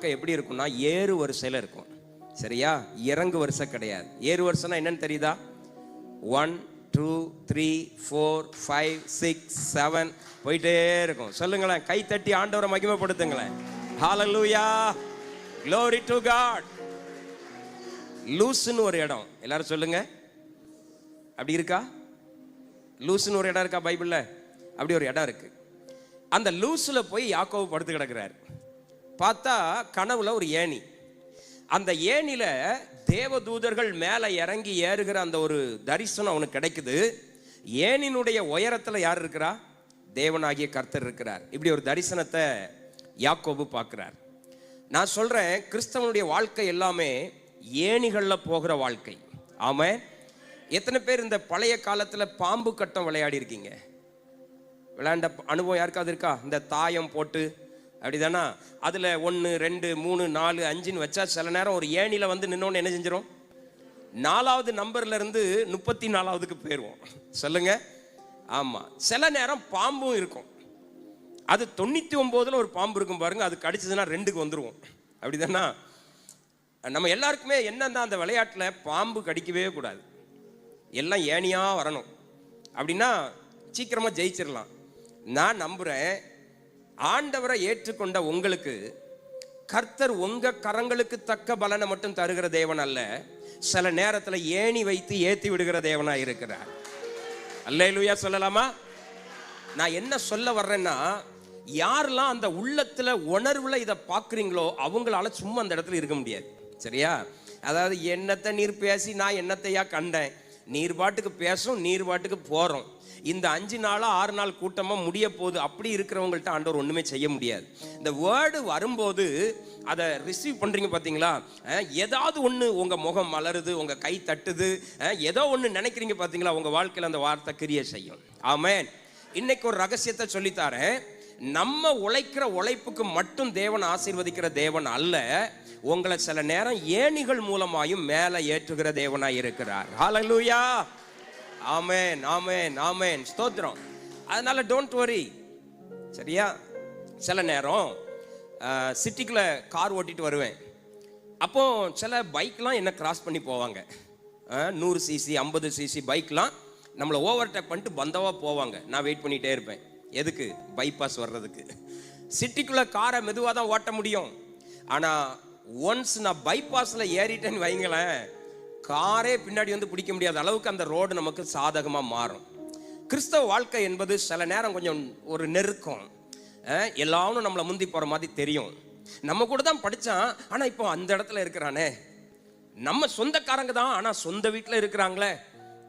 வாழ்க்கை எப்படி இருக்கும்னா ஏறு வரிசையில் இருக்கும். சரியா? இறங்கு வரிசை கிடையாது. ஏறு வரிசைனா என்னன்னு தெரியுதா? 1 2 3 4 5 6 7 போயிட்டே இருக்கும். சொல்லுங்களேன், கை தட்டி ஆண்டவரை மகிமைப்படுத்துங்களேன். ஹalleluya, glory to God. லூஸ்னு ஒரு இடம், எல்லாரும் சொல்லுங்க. அப்படி இருக்கா? லூஸ்னு ஒரு இடம் இருக்கா பைபிள்ல? அப்படி ஒரு இடம் இருக்கு. அந்த லூஸ்ல போய் யாக்கோபு படுத்து கிடக்கிறார். பார்த்தா கனவுல ஒரு ஏணி. அந்த ஏணில தேவதூதர்கள் மேலே இறங்கி ஏறுகிற அந்த ஒரு தரிசனம் அவனுக்கு கிடைக்குது. ஏணினுடைய உயரத்துல யார் இருக்கிறா? தேவனாகிய கர்த்தர் இருக்கிறார். இப்படி ஒரு தரிசனத்தை யாக்கோபு பார்க்கிறார். நான் சொல்றேன், கிறிஸ்தவனுடைய வாழ்க்கை எல்லாமே ஏணிகள்ல போகிற வாழ்க்கை. ஆமென். எத்தனை பேர் இந்த பழைய காலத்துல பாம்பு கட்டம் விளையாடி இருக்கீங்க? விளையாண்ட அனுபவம் யாருக்காவது இருக்கா? இந்த தாயம் போட்டு அப்படிதானா, அதுல 1 2 3 4 5ன்னு வச்சா சில நேரம் ஒரு ஏணில வந்து நின்னோன்னு என்ன செஞ்சிடும்? 4வது நம்பர்ல இருந்து 34வதுக்கு போயிடுவோம். சொல்லுங்க. ஆமா. சில நேரம் பாம்பும் இருக்கும். அது 99ல ஒரு பாம்பு இருக்கும் பாருங்க, அது கடிச்சதுன்னா 2க்கு வந்துருவோம். அப்படிதானா? நம்ம எல்லாருக்குமே என்னன்னா, அந்த விளையாட்டுல பாம்பு கடிக்கவே கூடாது, எல்லாம் ஏணியா வரணும். அப்படின்னா சீக்கிரமா ஜெயிச்சிடலாம். நான் நம்புறேன், ஆண்டவரை ஏற்றுக்கொண்ட உங்களுக்கு கர்த்தர் உங்க கரங்களுக்கு தக்க பலனை மட்டும் தருகிற தேவன் அல்ல, சில நேரத்துல ஏணி வைத்து ஏத்தி விடுகிற தேவனா இருக்கிறார். அல்லேலூயா சொல்லலாமா? நான் என்ன சொல்ல வர்றேன்னா, யாரெல்லாம் அந்த உள்ளத்துல உணர்வுல இதை பார்க்குறீங்களோ அவங்களால சும்மா அந்த இடத்துல இருக்க முடியாது. சரியா? அதாவது என்னத்தை நீர் பேசி நான் என்னத்தையா கண்டேன், நீர் பாட்டுக்கு பேசும், நீர் பாட்டுக்கு போறோம். இந்த 5 நாளா 6 நாள் கூட்டமா முடிய போகுது. அப்படி இருக்கிறவங்கள்ட்ட ஆண்டவர் ஒண்ணுமே செய்ய முடியாது. இந்த வேர்டு வரும்போது அதை ரிசீவ் பண்றீங்க பாத்தீங்களா? ஏதாவது ஒண்ணு உங்க முகம் மலருது, உங்க கை தட்டுது, ஏதோ ஒண்ணு நினைக்கிறீங்க பாத்தீங்களா? உங்க வாழ்க்கையில அந்த வார்த்தை கிரியை செய்யும். ஆமென். இன்னைக்கு ஒரு ரகசியத்தை சொல்லித்தாரேன். நம்ம உழைக்கிற உழைப்புக்கு மட்டும் தேவன் ஆசீர்வதிக்கிற தேவன் அல்ல, உங்களை சில நேரம் ஏணிகள் மூலமாயும் மேலே ஏற்றுகிற தேவனாய் இருக்கிறார். ஹalleluya, ஆமென், ஆமென், ஆமென், ஸ்தோத்திரம். அதனால டோன்ட் வரி. சரியா? சில நேரம் சிட்டிக்குள்ள கார் ஓட்டிட்டு வருவேன். அப்போ சில பைக்லாம் என்ன கிராஸ் பண்ணி போவாங்க. 100 சிசி 50 சிசி பைக்லாம் நம்மளை ஓவர்டேக் பண்ணிட்டு பந்தவா போவாங்க. நான் வெயிட் பண்ணிட்டே இருப்பேன். எதுக்கு? பைபாஸ் வர்றதுக்கு. சிட்டிக்குள்ள காரை மெதுவாக தான் ஓட்ட முடியும். ஆனால் ஒன்ஸ் நான் பைபாஸில் ஏறிட்டேன்னு வைங்களேன், காரே பின்னாடி வந்து பிடிக்க முடியாத அளவுக்கு அந்த ரோடு நமக்கு சாதகமாக மாறும். கிறிஸ்தவ வாழ்க்கை என்பது சில நேரம் கொஞ்சம் ஒரு நெருக்கம். எல்லாரும் நம்மளை முந்தி போகிற மாதிரி தெரியும். நம்ம கூட தான் படித்தான், ஆனால் இப்போ அந்த இடத்துல இருக்கிறானே. நம்ம சொந்தக்காரங்க தான், ஆனால் சொந்த வீட்டில் இருக்கிறாங்களே.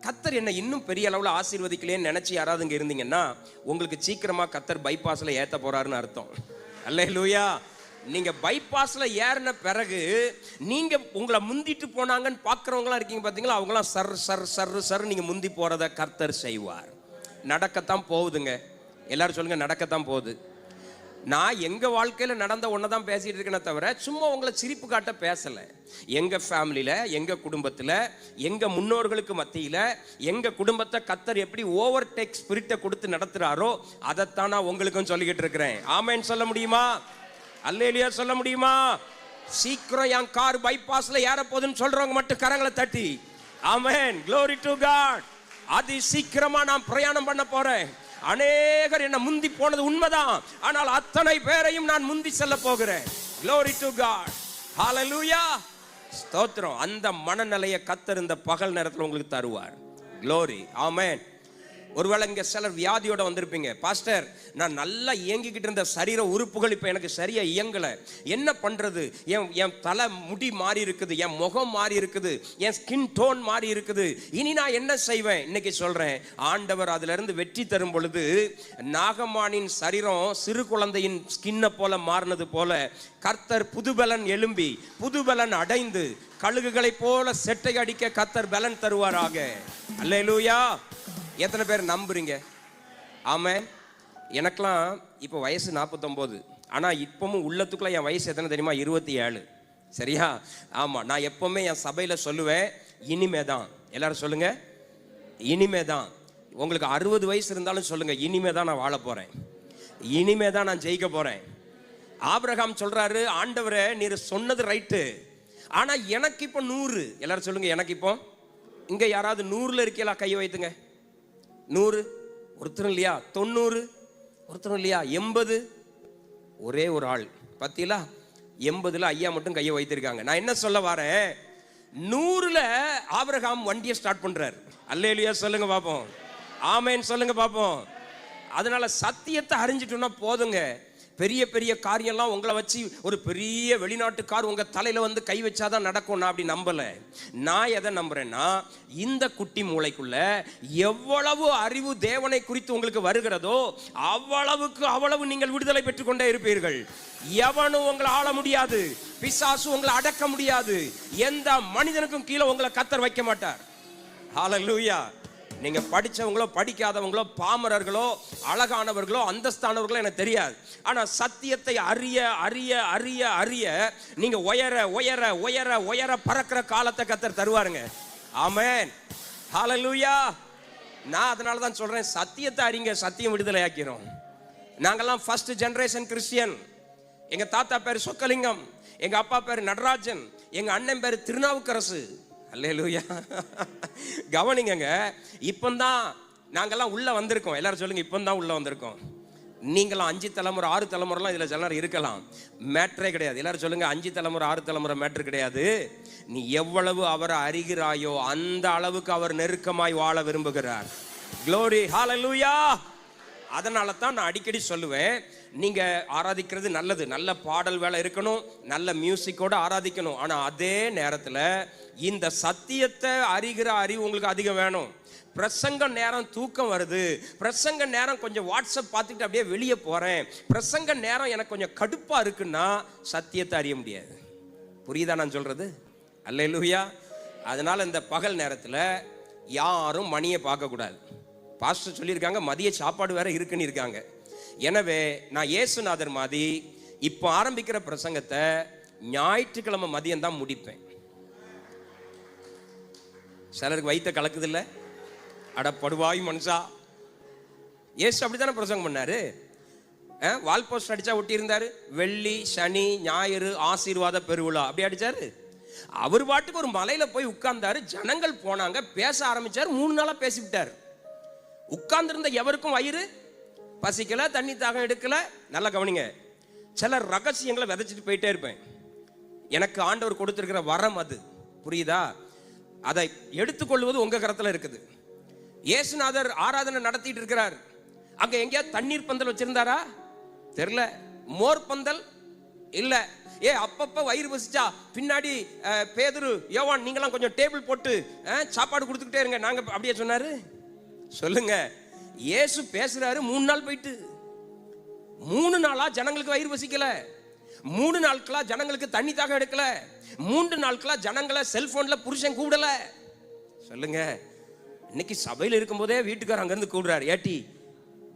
கத்தர் என்ன இன்னும் பெரிய அளவில் ஆசீர்வதிக்கலேன்னு நினைச்சு யாராவது இங்கே இருந்தீங்கன்னா, உங்களுக்கு சீக்கிரமா கத்தர் பைபாஸில் ஏற்ற போறாருன்னு அர்த்தம். அல்லேலூயா. நீங்க பைபாஸ்ல ஏறின பிறகு நீங்க உங்களை முந்திட்டு போனாங்கன்னு பார்க்குறவங்களாம் இருக்கீங்க பார்த்தீங்களா? அவங்களாம் சர் சர் சர் சர் நீங்க முந்தி போறத கர்த்தர் செய்வார். நடக்கத்தான் போகுதுங்க. எல்லாரும் சொல்லுங்க, நடக்கத்தான் போகுது. நான் எங்க வாழ்க்கையில நடந்த ஒன்றை தான் பேசிட்டு இருக்கேனே தவிர சும்மா உங்களை சிரிப்பு காட்ட பேசல. எங்க ஃபேமிலியில, எங்க குடும்பத்துல, எங்க முன்னோர்களுக்கு மத்தியில எங்க குடும்பத்தை கத்தர் எப்படி ஓவர் டேக் ஸ்பிரிட்டை கொடுத்து நடத்துறாரோ அதைத்தான் நான் உங்களுக்கும் சொல்லிக்கிட்டு இருக்கிறேன். ஆமென் சொல்ல முடியுமா? அல்லேலூயா சொல்ல முடியுமா? சீக்கிரம் என் கார் பைபாஸ்ல ஏற போகுதுன்னு சொல்றவங்க மட்டும் கரங்களை தட்டி ஆமென், glory to God. அதி சீக்கிரமா நான் பிரயாணம் பண்ண போறேன். அநேகர் என்ன முந்தி போனது உண்மைதான், ஆனால் அத்தனை பேரையும் நான் முந்தி செல்ல போகிறேன். glory to God, hallelujah, ஸ்தோத்திரம். அந்த மனநிலையை கத்தர் இந்த பகல் நேரத்தில் உங்களுக்கு தருவார். glory, ஆமென். ஒருவேளை இங்கே சிலர் வியாதியோட வந்திருப்பீங்க. பாஸ்டர், நான் நல்லா இயங்கிக்கிட்டு இருந்த சரீர உறுப்புகள் இப்போ எனக்கு சரியா இயங்கலை, என்ன பண்ணுறது? என் தலை முடி மாறி இருக்குது, என் முகம் மாறி இருக்குது, என் ஸ்கின் டோன் மாறி இருக்குது, இனி நான் என்ன செய்வேன்? இன்னைக்கு சொல்கிறேன், ஆண்டவர் அதிலிருந்து வெற்றி தரும் பொழுது நாகமானின் சரீரம் சிறு குழந்தையின் ஸ்கின்னை போல மாறினது போல கர்த்தர் புதுபலன் எழும்பி புதுபலன் அடைந்து கழுகுகளை போல செட்டை அடிக்க கர்த்தர் பலன் தருவாராக. அல்லேலூயா. எத்தனை பேர் நம்புறீங்க? ஆமென். எனக்கெல்லாம் இப்போ வயசு 49, ஆனால் இப்பவும் உள்ளத்துக்குள்ள என் வயசு எத்தனை தெரியுமா? 27. சரியா? ஆமாம். நான் எப்பவுமே என் சபையில் சொல்லுவேன், இனிமே தான். எல்லாரும் சொல்லுங்க, இனிமே தான். உங்களுக்கு 60 வயசு இருந்தாலும் சொல்லுங்க, இனிமே தான் நான் வாழ போறேன், இனிமே தான் நான் ஜெயிக்க போறேன். ஆபிரகாம் சொல்றாரு, ஆண்டவரே நீர் சொன்னது ரைட்டு, ஆனா எனக்கு இப்போ 100. எல்லாரும் சொல்லுங்க, எனக்கு இப்போ. இங்க யாராவது 100ல இருக்கீங்களா? கையை வைத்துங்க. 100 ஒருத்தரும் இல்லையா? 90 ஒருத்தரும் இல்லையா? 80 ஒரே ஒரு ஆள் பத்தியில. 80ல ஐயா மட்டும் கையை வைத்திருக்காங்க. நான் என்ன சொல்ல வரேன், 100ல ஆபிரகாம் வண்டியை ஸ்டார்ட் பண்றாரு. அல்லேலூயா சொல்லுங்க பாப்போம், ஆமென் சொல்லுங்க பாப்போம். அதனால சத்தியத்தை அறிஞ்சிட்டோம்னா போதுங்க. பெரிய பெரிய காரியம்லாம் உங்களை வச்சு ஒரு பெரிய வெளிநாட்டுக்கார் உங்க தலையில வந்து கை வச்சாதான் நடக்கும். நான் அப்படி நம்பல. நான் எதை நம்புறேன்னா, இந்த குட்டி மூளைக்குள்ள எவ்வளவு அறிவு தேவனை குறித்து உங்களுக்கு வருகிறதோ அவ்வளவு நீங்கள் விடுதலை பெற்றுக்கொண்டே இருப்பீர்கள். எவனும் உங்களை ஆள முடியாது, பிசாசு உங்களை அடக்க முடியாது, எந்த மனிதனுக்கும் கீழே உங்களை கர்த்தர் வைக்க மாட்டார். ஹல்லேலூயா. நீங்க படிச்சவங்களோ படிக்காதவங்களோ பாமரர்களோ அழகானவர்களோ அந்தஸ்தானவர்களோ எனக்கு தெரியாது. ஆனா சத்தியத்தை அறிய அறிய அறிய அறிய நீங்க உயர உயர உயர உயர பறக்கிற காலத்தை கர்த்தர் தருவாருங்க. ஆமென், ஹல்லேலூயா. நான் அதனால தான் சொல்றேன், சத்தியத்தை அறிங்க, சத்தியம் விடுதலை ஆக்கிறோம். நாங்கெல்லாம் ஃபர்ஸ்ட் ஜெனரேஷன் கிறிஸ்டியன். எங்க தாத்தா பேர் சொக்கலிங்கம், எங்க அப்பா பேர் நடராஜன், எங்க அண்ணன் பேர் திருநாவுக்கரசு. அல்லேலூயா. கவனிங்க, இப்பந்தான் நாங்கெல்லாம் உள்ள வந்திருக்கோம். எல்லாரும் சொல்லுங்க, இப்பந்தான் உள்ள வந்திருக்கோம். நீங்களாம் 5 தலைமுறை 6 தலைமுறைலாம் இதுல சிலர் இருக்கலாம். மேட்ரே கிடையாது. எல்லாரும் சொல்லுங்க, 5 தலைமுறை 6 தலைமுறை மேட்ரு கிடையாது. நீ எவ்வளவு அவரை அறிகிறாயோ அந்த அளவுக்கு அவர் நெருக்கமாய் வாழ விரும்புகிறார். க்ளோரி, ஹல்லேலூயா. அதனால தான் நான் அடிக்கடி சொல்லுவேன், நீங்க ஆராதிக்கிறது நல்லது, நல்ல பாடல் வேலை இருக்கணும், நல்ல மியூசிக்கோட ஆராதிக்கணும். ஆனா அதே நேரத்தில் இந்த சத்தியத்தை அறிகிற அறிவு உங்களுக்கு அதிகம் வேணும். பிரசங்க நேரம் தூக்கம் வருது, பிரசங்க நேரம் கொஞ்சம் வாட்ஸ்அப் பார்த்துட்டு அப்படியே வெளியே போறேன், பிரசங்க நேரம் எனக்கு கொஞ்சம் கடுப்பா இருக்குன்னா சத்தியத்தை அறிய முடியாது. புரியுதா நான் சொல்றது? அல்லேலூயா. அதனால இந்த பகல் நேரத்தில் யாரும் மணியை பார்க்க கூடாது. பாஸ்டர் சொல்லியிருக்காங்க, மதிய சாப்பாடு வேற இருக்குன்னு இருக்காங்க. எனவே நான் இயேசுநாதர் மாதிரி இப்போ ஆரம்பிக்கிற பிரசங்கத்தை ஞாயிற்றுக்கிழமை மதியம் தான் முடிப்பேன். சிலருக்கு வயிற்ற கலக்குது இல்ல, அடப்படுவாய் மனுஷா. இயேசு அப்படித்தானே பிரசங்கம் பண்ணாரு. வால் போஸ்ட் அடிச்சா ஒட்டி இருந்தாரு, வெள்ளி சனி ஞாயிறு ஆசீர்வாத பெருவிழா அப்படி அடிச்சாரு. அவர் பாட்டுக்கு ஒரு மலையில போய் உட்கார்ந்தாரு, ஜனங்கள் போனாங்க, பேச ஆரம்பிச்சாரு. 3 நாளா பேசிவிட்டாரு. உட்கார்ந்திருந்த எவருக்கும் வயிறு பசிக்கல, தண்ணி தாகம் எடுக்கல. நல்லா கவனிங்க, சில ரகசியங்களை விதைச்சிட்டு போயிட்டே இருப்பேன். எனக்கு ஆண்டவர் கொடுத்திருக்கிற வரம் அது, புரியுதா? அதை எடுத்துக்கொள்வது உங்க கரத்துல இருக்குது. இயேசுநாதர் ஆராதனை நடத்திட்டு இருக்கிறார். அங்க எங்கேயாவது தண்ணீர் பந்தல் வச்சிருந்தாரா? தெரியல. மோர் பந்தல் இல்ல. அப்பப்ப வயிறு பசிச்சா பின்னாடி பேதுரு யோவான் நீங்களாம் கொஞ்சம் டேபிள் போட்டு சாப்பாடு கொடுத்துக்கிட்டே இருங்க நாங்க அப்படியே சொன்னாரு? சொல்லுங்க. இயேசு பேசுறாரு, 3 நாள் போயிட்டு 3 நாளா ஜனங்களுக்கு வயிறு பசிக்கல, 3 நாட்களா ஜனங்களுக்கு தண்ணி தாகம் எடுக்கல, 3 நாட்களா ஜனங்களை செல்போன்ல புருஷன் கூப்பிடல. சொல்லுங்க. இன்னைக்கு சபையில் இருக்கும் போதே வீட்டுக்காரர் அங்கிருந்து கூப்பிடுறாரு, ஏட்டி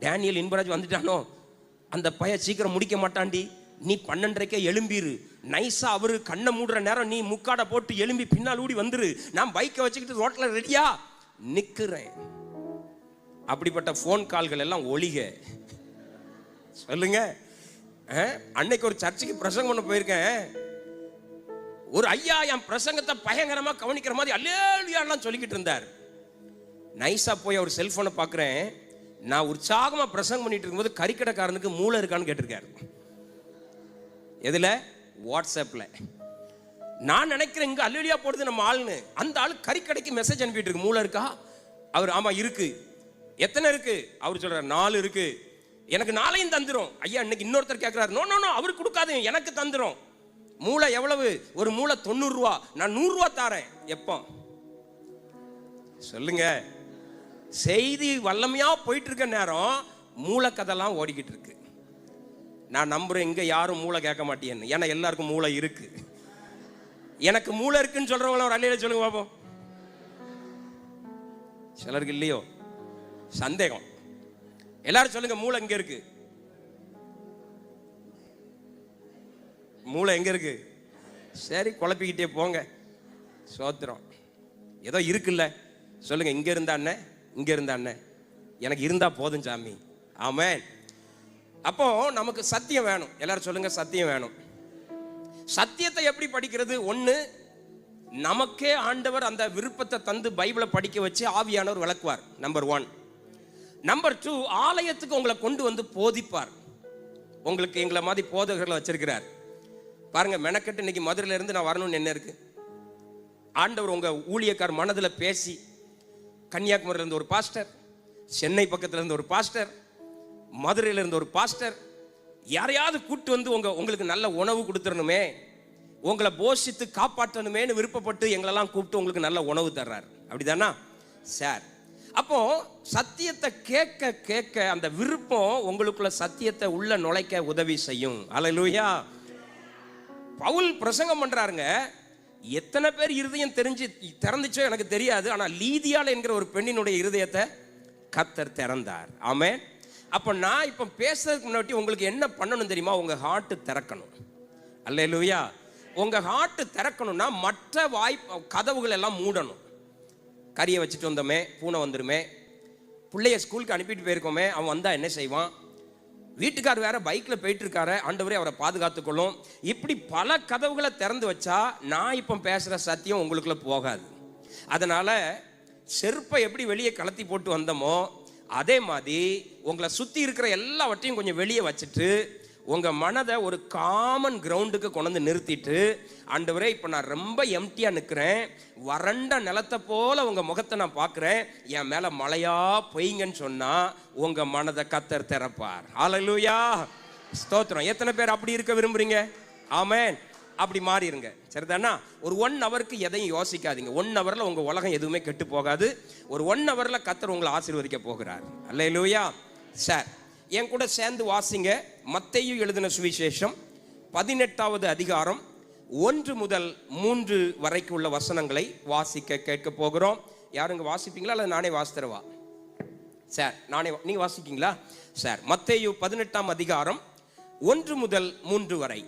டேனியல் இன்பராஜ் வந்துட்டானோ, அந்த பையன் சீக்கிரம் முடிக்க மாட்டாண்டி, நீ 12:30 எழும்பிரு, நைஸா அவரு கண்ணை மூடுற நேரம் நீ முக்காடை போட்டு எழும்பி பின்னால் ஊடி வந்துரு, நான் பைக்கை வச்சுக்கிட்டு ரோட்ல ரெடியா நிக்கிறேன். அப்படிப்பட்ட போன் கால்கள் எல்லாம் ஒழிக. சொல்லுங்க. அன்னைக்கு ஒரு சர்ச்சுக்கு பிரசங்கம் பண்ண போயிருக்கேன். ஒரு ஐயா என் பிரசங்கத்தை பயங்கரமா கவனிக்கிற மாதிரி அல்லேலூயாலாம் சொல்லிக்கிட்டு இருந்தார். நைஸா போய் அவர் செல்போனை பார்க்குறேன். நான் உற்சாகமா பிரசங்கம் பண்ணிட்டு இருக்கும்போது கறிக்கடைக்காரனுக்கு மூளை இருக்கான்னு கேட்டிருக்காரு. எதுல? வாட்ஸ்அப்ல. நான் நினைக்கிறேன் இங்க அல்லேலூயா போடுது நம்ம ஆளுன்னு. அந்த ஆளு கறிக்கடைக்கு மெசேஜ் அனுப்பிட்டு இருக்கு, மூளை இருக்கா? அவர் ஆமா இருக்கு. எத்தனை இருக்கு? அவர் சொல்றாரு 4 இருக்கு. எனக்கு 4ஐயும் தந்துரும். ஐயா இன்னைக்கு இன்னொருத்தர் கேட்கிறாரு, நோ நோ நோ அவருக்கு கொடுக்காது, எனக்கு தந்துரும். மூளை எவ்வளவு? ஒரு மூளை 90 ரூபா, நான் 100 ரூபா தாரேன். எப்போ? சொல்லுங்க. செய்தி வல்லமையா போயிட்டு இருக்க நேரம் மூளை கதெல்லாம் ஓடிக்கிட்டு இருக்கு. நான் நம்புறேன் இங்க யாரும் மூளை கேட்க மாட்டேன்னு, ஏன்னா எல்லாருக்கும் மூளை இருக்கு. எனக்கு மூளை இருக்குன்னு சொல்றவங்கள ஒரு அல்லையில சொல்லுங்க பாப்போம். சிலருக்கு இல்லையோ சந்தேகம். எல்லாரும் சொல்லுங்க, மூளை எங்க இருக்கு? மூளை எங்க இருக்கு? சரி, குழப்பிக்கிட்டே போங்க. சோத்திரம். ஏதோ இருக்குல்ல சொல்லுங்க. இங்க இருந்தா அண்ணன், இங்க இருந்தா அண்ணன், எனக்கு இருந்தா போதும் சாமி. ஆமென். அப்போ நமக்கு சத்தியம் வேணும். எல்லாரும் சொல்லுங்க, சத்தியம் வேணும். சத்தியத்தை எப்படி படிக்கிறது? ஒன்று, நமக்கே ஆண்டவர் அந்த விருப்பத்தை தந்து பைபிளை படிக்க வச்சு ஆவியானவர் விளக்குவார். நம்பர் 1. நம்பர் 2, ஆலயத்துக்கு உங்களை கொண்டு வந்து போதிப்பார். உங்களுக்கு எங்களை மாதிரி போதகர்களை வச்சிருக்கிறார் பாருங்க. மெனக்கட்டு இன்னைக்கு மதுரையில இருந்து நான் வரணும்னு என்ன இருக்கு? ஆண்டவர் உங்க ஊழியக்கார் மனதில் பேசி, கன்னியாகுமரியில இருந்து ஒரு பாஸ்டர், சென்னை பக்கத்துல இருந்து ஒரு பாஸ்டர், மதுரையில இருந்து ஒரு பாஸ்டர், யாரையாவது கூட்டு வந்து உங்களுக்கு நல்ல உணவு கொடுத்துடணுமே, உங்களை போஷித்து காப்பாற்றணுமேனு விருப்பப்பட்டு எங்களெல்லாம் கூப்பிட்டு உங்களுக்கு நல்ல உணவு தர்றாரு. அப்படிதானா சார்? அப்போ சத்தியத்தை கேட்க கேட்க அந்த விருப்பம் உங்களுக்குள்ள சத்தியத்தை உள்ள நுழைக்க உதவி செய்யும். அல்லேலூயா. பவுல் பிரசங்கம் பண்றாருங்க. எத்தனை பேர் இருதயம் திறந்துச்சோ எனக்கு தெரியாது. ஆனா லீதியாள் என்கிற ஒரு பெண்ணினுடைய இருதயத்தை கர்த்தர் திறந்தார். ஆமென். அப்ப நான் இப்ப பேசுறதுக்கு முன்னாடி உங்களுக்கு என்ன பண்ணணும் தெரியுமா? உங்க ஹார்ட் திறக்கணும். அல்லேலூயா. உங்க ஹார்ட் திறக்கணும்னா மற்ற கதவுகள் எல்லாம் மூடணும். கறியை வச்சுட்டு வந்தோமே, பூனை வந்துருமே, பிள்ளைய ஸ்கூலுக்கு அனுப்பிட்டு போயிருக்கோமே, அவன் வந்தா என்ன செய்வான், வீட்டுக்கார் வேற பைக்ல போயிட்டு இருக்காரு, ஆண்டவரே அவரை பாதுகாத்துக்கொள்ளும். இப்படி பல கதவுகளை திறந்து வச்சா நான் இப்ப பேசுற சத்தியம் உங்களுக்குள்ள போகாது. அதனால செருப்பை எப்படி வெளியே கலத்தி போட்டு வந்தோமோ அதே மாதிரி உங்களை சுத்தி இருக்கிற எல்லாவற்றையும் கொஞ்சம் வெளியே வச்சுட்டு உங்க மனதை ஒரு காமன் கிரவுண்டுக்கு கொண்டு நிறுத்திட்டு, ஆண்டவரே இப்ப நான் ரொம்ப எம்டியா நிக்கிறேன், வறண்ட நிலத்தை போல உங்க முகத்தை நான் பார்க்கிறேன், என் மேல மழையா பொய்ங்கன்னு சொன்னா உங்க மனதை கர்த்தர் திறப்பார். ஹல்லேலூயா. ஸ்தோத்திரம். எத்தனை பேர் அப்படி இருக்க விரும்புறீங்க? ஆமென். அப்படி மாறிடுங்க. சரிதானா? ஒரு 1 ஹவருக்கு எதையும் யோசிக்காதீங்க. 1 ஹவர்ல உங்க உலகம் எதுவுமே கெட்டு போகாது. ஒரு 1 ஹவர்ல கர்த்தர் உங்களை ஆசீர்வதிக்க போகிறார். அல்லேலூயா. சார் என் கூட சேர்ந்து வாசிங்க. மத்தேயு எழுதின சுவிசேஷம் 18வது அதிகாரம் 1 முதல் 3 வரைக்கும் உள்ள வசனங்களை வாசிக்க கேட்க போகிறோம். யாருங்க வாசிப்பீங்களா அல்லது நானே வாசித்தரவா? சார் நீங்க வாசிக்கீங்களா? சார் மத்தேயு 18ஆம் அதிகாரம் 1 முதல் 3 வரை.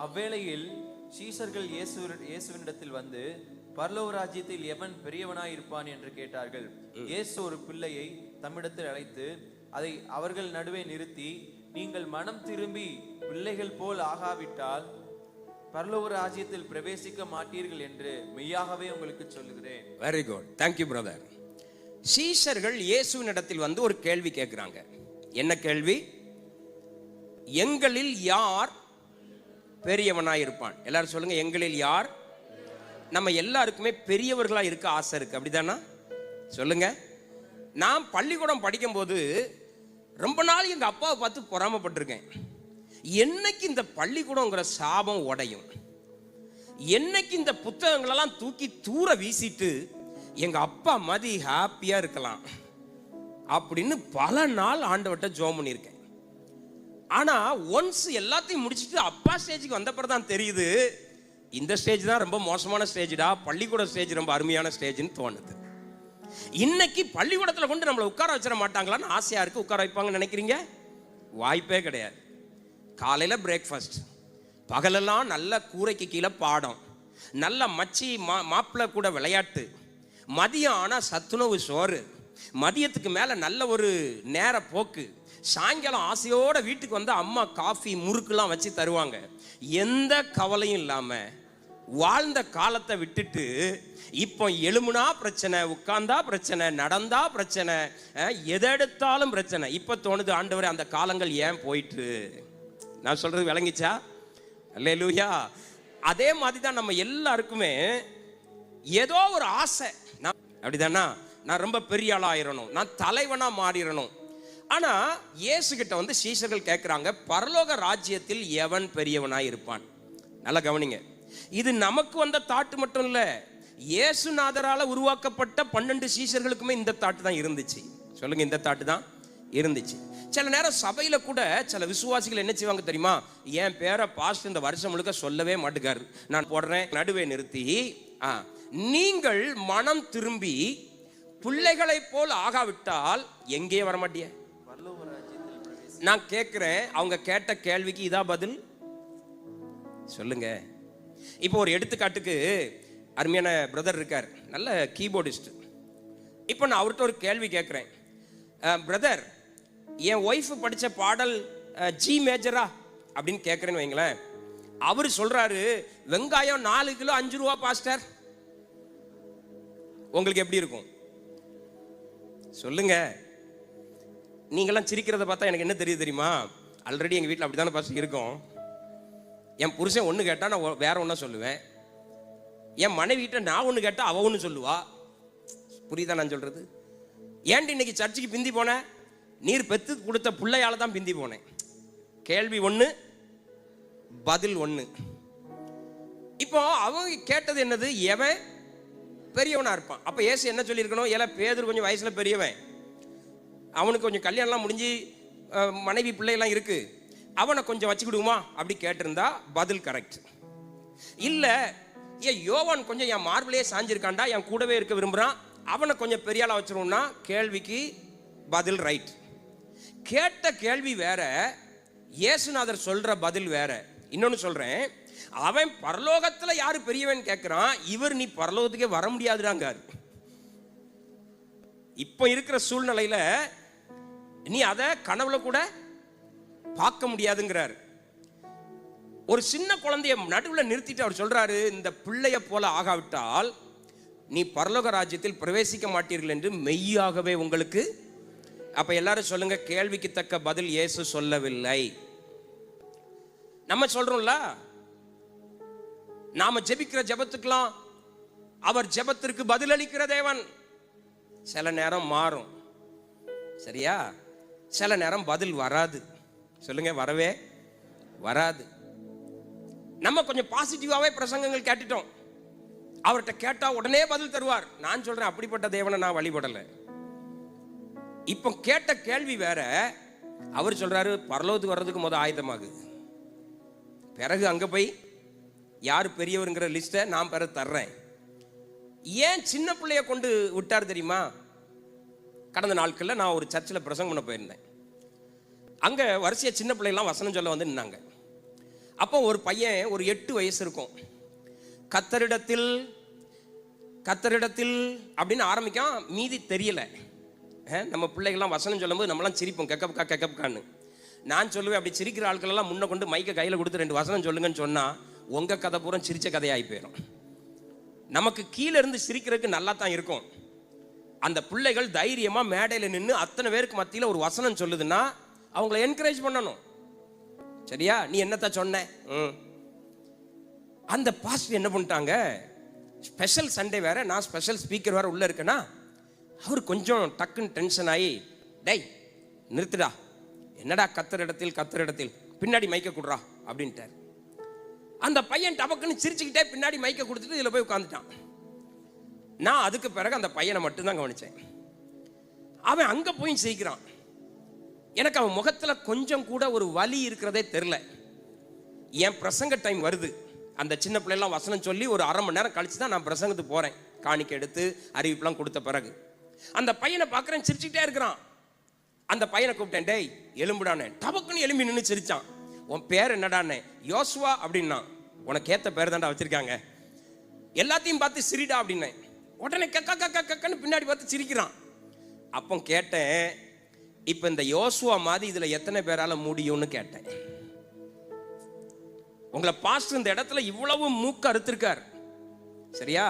அவ்வேளையில் சீஷர்கள் இயேசுவினிடத்தில் வந்து, பரலோக ராஜ்யத்தில் எவன் பெரியவனாய் இருப்பான் என்று கேட்டார்கள். இயேசு ஒரு பிள்ளையை தம்மிடத்தில் அழைத்து அதை அவர்கள் நடுவே நிறுத்தி, நீங்கள் மனம் திரும்பி பிள்ளைகள் போல் ஆகாவிட்டால் பரலோக ராஜ்யத்தில் பிரவேசிக்க மாட்டீர்கள் என்று மெய்யாகவே உங்களுக்கு சொல்லுகிறேன். Very good. Thank you brother. சீஷர்கள் இயேசுவினிடத்தில் வந்து ஒரு கேள்வி கேட்கிறாங்க. என்ன கேள்வி? எங்களில் யார் பெரியவனாய் இருப்பான்? எல்லாரும் சொல்லுங்க, எங்களில் யார்? நம்ம எல்லாருக்குமே பெரியவர்களா இருக்க ஆசை இருக்கு. அப்படிதானா? சொல்லுங்க. நான் பள்ளிக்கூடம் படிக்கும் போது ரொம்ப நாள் எங்க அப்பாவை பார்த்து பொறாமப்பட்டிருக்கேன். என்னைக்கு இந்த பள்ளிக்கூடங்கிற சாபம் உடையும், என்னைக்கு இந்த புத்தகங்களெல்லாம் தூக்கி தூர வீசிட்டு எங்க அப்பா மாதிரி ஹாப்பியா இருக்கலாம் அப்படின்னு பல நாள் ஆண்டவர்கிட்ட ஜெபம் பண்ணியிருக்கேன். ஆனா ஒன்ஸ் எல்லாத்தையும் முடிச்சுட்டு அப்பா ஸ்டேஜுக்கு வந்தப்பறம் தான் தெரியுது, இந்த ஸ்டேஜ் தான் ரொம்ப மோசமான ஸ்டேஜ்டா, பள்ளிக்கூட ஸ்டேஜ் ரொம்ப அருமையான ஸ்டேஜ்னு தோணுது. இன்னைக்கு பள்ளிக்கூடத்தில் கொண்டு நம்மளை உட்கார வச்சிட மாட்டாங்களான்னு ஆசையா இருக்கு. உட்கார வைப்பாங்கன்னு நினைக்கிறீங்க? வாய்ப்பே கிடையாது. காலையில பிரேக்ஃபாஸ்ட், பகலெல்லாம் நல்ல கூரைக்கு கீழே பாடம், நல்ல மச்சி மாப்பிள்ளை கூட விளையாட்டு, மதியம் ஆனா சத்துணவு சோறு, மதியத்துக்கு மேல நல்ல ஒரு நேர போக்கு, சாயங்காலம் ஆசையோட வீட்டுக்கு வந்து அம்மா காஃபி முறுக்குலாம் வச்சு தருவாங்க. எந்த கவலையும் இல்லாம வாழ்ந்த காலத்தை விட்டுட்டு இப்போ எழுமுனா பிரச்சனை, உட்கார்ந்தா பிரச்சனை, நடந்தா பிரச்சனை, எதெடுத்தாலும் பிரச்சனை. இப்ப தோணுது, ஆண்டவரே அந்த காலங்கள் ஏன் போயிட்டு? நான் சொல்றது விளங்கிச்சா? அல்லேலூயா. அதே மாதிரி தான் நம்ம எல்லாருக்குமே ஏதோ ஒரு ஆசை. அப்படிதானா? நான் ரொம்ப பெரிய ஆளா ஆயிரணும், நான் தலைவனா மாறிடணும். ஆனா இயேசு கிட்ட வந்து சீஷர்கள் கேட்கிறாங்க, பரலோக ராஜ்யத்தில் எவன் பெரியவனாய் இருப்பான்? நல்லா கவனிங்க. இது நமக்கு வந்த தாட்டு மட்டும் இல்ல, இயேசுநாதரால உருவாக்கப்பட்ட 12 சீஷர்களுக்குமே இந்த தாட்டு தான் இருந்துச்சு. சொல்லுங்க, இந்த தாட்டு தான் இருந்துச்சு. சில நேரம் சபையில கூட சில விசுவாசிகள் என்ன செய்வாங்க தெரியுமா? என் பேரை பாஸ்டர் இந்த வருஷம் முழுக்க சொல்லவே மாட்டுக்காரு, நான் போடுறேன் நடுவே நிறுத்தி, நீங்கள் மனம் திரும்பி பிள்ளைகளை போல் ஆகாவிட்டால் எங்கே வர மாட்டிய? நான் கேட்கிறேன், அவங்க கேட்ட கேள்விக்கு இதா பதில்? சொல்லுங்க. இப்போ ஒரு எடுத்துக்காட்டுக்கு, அருமையான பிரதர் இருக்கார், நல்ல கீபோர்டிஸ்ட். இப்போ நான் அவர்கிட்ட ஒரு கேள்வி கேட்குறேன், பிரதர் என் ஒய்ஃப் படிச்ச பாடல் ஜி மேஜரா அப்படின்னு கேட்குறேன்னு வைங்களேன். அவர் சொல்றாரு வெங்காயம் 4 கிலோ 5 ரூபா பாஸ்டர். உங்களுக்கு எப்படி இருக்கும் சொல்லுங்க? நீங்களாம் சிரிக்கிறத பார்த்தா எனக்கு என்ன தெரியுது தெரியுமா? ஆல்ரெடி எங்கள் வீட்டில் அப்படி தானே பாஸ்டர் இருக்கும். என் புருஷன் ஒன்று கேட்டால் நான் வேற ஒன்றா சொல்லுவேன். என் மனைவிட்ட நான் ஒன்று கேட்டால் அவ ஒன்று சொல்லுவா. புரியுதா நான் சொல்றது? ஏன்டி இன்னைக்கு சர்ச்சுக்கு பிந்தி போனேன்? நீர் பெத்து கொடுத்த பிள்ளையால தான் பிந்தி போனேன். கேள்வி ஒன்று, பதில் ஒன்று. இப்போ அவங்க கேட்டது என்னது? எவன் பெரியவனா இருப்பான். அப்ப இயேசு என்ன சொல்லியிருக்கணும்? ஏல பேதுரு கொஞ்சம் வயசுல பெரியவன், அவனுக்கு கொஞ்சம் கல்யாணம்லாம் முடிஞ்சு மனைவி பிள்ளையெல்லாம் இருக்கு, அவனை கொஞ்சம் வச்சுக்கிடுவோமா அப்படி கேட்டிருந்தா பதில் கரெக்ட். இல்ல ஏன் யோவான் கொஞ்சம் என் மார்பிளையே சாஞ்சிருக்காண்டா, என் கூடவே இருக்க விரும்புறான், அவனை கொஞ்சம் பெரியாளா வச்சிருவோம்னா கேள்விக்கு பதில் ரைட். கேட்ட கேள்வி வேற, இயேசுநாதர் சொல்ற பதில் வேற. இன்னொன்னு சொல்றேன், அவன் பரலோகத்துல யாரு பெரியவன் கேட்கிறான், இவர் நீ பரலோகத்துக்கே வர முடியாதுடாங்க. இப்ப இருக்கிற சூழ்நிலையில நீ அத கனவுல கூட பார்க்க முடியாதுங்கிறார். ஒரு சின்ன குழந்தைய நடுவுல நிறுத்திட்டு அவர் சொல்றாரு, இந்த பிள்ளைய போல ஆகாவிட்டால் நீ பரலோக ராஜ்யத்தில் பிரவேசிக்க மாட்டீர்கள் என்று மெய்யாகவே உங்களுக்கு. அப்ப எல்லாரும் சொல்லுங்க, கேள்விக்கு தக்க பதில் இயேசு சொல்லவில்லை. நம்ம சொல்றோம்ல, நாம ஜெபிக்கிற ஜெபத்துக்கெல்லாம் அவர் ஜெபத்திற்கு பதில் அளிக்கிற தேவன். சில நேரம் மாறும், சரியா? சில நேரம் பதில் வராது. சொல்லுங்க, வரவே வராது. நம்ம கொஞ்சம் பாசிட்டிவாவே பிரசங்கங்கள் கேட்டுட்டோம், அவர்கிட்ட கேட்டா உடனே பதில் தருவார். நான் சொல்றேன், அப்படிப்பட்ட தேவனை நான் வழிபடல. இப்போ கேட்ட கேள்வி வேற. அவர் சொல்றாரு, பரலோகத்துக்கு வர்றதுக்கு முதல் ஆயத்தமாகு, பிறகு அங்க போய் யார் பெரியவருங்கிற லிஸ்ட்டை நான் பிறகு தர்றேன். ஏன் சின்ன பிள்ளைய கொண்டு விட்டார் தெரியுமா? கடந்த நாட்களில் நான் ஒரு சர்ச்சில் பிரசங்கம் பண்ண போயிருந்தேன். அங்கே வரிசையா சின்ன பிள்ளைலாம் வசனம் சொல்ல வந்து நின்னாங்க. அப்போ ஒரு பையன் ஒரு 8 வயசு இருக்கும். கத்தரிடத்தில் கத்தரிடத்தில் அப்படின்னு ஆரம்பிக்கான், மீதி தெரியல. நம்ம பிள்ளைகள்லாம் வசனம் சொல்லும்போது நம்மளாம் சிரிப்போம், கெக்கப்கா கெக்கப்கான்னு. நான் சொல்லுவேன், அப்படி சிரிக்கிற ஆட்களெல்லாம் முன்ன கொண்டு மைக்கை கையில் கொடுத்து 2 வசனம் சொல்லுங்கன்னு சொன்னால் உங்கள் கதை பூரா சிரிச்ச கதையாகி போயிடும். நமக்கு கீழே இருந்து சிரிக்கிறதுக்கு நல்லா தான் இருக்கும். அந்த பிள்ளைகள் தைரியமாக மேடையில் நின்று அத்தனை பேருக்கு மத்தியில் ஒரு வசனம் சொல்லுதுன்னா அவங்கள என்கரேஜ் பண்ணணும், சரியா? நீ என்னத்த சொன்ன? அந்த பாஸ்டர் என்ன பண்ணிட்டாங்க, ஸ்பெஷல் சண்டே வேற, நான் ஸ்பெஷல் ஸ்பீக்கர் வேற உள்ள இருக்கேன்னா, அவர் கொஞ்சம் டக்குன்னு டென்ஷன் ஆகி, டேய் நிறுத்துடா, என்னடா கத்தரிடத்தில் பின்னாடி மைக்க கொடுறா அப்படின்ட்டார். அந்த பையன் டபக்குன்னு சிரிச்சுக்கிட்டே பின்னாடி மைக்க கொடுத்துட்டு இதில் போய் உட்காந்துட்டான். நான் அதுக்கு பிறகு அந்த பையனை மட்டும்தான் கவனிச்சேன். அவன் அங்க போய் சிரிக்கிறான். எனக்கு அவன் முகத்துல கொஞ்சம் கூட ஒரு வலி இருக்கிறதே தெரியல. என் பிரசங்க டைம் வருது, அந்த சின்ன பிள்ளைலாம் வசனம் சொல்லி ஒரு 1/2 மணி நேரம் கழிச்சு தான் நான் பிரசங்கத்துக்கு போறேன். காணிக்கை எடுத்து அறிவிப்புலாம் கொடுத்த பிறகு அந்த பையனை பார்க்குறேன், சிரிச்சுக்கிட்டே இருக்கிறான். அந்த பையனை கூப்பிட்டேன், டேய் எலும்புடானே. டபக்குன்னு எலும்பி நின்று சிரிச்சான். உன் பேர் என்னடானே? யோசுவா அப்படின்னா. உனக்கு ஏத்த பேர் தாண்டா வச்சிருக்காங்க, எல்லாத்தையும் பார்த்து சிரிடா அப்படின்னேன். உடனே கக்கன்னு பின்னாடி பார்த்து சிரிக்கிறான். அப்போ கேட்டேன், இப்ப இந்த யோசுவா மாதிரி இதுல எத்தனை பேரால முடியும்னு கேட்டேன். உங்களை பாஸ்டர் இந்த இடத்துல இவ்வளவு மூக்க அறுத்திருக்கார், சரியா?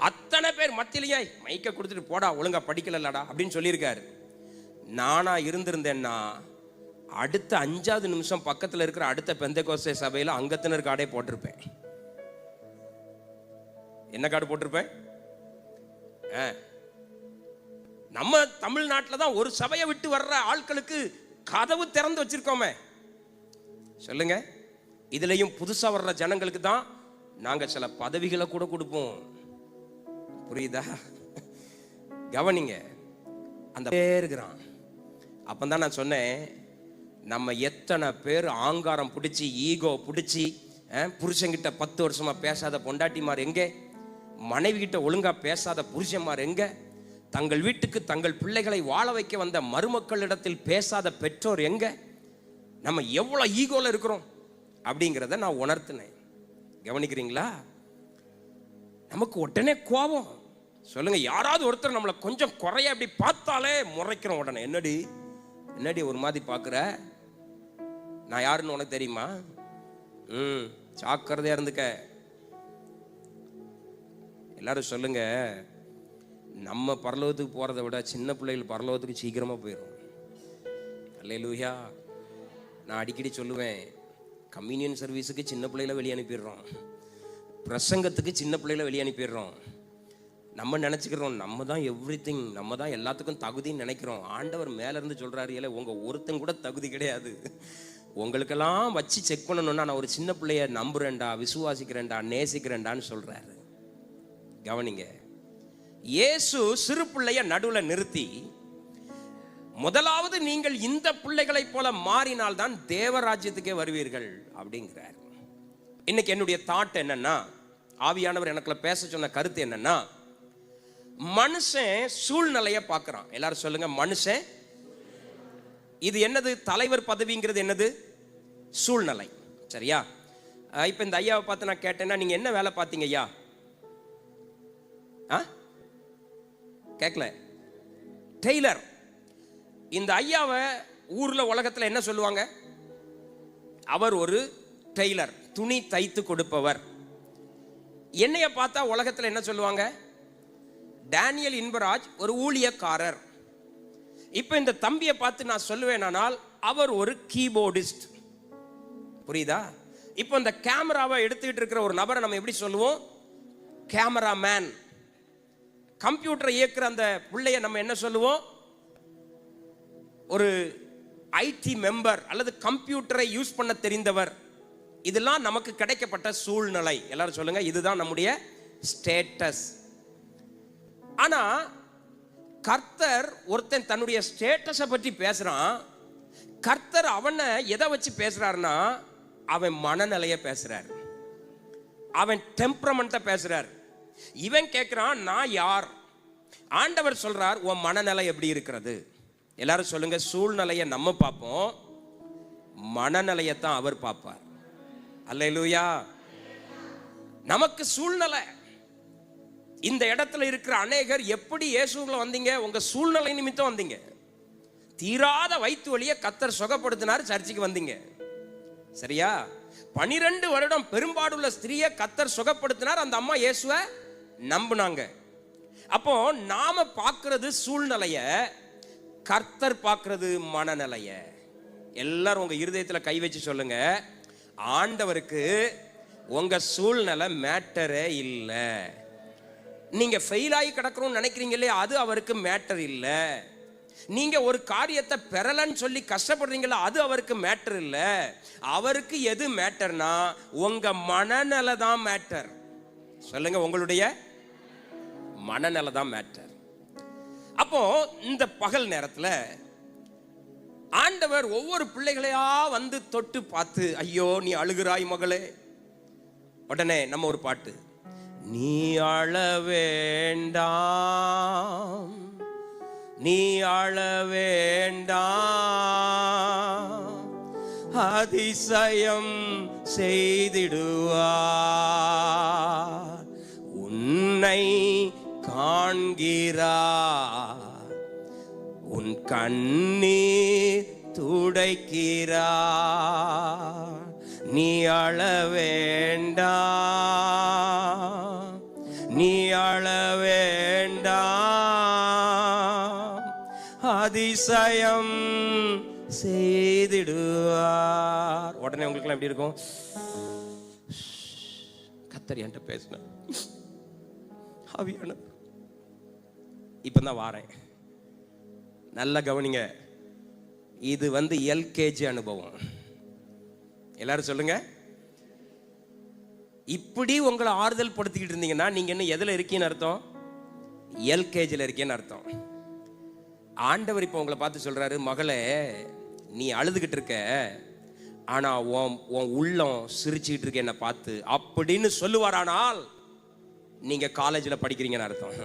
அத்தனை பேர் மத்தியிலேயே மைக்க கொடுத்துட்டு போடா ஒழுங்கா படிக்கலடா அப்படின்னு சொல்லியிருக்காரு. நானா இருந்திருந்தேன்னா அடுத்த 5வது நிமிஷம் பக்கத்தில் இருக்கிற அடுத்த பெந்தேகோஸ்தே சபையில் அங்கத்தினர் கார்டே போட்டிருப்பேன். என்ன கார்டு போட்டிருப்பேன்? நம்ம தமிழ்நாட்டில் தான் ஒரு சபையை விட்டு வர்ற ஆட்களுக்கு கதவு திறந்து வச்சிருக்கோமே. சொல்லுங்க, இதுலயும் புதுசா வர்ற ஜனங்களுக்கு தான் நாங்க சில பதவிகளை கூட கொடுப்போம். புரியுதா? கவனிங்க, அந்த இருக்கிறான். அப்பதான் நான் சொன்னேன், நம்ம எத்தனை பேர் ஆங்காரம் பிடிச்சி ஈகோ பிடிச்சி புருஷங்கிட்ட 10 வருஷமா பேசாத பொண்டாட்டிமார் எங்கே, மனைவி கிட்ட ஒழுங்கா பேசாத புருஷன்மார் எங்க, தங்கள் வீட்டுக்கு தங்கள் பிள்ளைகளை வாழ வைக்க வந்த மருமக்களிடத்தில் பேசாத பெற்றோர் எங்க, நம்ம எவ்வளவு ஈகோல இருக்கிறோம் அப்படிங்கிறத நான் உணர்த்தினேன். கவனிக்கிறீங்களா? நமக்கு உடனே கோபம். சொல்லுங்க, யாராவது ஒருத்தர் நம்மளை கொஞ்சம் குறைய அப்படி பார்த்தாலே முறைக்கிறோம். உடனே என்னடி என்னடி ஒரு மாதிரி பார்க்குற, நான் யாருன்னு உனக்கு தெரியுமா? ஜாக்கிரதையா இருந்துக்க. எல்லாரும் சொல்லுங்க, நம்ம பரலோகத்துக்கு போறதை விட சின்ன பிள்ளைகள் பரலோகத்துக்கு சீக்கிரமா போயிடும். அல்லேலூயா. நான் அடிக்கடி சொல்லுவேன், கம்யூனியன் சர்வீஸுக்கு சின்ன பிள்ளைகளை வெளியே அனுப்பிடுறோம், பிரசங்கத்துக்கு சின்ன பிள்ளைகளை வெளியே அனுப்பிடுறோம். நம்ம நினச்சிக்கிறோம் நம்ம தான் எவ்ரிதிங், நம்ம தான் எல்லாத்துக்கும் தகுதின்னு நினைக்கிறோம். ஆண்டவர் மேலேருந்து சொல்கிறாரு, இல்லை உங்கள் ஒருத்தன் கூட தகுதி கிடையாது. உங்களுக்கெல்லாம் வச்சு செக் பண்ணணுன்னா நான் ஒரு சின்ன பிள்ளைய நம்புறேன்டா, விசுவாசிக்கிறேன்டா, நேசிக்கிறேன்டான்னு சொல்கிறாரு. கவனிங்க, இயேசு சிறு பிள்ளைய நடுவில் நிறுத்தி, முதலாவது நீங்கள் இந்த பிள்ளைகளை போல மாறினால்தான் தேவராஜ்யத்துக்கே வருவீர்கள் அப்படிங்கிறார். இன்னைக்கு என்னுடைய தாட் என்னன்னா, ஆவியானவர் எனக்குள்ள பேச சொன்ன கருத்து என்னன்னா, மனுஷன் சூழ்நிலையை பார்க்கிறான். எல்லாரும் சொல்லுங்க, மனுஷன். இது என்னது? தலைவர் பதவிங்கிறது என்னது? சூழ்நிலை. சரியா? இப்ப இந்த ஐயாவை பார்த்து நான் கேட்டேன்னா, நீங்க என்ன வேலை பார்த்தீங்க ஐயா? கேட்கல. டெய்லர். இந்த ஐயாவை ஊர்ல உலகத்துல என்ன சொல்லுவாங்க? அவர் ஒரு டெய்லர், துணி தைத்து கொடுப்பவர். என்னைய பார்த்தா உலகத்துல என்ன சொல்லுவாங்க? டேனியல் இன்பராஜ் ஒரு ஊழியக்காரர். இப்ப இந்த தம்பியை பார்த்து நான் சொல்லுவேனால் அவர் ஒரு கீபோர்டிஸ்ட். புரியுதா? இப்போ இந்த கேமராவை எடுத்துக்கிட்டு இருக்கிற ஒரு நபரை நம்ம எப்படி சொல்லுவோம்? கேமராமேன். கம்ப்யூட்டரை இயக்குற அந்த பிள்ளைய நம்ம என்ன சொல்லுவோம்? ஒரு ஐடி மெம்பர் அல்லது கம்ப்யூட்டரை யூஸ் பண்ண தெரிந்தவர். இதெல்லாம் நமக்கு கிடைக்கப்பட்ட சூழ்நிலை. எல்லாரும் சொல்லுங்க, இதுதான் நம்முடைய ஸ்டேட்டஸ். ஆனா கர்த்தர் ஒருத்தன் தன்னுடைய ஸ்டேட்டஸை பற்றி பேசுறான். கர்த்தர் அவனை எதை வச்சு பேசுறாருன்னா, அவன் மனநிலைய பேசுறார், அவன் டெம்பரமெண்ட்டை பேசுறார். இவன் கேட்கிறான், நான் யார்? ஆண்டவர் சொல்றார், உன் மனநிலை எப்படி இருக்கிறது? எல்லாரும் சொல்லுங்க, சூழ்நிலையை நம்ம பார்ப்போம், மனநிலையத்தான் அவர் பார்ப்பார். அல்லேலூயா. நமக்கு சூழ்நிலை. இந்த இடத்துல இருக்கிற அநேகர் எப்படி இயேசுக்குள்ள வந்தீங்க? உங்க சூழ்நிலை நிமித்தம் வந்தீங்க. தீராத வயிற்று வலியை கர்த்தர் சுகப்படுத்தினார், சர்ச்சைக்கு வந்தீங்க. சரியா? 12 வருடம் பெரும்பாடுள்ள ஸ்திரியை கர்த்தர் சுகப்படுத்தினார், அந்த அம்மா இயேசுவை நம்பினாங்க. அப்போ நாம பார்க்கிறது சூழ்நிலைய, கர்த்தர் பார்க்கிறது மனநிலைய. எல்லாரும் உங்க இருதயத்துல கை வச்சு சொல்லுங்க, ஆண்டவருக்கு உங்க சூழ்நிலை மேட்டரே இல்லை. நீங்க ஃபெயில் ஆகி கிடக்கிறோம்னு நினைக்கிறீங்க இல்லையா, அது அவருக்கு மேட்டர் இல்லை. நீங்க ஒரு காரியத்தை பெறலன்னு சொல்லி கஷ்டப்படுறீங்களா, அது அவருக்கு மேட்டர் இல்லை. அவருக்கு எது மேட்டர்னா, உங்க மனநிலை தான் மேட்டர். சொல்லுங்க, உங்களுடைய மனநிலை தான் மேட்டர். அப்போ இந்த பகல் நேரத்தில் ஆண்டவர் ஒவ்வொரு பிள்ளைகளையா வந்து தொட்டு பார்த்து, ஐயோ நீ அழுகிறாய் மகளே. உடனே நம்ம ஒரு பாட்டு, நீ அழ வேண்டாம், நீ அழ வேண்டாம், அதிசயம் செய்திடுவார், உன்னை காண்கிறார், உன் கண்ணீர் துடைக்கிறார். நீ அழ வேண்டாம், நீ அழ வேண்டாம், அதிசயம் செய்திடுவார். உடனே உங்களுக்கு எப்படி இருக்கும்? கர்த்தர் என்கிட்ட பேசின ஆவியான. இப்பதான் வாரேன், நல்ல கவனிங்க. இது எல்கேஜி அனுபவம். எல்லாரும் சொல்லுங்க, இப்படி உங்களை ஆறுதல் படுத்திக்கிட்டு இருந்தீங்கன்னா நீங்க என்ன எதுல இருக்கீன்னு அர்த்தம்? எல்கேஜில இருக்கீன்னு அர்த்தம். ஆண்டவர் இப்ப உங்களை பார்த்து சொல்றாரு, மகளே நீ அழுதுகிட்டு இருக்க, ஆனா உன் உள்ளம் சிரிச்சுக்கிட்டு இருக்க என்ன பார்த்து அப்படின்னு சொல்லுவாரானால் நீங்க காலேஜில் படிக்கிறீங்கன்னு அர்த்தம்.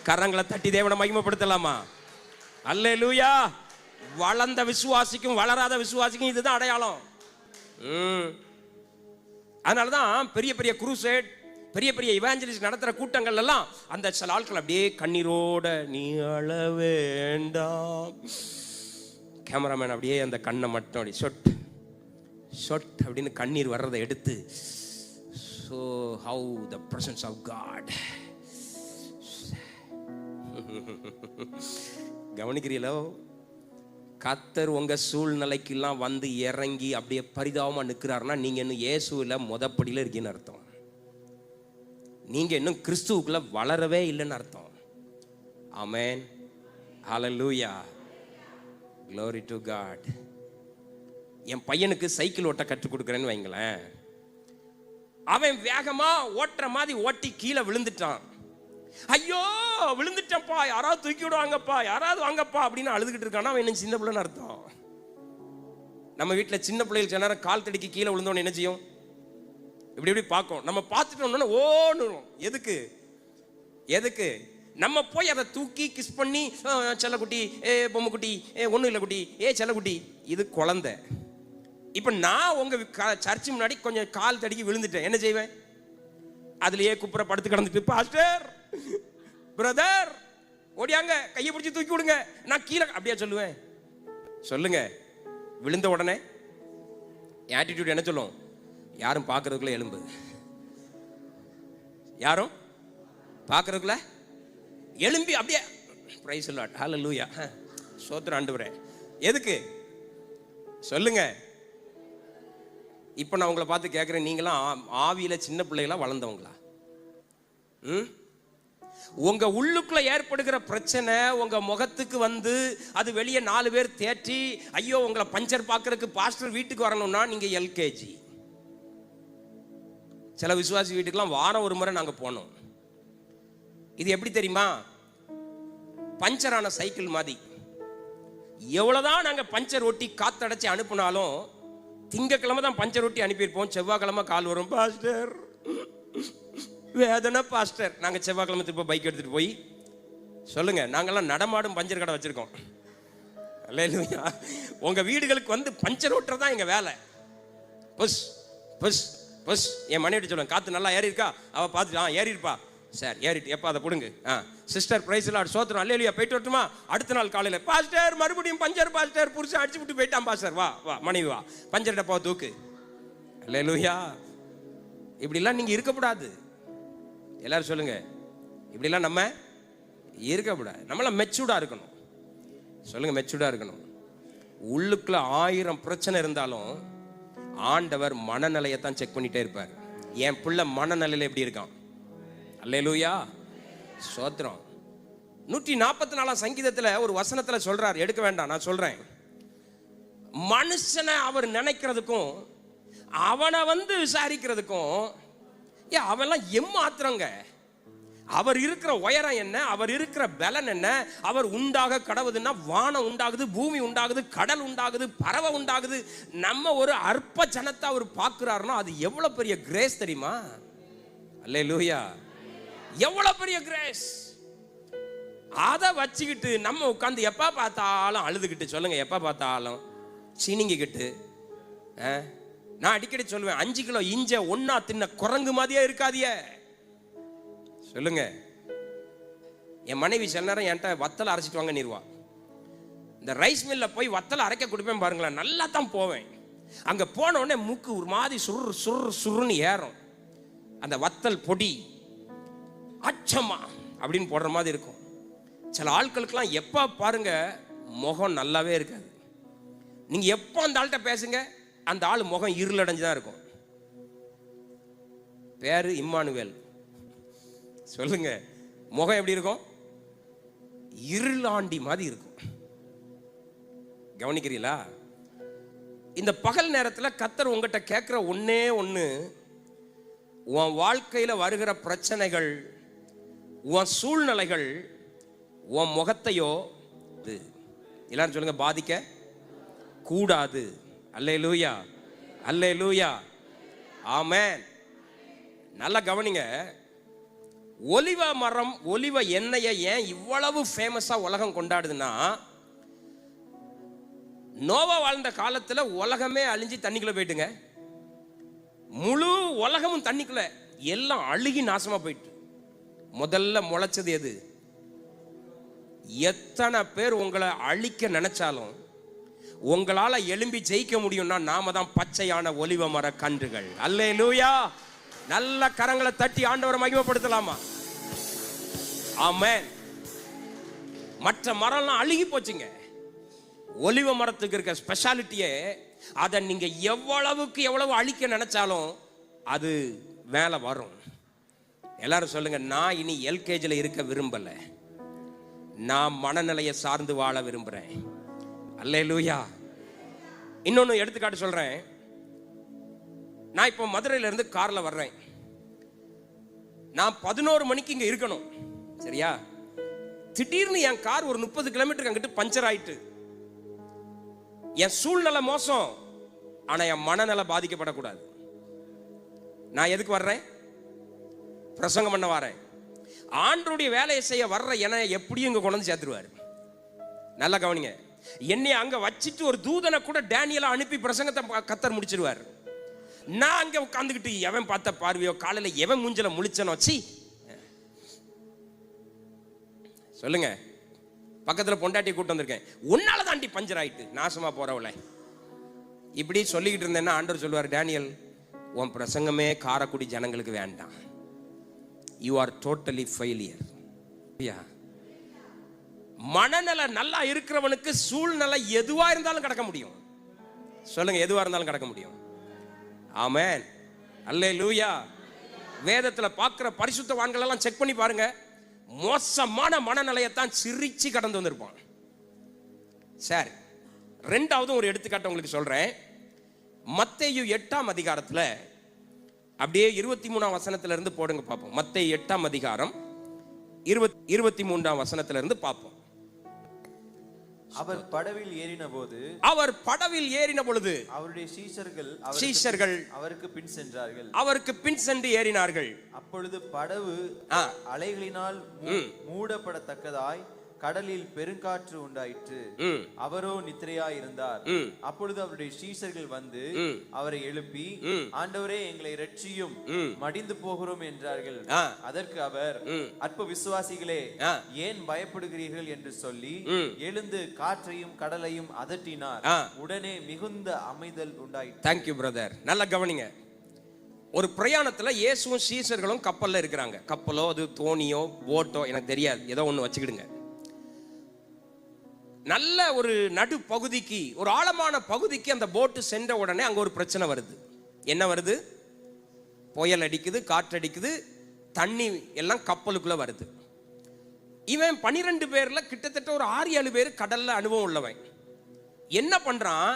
கரங்களை தட்டி தேவனை மகிமைப்படுத்தலாமா? அல்லேலூயா. வளர்ந்த விசுவாசிக்கும் வளராத விசுவாசிக்கும் இதுதான் அடையாளம். அதனாலதான் பெரிய பெரிய குரூசேட், பெரிய பெரிய இவாஞ்சலிஸ்ட் நடத்துற கூட்டங்கள் எல்லாம் அந்த சில ஆட்கள் அப்படியே கண்ணீரோட, நீ அழ வேண்டாம், கேமராமேன் அப்படியே அந்த கண்ணை மட்டும் அப்படி சொட் சொட் அப்படின்னு கண்ணீர் வர்றதை எடுத்து, so how the presence of God. கவனிக்கிறீங்களோ? கர்த்தர் உங்க சூழ்நிலைக்கெல்லாம் வந்து இறங்கி அப்படியே பரிதாபமா நிற்கிறாருன்னா நீங்க இன்னும் இயேசுல முதப்படியில் இருக்கீங்கன்னு அர்த்தம். நீங்க இன்னும் கிறிஸ்துவுக்குள்ள வளரவே இல்லைன்னு அர்த்தம். ஆமென், ஹல்லேலூயா, glory to God. என் பையனுக்கு சைக்கிள் ஓட்ட கற்றுக் கொடுக்குறேன்னு வைங்களேன். அவன் வேகமா ஓட்டுற மாதிரி ஓட்டி கீழே விழுந்துட்டான். ஐயோ விழுந்துட்டப்பா, யாராவது தூக்கி விடுவாங்கப்பா, யாராவது வாங்கப்பா அப்படின்னு அழுதுகிட்டு இருக்கானா அவன் என்ன சின்ன பிள்ளைன்னு அர்த்தம். நம்ம வீட்டில் சின்ன பிள்ளைகள் சில நேரம் கால் தடிக்கு கீழே விழுந்தோன்னு என்ன செய்யும்? இப்படி இப்படி பார்க்கும். நம்ம பார்த்துட்டோம்னா ஓடணும். எதுக்கு? எதுக்கு? நம்ம போய் அதை தூக்கி கிஸ் பண்ணி செல்லக்குட்டி, பொம்மை குட்டி, ஒன்றும் இல்லை குட்டி, செல்லக்குட்டி, இது குழந்தை. இப்போ நான் உங்கள் சர்ச்சு முன்னாடி கொஞ்சம் கால் தடிக்கி விழுந்துட்டேன், என்ன செய்வேன்? அதுலேயே குப்புற படுத்து கிடந்துட்டு, பாஸ்டர் பிரதர் ஓடியாங்க கையை பிடிச்சி தூக்கி விடுங்க, நான் கீழே அப்படியே சொல்லுவேன்? சொல்லுங்க. விழுந்த உடனே ஆட்டிடியூட் என்ன சொல்லும்? யாரும் பார்க்கறதுக்குள்ள எலும்பு, யாரும் பார்க்கறதுக்குள்ள எலும்பி அப்படியே பிரைஸ் லார்ட், ஹல்லேலூயா, ஸ்தோத்திரம் ஆண்டவரே. எதுக்கு? சொல்லுங்க. இப்போ நான் உங்களை பார்த்து கேட்குறேன், நீங்களாம் ஆவியில சின்ன பிள்ளைகளா வளர்ந்தவங்களா? உங்க உள்ளுக்குள்ள ஏற்படுகிற பிரச்சனை உங்க முகத்துக்கு வந்து அது வெளியே 4 பேர் தேற்றி ஐயோ உங்களை பஞ்சர் பார்க்கறதுக்கு பாஸ்டர் வீட்டுக்கு வரணும்னா நீங்க எல்கேஜி. சில விசுவாசி வீட்டுக்கெல்லாம் வாரம் ஒரு முறை நாங்க போனோம். இது எப்படி தெரியுமா? பஞ்சரான சைக்கிள் மாதிரி. எவ்வளவுதான் நாங்க பஞ்சர் ஒட்டி காத்தடைச்சு அனுப்புனாலும் திங்கக்கிழமை தான் பஞ்சர் ஒட்டி அனுப்பியிருப்போம், செவ்வாய்க்கிழமை கால் வரும், பாஸ்டர் வேதனை பாஸ்டர். நாங்க செவ்வாய்க்கிழமை திரும்ப பைக் எடுத்துட்டு போய் சொல்லுங்க, நாங்கெல்லாம் நடமாடும் பஞ்சர் கடை வச்சிருக்கோம். அல்லேலூயா. உங்க வீடுகளுக்கு வந்து பஞ்சர் ஓட்டுறதான் எங்க வேலை. Push push push. என் மனைவி சொல்லுவேன், காத்து நல்லா ஏறி இருக்கா? அவ பார்த்துட்டு ஏறி இருப்பா சார், ஏறிட்டு எப்போ அதை கொடுங்க. சிஸ்டர் பிரைஸ் லார்ட், சோத்திரம், அல்லேலூயா, போயிட்டு வரட்டுமா? அடுத்த நாள் காலையில், பாஸ்டர் மறுபடியும் பஞ்சர் பாஸ்டர், புருஷன் அடிச்சு விட்டு போயிட்டான் பாஸ்டர், வா வா மனைவி வா, பஞ்சர் டப்பா தூக்கு. அல்லேலூயா. இப்படிலாம் நீங்க இருக்கக்கூடாது. எல்லாரும் சொல்லுங்க, இப்படிலாம் நம்ம இருக்கக்கூடாது. நம்மளாம் மெச்சூர்டா இருக்கணும். சொல்லுங்க, மெச்சூர்டா இருக்கணும். உள்ளுக்குள்ள 1000 பிரச்சனை இருந்தாலும் ஆண்டவர் மனநிலையத்தான் செக் பண்ணிட்டே இருப்பார். என் பிள்ளை மனநிலையில எப்படி இருக்கான்? அல்லேலூயா, ஸ்தோத்திரம். 144 சங்கீதத்துல ஒரு வசனத்துல சொல்றார், எடுக்க வேண்டாம் நான் சொல்றேன். மனுஷனை அவர் நினைக்கிறதுக்கும் அவனை வந்து விசாரிக்கிறதுக்கும் அவெல்லாம் எம்மாத்திரங்க. அவர் இருக்கிற உயரம் என்ன, அவர் இருக்கிற பலன் என்ன, அவர் உண்டாக கடவுதுன்னா வானம் உண்டாகுது, பூமி உண்டாகுது, கடல் உண்டாகுது, பறவை உண்டாகுது. நம்ம ஒரு அற்ப ஜனத்தை அவர் பார்க்கிறாருன்னா அது எவ்வளவு பெரிய கிரேஸ் தெரியுமா? அல்லேலூயா, எவ்வளவு பெரிய கிரேஸ். அதை வச்சுக்கிட்டு நம்ம உட்காந்து எப்ப பார்த்தாலும் அழுதுகிட்டு, சொல்லுங்க, எப்ப பார்த்தாலும் சினிங்கிக்கிட்டு. நான் அடிக்கடி சொல்லுவேன், 5 கிலோ இஞ்ச ஒன்னா தின்ன குரங்கு மாதிரியே இருக்காதிய. சொல்லுங்க. என் மனைவி சில நேரம் என்கிட்ட வத்தலை அரைச்சிட்டு வாங்க நீர்வா. இந்த ரைஸ் மில்ல போய் வத்தலை அரைக்க கொடுப்பேன் பாருங்களேன், நல்லா தான் போவேன். அங்க போன உடனே மூக்கு ஒரு மாதிரி சுரு சுரு சுருன்னு ஏறும். அந்த வத்தல் பொடி அச்சமா அப்படின்னு போடுற மாதிரி இருக்கும். சில ஆட்களுக்கெல்லாம் எப்ப பாருங்க முகம் நல்லாவே இருக்காது. நீங்க எப்போ அந்த ஆள்கிட்ட பேசுங்க, அந்த ஆள் முகம் இருளடைஞ்சுதான் இருக்கும். பேரு இம்மானுவேல். சொல்லுங்க, முகம் எப்படி இருக்கும்? இருளாண்டி மாதிரி இருக்கும். கவனிக்கிறீங்களா? இந்த பகல் நேரத்தில் கர்த்தர் உங்ககிட்ட கேட்கிற ஒன்னே ஒன்று, உன் வாழ்க்கையில் வருகிற பிரச்சனைகள், உன் சூழ்நிலைகள் உன் முகத்தையோ எல்லாரும் சொல்லுங்க பாதிக்க கூடாது. அல்லேலூயா, அல்லேலூயா, ஆமென். நல்லா கவனிங்க. ஒலிவ மரம், ஒலிவ எண்ணெயை ஏன் இவ்வளவு ஃபேமஸா உலகம் கொண்டாடுதுன்னா, நோவா வாழ்ந்த காலத்துல உலகமே அழிஞ்சு தண்ணிக்குள்ள போயிட்டுங்க. முழு உலகமும் தண்ணிக்குள்ள, எல்லாம் அழுகி நாசமா போயிட்டு. முதல்ல முளைச்சது எது? எத்தனை பேர் உங்களை அழிக்க நினைச்சாலும் உங்களால எழும்பி ஜெயிக்க முடியும்னா நாம தான் பச்சையான ஒலிவ மர கன்றுகள். அல்லேலூயா. நல்ல கரங்களை தட்டி ஆண்டவரை மகிமைப்படுத்தலாமா? ஆமென். மற்ற மரம்லாம் அழுகி போச்சுங்க. ஒலிவ மரத்துக்கு இருக்க ஸ்பெஷாலிட்டியே, அதை நீங்க எவ்வளவு அழிக்க நினைச்சாலும் அது மேல வரும். எல்லாரும் சொல்லுங்க, நான் இனி எல்கேஜில இருக்க விரும்பல, நான் மனநிலையை சார்ந்து வாழ விரும்புறேன். அல்லேலூயா. இன்னொன்னு எடுத்துக்காட்டு சொல்றேன். நான் இப்போ மதுரையில இருந்து கார்ல வர்றேன். நான் 11 மணிக்கு இங்க இருக்கணும், சரியா? திடீர்னு என் கார் ஒரு 30 கிலோமீட்டருக்கு அங்கிட்டு பஞ்சர் ஆயிட்டு. என் சூழ்நிலை மோசம், ஆனா என் மனநிலை பாதிக்கப்படக்கூடாது. நான் எதுக்கு வர்றேன்? பிரசங்கம் பண்ண வரேன். ஆண்டவருடைய வேலையை செய்ய வர்ற என எப்படியும் இங்க கொண்டு வந்து சேர்த்துருவாரு. நல்லா கவனிங்க. என்னை அங்க வச்சிட்டு ஒரு தூதனை கூட டேனியலை அனுப்பி பிரசங்கத்தை கத்தர் முடிச்சிருவார். நான் அங்க உட்காந்துக்கிட்டு எவன் பார்த்த பார்வையோ, காலையில எவன் மூஞ்சல முழிச்சனோ, சி சொல்லுங்க. பக்கத்துல பொண்டாட்டி கூட்டு வந்திருக்கேன், உன்னால தாண்டி பஞ்சர் ஆயிட்டு நாசமா போறவள, இப்படி சொல்லிக்கிட்டு இருந்தேன்னா ஆண்டவர் சொல்லுவார், டேனியல் உன் பிரசங்கமே காரக்குடி ஜனங்களுக்கு வேண்டாம், யூ ஆர் டோட்டலி ஃபெயிலியர். மனநல நல்லா இருக்கிறவனுக்கு சூழ்நிலை எதுவா இருந்தாலும் கடக்க முடியும். சொல்லுங்க, எதுவா இருந்தாலும் கடக்க முடியும். ஆமென். அல்லேலூயா. வேதத்துல பார்க்கிற பரிசுத்தவான்கள் எல்லாம் செக் பண்ணி பாருங்க, மோசமான மனநிலையத்தான் சிரிச்சு கடந்து வந்திருப்பான். சரி, ரெண்டாவது ஒரு எடுத்துக்காட்டு உங்களுக்கு சொல்றேன். மத்தேயு 8ஆம் அதிகாரத்துல அப்படியே 23ஆம் வசனத்துல இருந்து போடுங்க பார்ப்போம். மத்தேயு 8ஆம் அதிகாரம் 23ஆம் வசனத்துல இருந்து பார்ப்போம். அவர் படவில் ஏறின பொழுது அவருடைய சீஷர்கள் அவருக்கு பின் சென்று ஏறினார்கள். அப்பொழுது படவு அலைகளினால் மூடப்படத்தக்கதாய் கடலில் பெருங்காற்று உண்டாயிற்று. அவரோ நித்திரையாய் இருந்தார். அப்பொழுது அவருடைய சீஷர்கள் வந்து அவரை எழுப்பி, ஆண்டவரே எங்களை இரட்சியும், மடிந்து போகிறோம் என்றார்கள். அதற்கு அவர், அற்ப விசுவாசிகளே, ஏன் பயப்படுகிறீர்கள் என்று சொல்லி எழுந்து காற்றையும் கடலையும் அதட்டினார். உடனே மிகுந்த அமைதல் உண்டாயிற்று. Thank you brother. நல்லா கவனிங்க. ஒரு பிரயாணத்துல இயேசுவும் சீஷர்களும் கப்பல்ல இருக்கிறாங்க. கப்பலோ அது தோணியோ போட்டோ எனக்கு தெரியாது, ஏதோ ஒண்ணு வச்சுக்கிடுங்க. நல்ல ஒரு நடு பகுதிக்கு, ஒரு ஆழமான பகுதிக்கு அந்த போட்டு சென்ற உடனே அங்க ஒரு பிரச்சனை வருது. என்ன வருது? புயல் அடிக்குது, காற்று அடிக்குது, தண்ணி எல்லாம் கப்பலுக்குள்ள வருது. இவன் 12 பேர்ல கிட்டத்தட்ட ஒரு 6-7 பேர் கடல்ல அனுபவம் உள்ளவன். என்ன பண்றான்?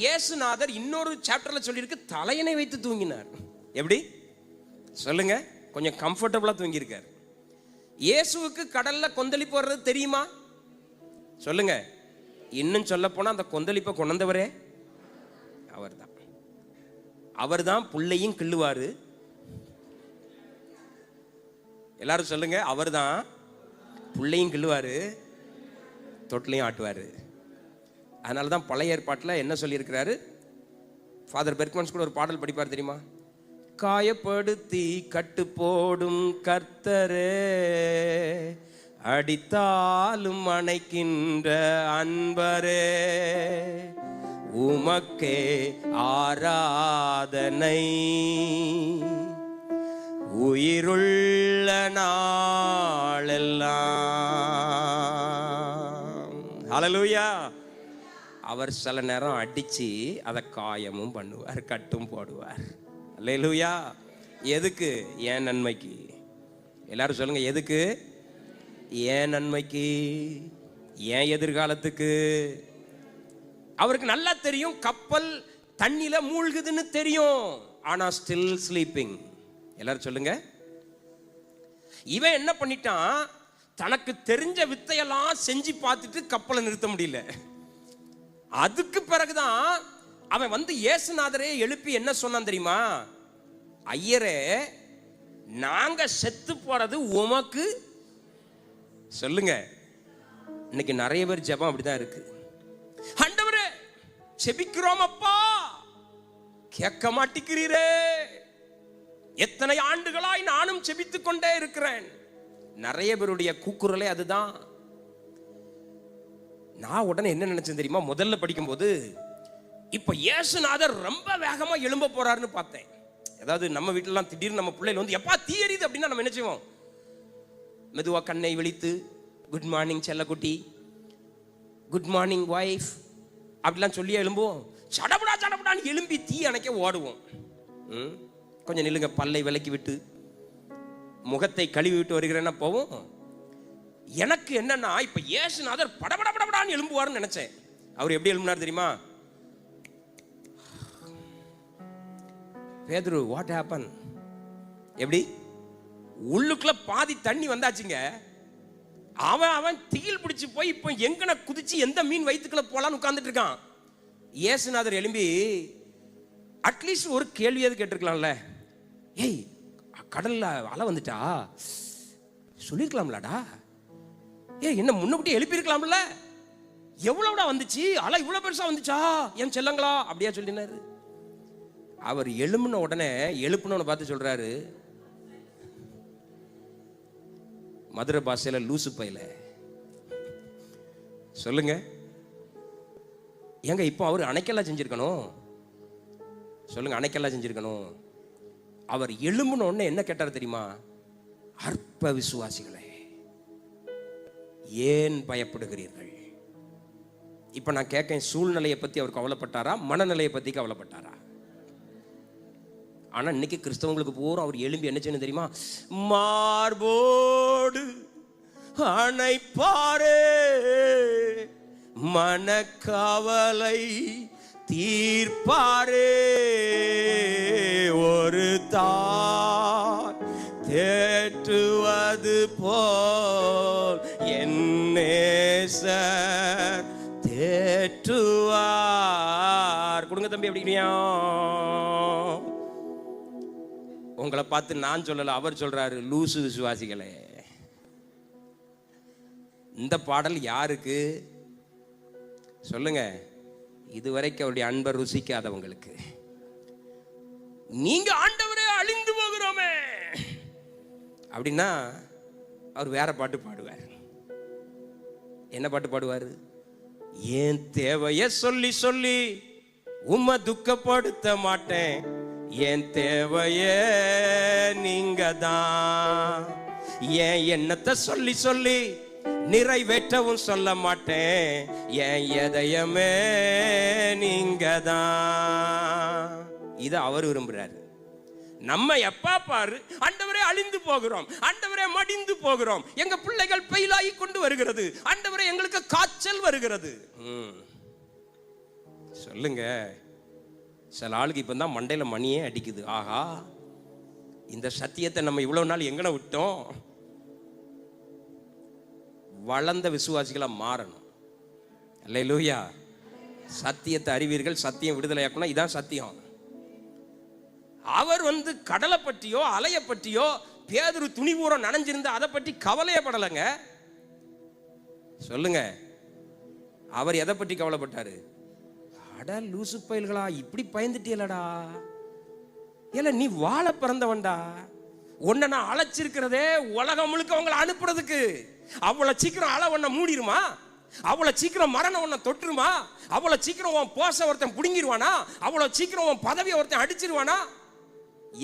இயேசுநாதர் இன்னொரு சாப்டர்ல சொல்லியிருக்கு, தலையணை வைத்து தூங்கினார். எப்படி சொல்லுங்க? கொஞ்சம் கம்ஃபர்டபுளா தூங்கி இருக்காரு. இயேசுவுக்கு கடல்ல கொந்தளிப்பு வர்றது தெரியுமா? சொல்லுங்க. இன்னும் சொல்ல போனா அந்த கொந்தளிப்பை கொண்டவரே அவர்தான். அவர்தான் புள்ளையும் கிள்ளுவாரு. எல்லாரும் சொல்லுங்க, அவர்தான் புள்ளையும் கிள்ளுவாரு, தொட்டிலையும் ஆட்டுவாரு. அதனாலதான் பழைய ஏற்பாட்டில் என்ன சொல்லி இருக்கிறாரு? ஃபாதர் பெர்க்மன்ஸ் கூட ஒரு பாடல் படிப்பார் தெரியுமா? காயப்படுத்தி கட்டு போடும் கர்த்தரே, அடித்தாலும் அணைக்கின்ற அன்பரே, உமக்கே ஆராதனை உயிருள்ள நாளெல்லாம். ஹல்லேலூயா. அவர் சில நேரம் அடிச்சு அதை காயமும் பண்ணுவார், கட்டும் போடுவார். ஹல்லேலூயா. எதுக்கு? ஏன் நன்மைக்கு. எல்லாரும் சொல்லுங்க, எதுக்கு? ஏன் நன்மைக்கு, ஏன் எதிர்காலத்துக்கு. அவருக்கு நல்லா தெரியும் கப்பல் தண்ணியில மூழ்குதுன்னு தெரியும், ஆனா ஸ்டில் ஸ்லீப்பிங். எல்லாரும் சொல்லுங்க. இவன் என்ன பண்ணிட்டான்? தனக்கு தெரிஞ்ச வித்தையெல்லாம் செஞ்சு பார்த்துட்டு கப்பலை நிறுத்த முடியல. அதுக்கு பிறகுதான் அவன் வந்து இயேசுநாதரே எழுப்பி என்ன சொன்னான் தெரியுமா? ஐயரே, நாங்க செத்து போறது உமக்கு. சொல்லுங்க. இன்னைக்கு நிறைய பேர் ஜெபம் அப்படிதான் இருக்கு. ஆண்டவரே ஜெபிக்கிறோம் அப்பா, கேட்க மாட்டேங்கிறீரே. எத்தனை ஆண்டுகளாய் நானும் ஜெபித்துக் கொண்டே இருக்கிறேன். நிறைய பேருடைய கூக்குரலே அதுதான். நான் உடனே என்ன நினைச்சேன் தெரியுமா? முதல்ல படிக்கும்போது இப்ப இயேசுநாதர் ரொம்ப வேகமா எழும்ப போறாருன்னு பார்த்தேன். அதாவது நம்ம வீட்டிலலாம் திடீர்னு நம்ம பிள்ளைகள் வந்து எப்பா தீ எரியுது அப்படின்னா நம்ம என்ன செய்வோம்? மெதுவா கண்ணை விழித்து குட் மார்னிங் செல்லக்குட்டி, குட் மார்னிங் வைஃப் அப்படிலாம் சொல்லி எழும்புவோம். சடபடா சடபடான்னு எழும்பி தீ அணைக்க ஓடுவோம். கொஞ்சம் நில்லுங்க, பல்லை விலக்கி விட்டு முகத்தை கழுவி விட்டு வருகிறேன்னா போவோம். எனக்கு என்னன்னா இப்ப இயேசுநாதர் படபடபடபடான்னு எழும்புவார்னு நினைச்சேன். அவர் எப்படி எழும்பினார் தெரியுமா? பேதுரு வாட் ஹேப்பன்? எப்படி? உள்ளுக்குள்ள பாதி தண்ணி வந்தாச்சுங்க. அவன் தீயில் பிடிச்சு போய் இப்போ எங்கன குதிச்சு எந்த மீன் வயிற்றுக்குள்ள போலான்னு உட்கார்ந்துட்டு இருக்கான். இயேசுநாதர் எழும்பி அட்லீஸ்ட் ஒரு கேள்வியாவது கேட்டிருக்கலாம்ல. ஏய், கடல்ல அலை வந்துட்டா சொல்லிருக்கலாம்லடா. ஏய், என்ன முன்னக்கூட்டி எழுப்பியிருக்கலாம்ல. எவ்வளவுடா வந்துச்சு அலை, இவ்வளவு பெருசா வந்துச்சா என் செல்லங்களா அப்படியா சொல்லினாரு. அவர் எழும்பின உடனே எழுப்பினவனை பார்த்து சொல்றாரு, மதுரை பாஷையில லூசு பையில. சொல்லுங்க ஏங்க, இப்போ அவர் அணைக்கெல்லாம் செஞ்சிருக்கணும். சொல்லுங்க, அணைக்கெல்லாம் செஞ்சிருக்கணும். அவர் எழும்பின உடனே என்ன கேட்டார் தெரியுமா? அற்ப விசுவாசிகளே, ஏன் பயப்படுகிறீர்கள்? இப்ப நான் கேட்கேன், சூழ்நிலையை பத்தி அவர் கவலைப்பட்டாரா, மனநிலையை பத்தி கவலைப்பட்டாரா? ஆனா இன்னைக்கு கிறிஸ்தவங்களுக்கு பூரா அவர் எழும்பி என்ன செய்யணும் தெரியுமா? மார்போடு அணைப்பாரே, மனக்கவலை தீர்ப்பாரே, ஒரு தாய் தேற்றுவது போல் என் நேசர் தேற்றுவார். கொடுங்க தம்பி, அப்படிங்கிறியா? உங்களை பார்த்து நான் சொல்லல, அவர் சொல்றாரு, லூசு விசுவாசிகளே. இந்த பாடல் யாருக்கு? சொல்லுங்க, இதுவரைக்கும் அவருடைய அன்பை ருசிக்காதவங்களுக்கு. நீங்க ஆண்டவரே அழிந்து போகிறோமே அப்படின்னா அவர் வேற பாட்டு பாடுவார். என்ன பாட்டு பாடுவார்? ஏன் தேவைய சொல்லி சொல்லி உம்மை துக்கப்படுத்த மாட்டேன், என் தேவைய நீங்க தான். என் எண்ணத்தை சொல்லி சொல்லி நிறைவேற்றவும் சொல்ல மாட்டேன், என் இதயமே நீங்க தான். இத அவர் விரும்புறாரு. நம்ம எப்பா பாரு ஆண்டவரே அழிந்து போகிறோம், ஆண்டவரே மடிந்து போகிறோம், எங்க பிள்ளைகள் பெயிலாகி கொண்டு வருகிறது, ஆண்டவரே எங்களுக்கு காய்ச்சல் வருகிறது. சொல்லுங்க, சில ஆளுக்கு இப்போ தான் மண்டையில மணியே அடிக்குது. ஆஹா, இந்த சத்தியத்தை நம்ம இவ்வளவு நாள் எங்கன விட்டோம்? வளர்ந்த விசுவாசிகளா மாறணும். அல்லேலூயா. சத்தியத்தை அறிவீர்கள், சத்தியம் விடுதலையாக்கணும். இதான் சத்தியம். அவர் கடலை பற்றியோ அலையை பற்றியோ பேதுரு துணிபூரம் நனைஞ்சிருந்த அதை பற்றி கவலையப்படலைங்க. சொல்லுங்க, அவர் எதை பற்றி கவலைப்பட்டாரு? அட லூசு பயல்களா, இப்படி பயந்துட்டியலடா. ஏல, நீ வாழ பிறந்தவன்டா. உன்னை நான் அழைச்சிருக்கிறதே உலகம் முழுக்க அவங்களை அனுப்புறதுக்கு. அவ்வளவு சீக்கிரம் அலை உன்னை மூடிருமா? அவ்வளவு சீக்கிரம் மரணம் உன்னை தொற்றுமா? அவ்வளவு சீக்கிரம் உன் போச ஒருத்தன் புடுங்கிடுவானா? அவ்வளவு சீக்கிரம் உன் பதவியை ஒருத்தன் அடிச்சிருவானா?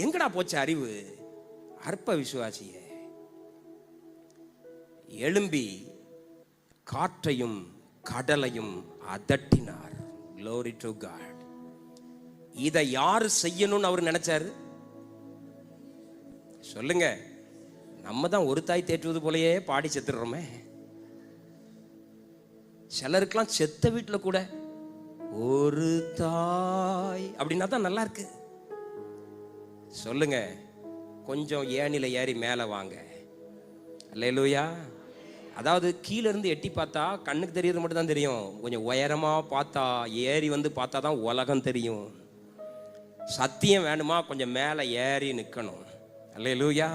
எங்கடா போச்சு அறிவு? அற்ப விசுவாசியே. எழும்பி காற்றையும் கடலையும் அதட்டினார். Glory to God. இதை யாரு செய்யணும்னு அவர் நினைச்சாரு? சொல்லுங்க, நம்ம தான் ஒரு தாய் தேற்றுவது போலயே பாடி செத்துடுறோமே. சிலருக்கெல்லாம் செத்த வீட்டுல கூட ஒரு தாய் அப்படின்னா தான் நல்லா இருக்கு. சொல்லுங்க, கொஞ்சம் ஏணில ஏறி மேல வாங்க. அல்லேலூயா. அதாவது கீழே இருந்து எட்டி பார்த்தா கண்ணுக்கு தெரியறது மட்டும் தான் தெரியும். கொஞ்சம் உயரமா பார்த்தா, ஏறி பார்த்தா தான் உலகம் தெரியும். சத்தியம் வேணுமா, கொஞ்சம் மேலே ஏறி நிற்கணும். அல்லேலூயா.